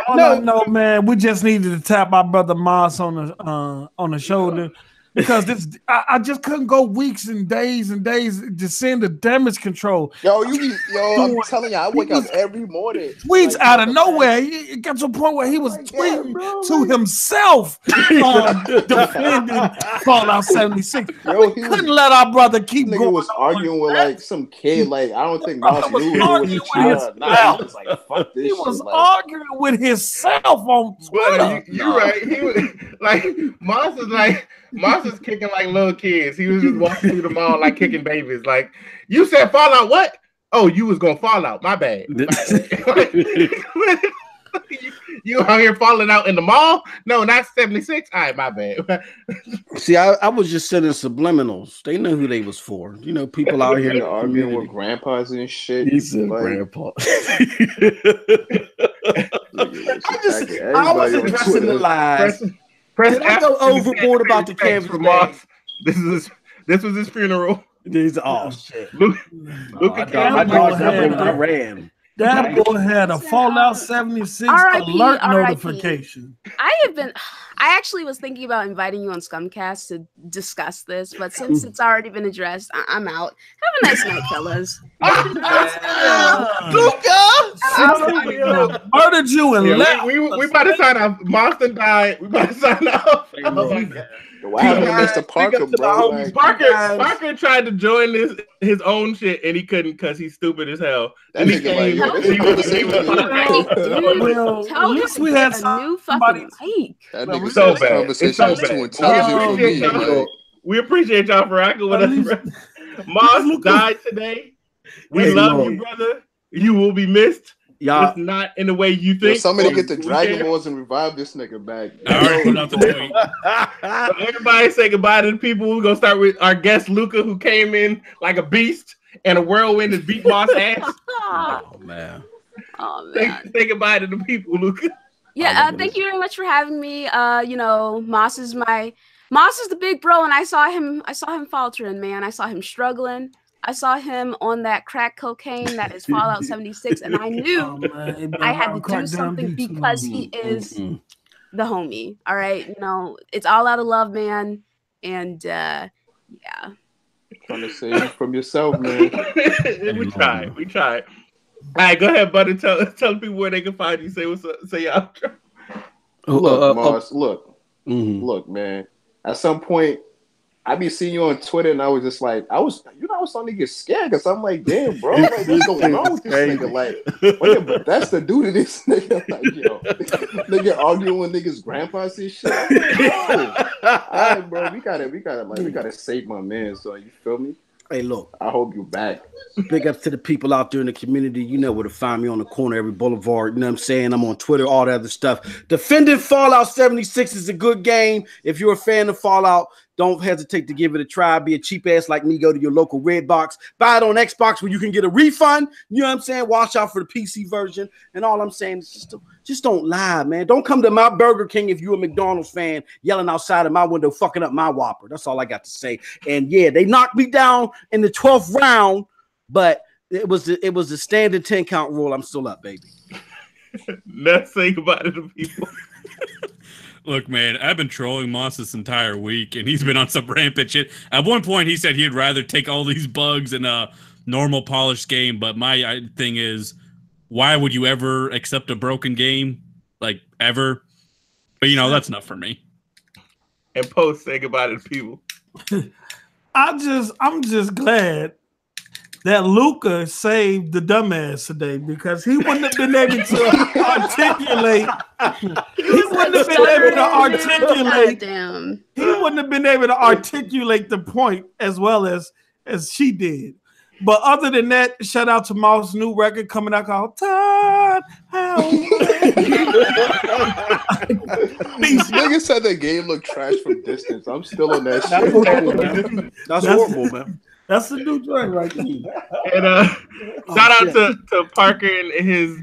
I know, man. We just needed to tap my brother Moss on the shoulder. because I just couldn't go weeks and days to send the damage control. I'm telling you, I wake up every morning. Tweets out of nowhere. It got to a point where he was tweeting to himself defending Fallout 76. We couldn't let our brother keep going. He was arguing with like some kid. Like I don't think Moss knew he was like, fuck this. He was arguing with himself on Twitter. You're right. He was like Moss is kicking like little kids. He was just walking through the mall like kicking babies. Like, you said Fallout what? Oh, you was gonna fall out. My bad. You out here falling out in the mall? No, not 76. All right, my bad. See, I was just sending subliminals. They know who they was for. You know, people out here arguing with grandpas and shit. He said grandpa. I was addressing the lies. Did I go overboard about the canvas bag? This was his funeral. These shit. I ran. That boy had a Fallout 76 alert notification. I actually was thinking about inviting you on Scumcast to discuss this, but since it's already been addressed, I'm out. Have a nice night, fellas. Luca! Murdered you and left. We about to sign off. Monster died. We about to sign off. Oh my God. What happened to Mr. Parker, bro? Parker tried to join his own shit and he couldn't because he's stupid as hell. That nigga Tell him we had a new fucking mic. That nigga so bad. It's so bad. We appreciate y'all for rocking with us. Moss died today. We love you, brother. You will be missed. Y'all, it's not in the way you think. Somebody get the Dragon Balls and revive this nigga back. So everybody say goodbye to the people. We're gonna start with our guest Luca, who came in like a beast and a whirlwind and beat Moss ass. Oh man. Say goodbye to the people, Luca. Yeah, thank you very much for having me. You know, Moss is the big bro, and I saw him faltering, man. I saw him struggling. I saw him on that crack cocaine that is Fallout 76, and I knew I had to do something because he is the homie. All right, you know, it's all out of love, man. And yeah, trying to save from yourself, man. we tried. All right, go ahead, buddy. Tell people where they can find you. Say what's up. Say your outro. Look, Mars. Look, man. At some point, I be seeing you on Twitter, and I was just like, I was starting to get scared because I'm like, damn, bro, like, what's going on with this nigga? Like, but that's the dude of this nigga. Like, yo, nigga arguing with niggas' grandpas and shit. Like, all right, bro, we gotta save my man. So you feel me? Hey, look. I hope you back. Big ups to the people out there in the community. You know where to find me on the corner, every boulevard. You know what I'm saying? I'm on Twitter, all that other stuff. Defending Fallout 76 is a good game. If you're a fan of Fallout, don't hesitate to give it a try. Be a cheap ass like me. Go to your local Red Box. Buy it on Xbox where you can get a refund. You know what I'm saying? Watch out for the PC version. And all I'm saying is just don't lie, man. Don't come to my Burger King if you're a McDonald's fan yelling outside of my window, fucking up my Whopper. That's all I got to say. And yeah, they knocked me down in the 12th round, but it was the standard 10 count rule. I'm still up, baby. Let's say goodbye to the people. Look, man, I've been trolling Moss this entire week, and he's been on some rampant shit. At one point, he said he'd rather take all these bugs in a normal polished game, but my thing is, why would you ever accept a broken game? Like, ever? But, you know, that's not for me. And Post, say goodbye to the people. I'm just glad that Luca saved the dumbass today because he wouldn't have been able to articulate. He wouldn't have been able to articulate. Damn. He wouldn't have been able to articulate the point as well as she did. But other than that, shout out to Mouse' new record coming out called Todd. These niggas said the game looked trash from distance. I'm still on that shit. Horrible, man. That's horrible, man. That's the new joint right there. And shout out to Parker and his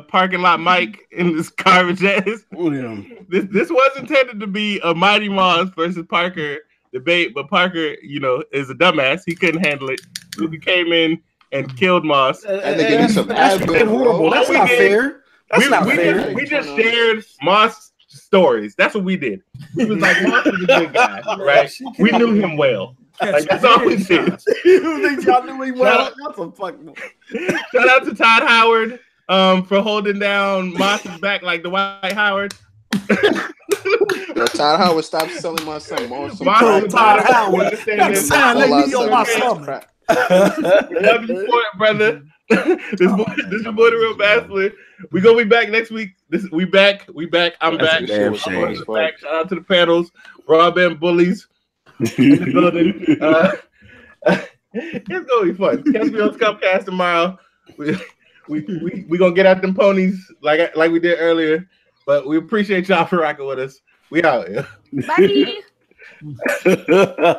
parking lot mic in this garbage ass. Oh, yeah. This was intended to be a Mighty Moss versus Parker debate, but Parker, you know, is a dumbass. He couldn't handle it. Luka came in and killed Moss. That's horrible. That's not fair. That's not fair. We just shared Moss stories. That's what we did. We was like, Moss is a good guy, right? We knew him well. Like, that's all we did. You think y'all knew me well? Shout out to Todd Howard for holding down Moss's back like the White Howard. Yo, Todd Howard, stop selling my son. Todd Howard, let me on my stomach. Love you for it, brother. This is your boy, DaRealMastalin. We gonna be back next week. We back. I'm back. Shout out to the panels, broadband bullies in the building. It's gonna be fun. Catch me on Scupcast tomorrow. We gonna get out them ponies like we did earlier. But we appreciate y'all for rocking with us. We out here. Bye.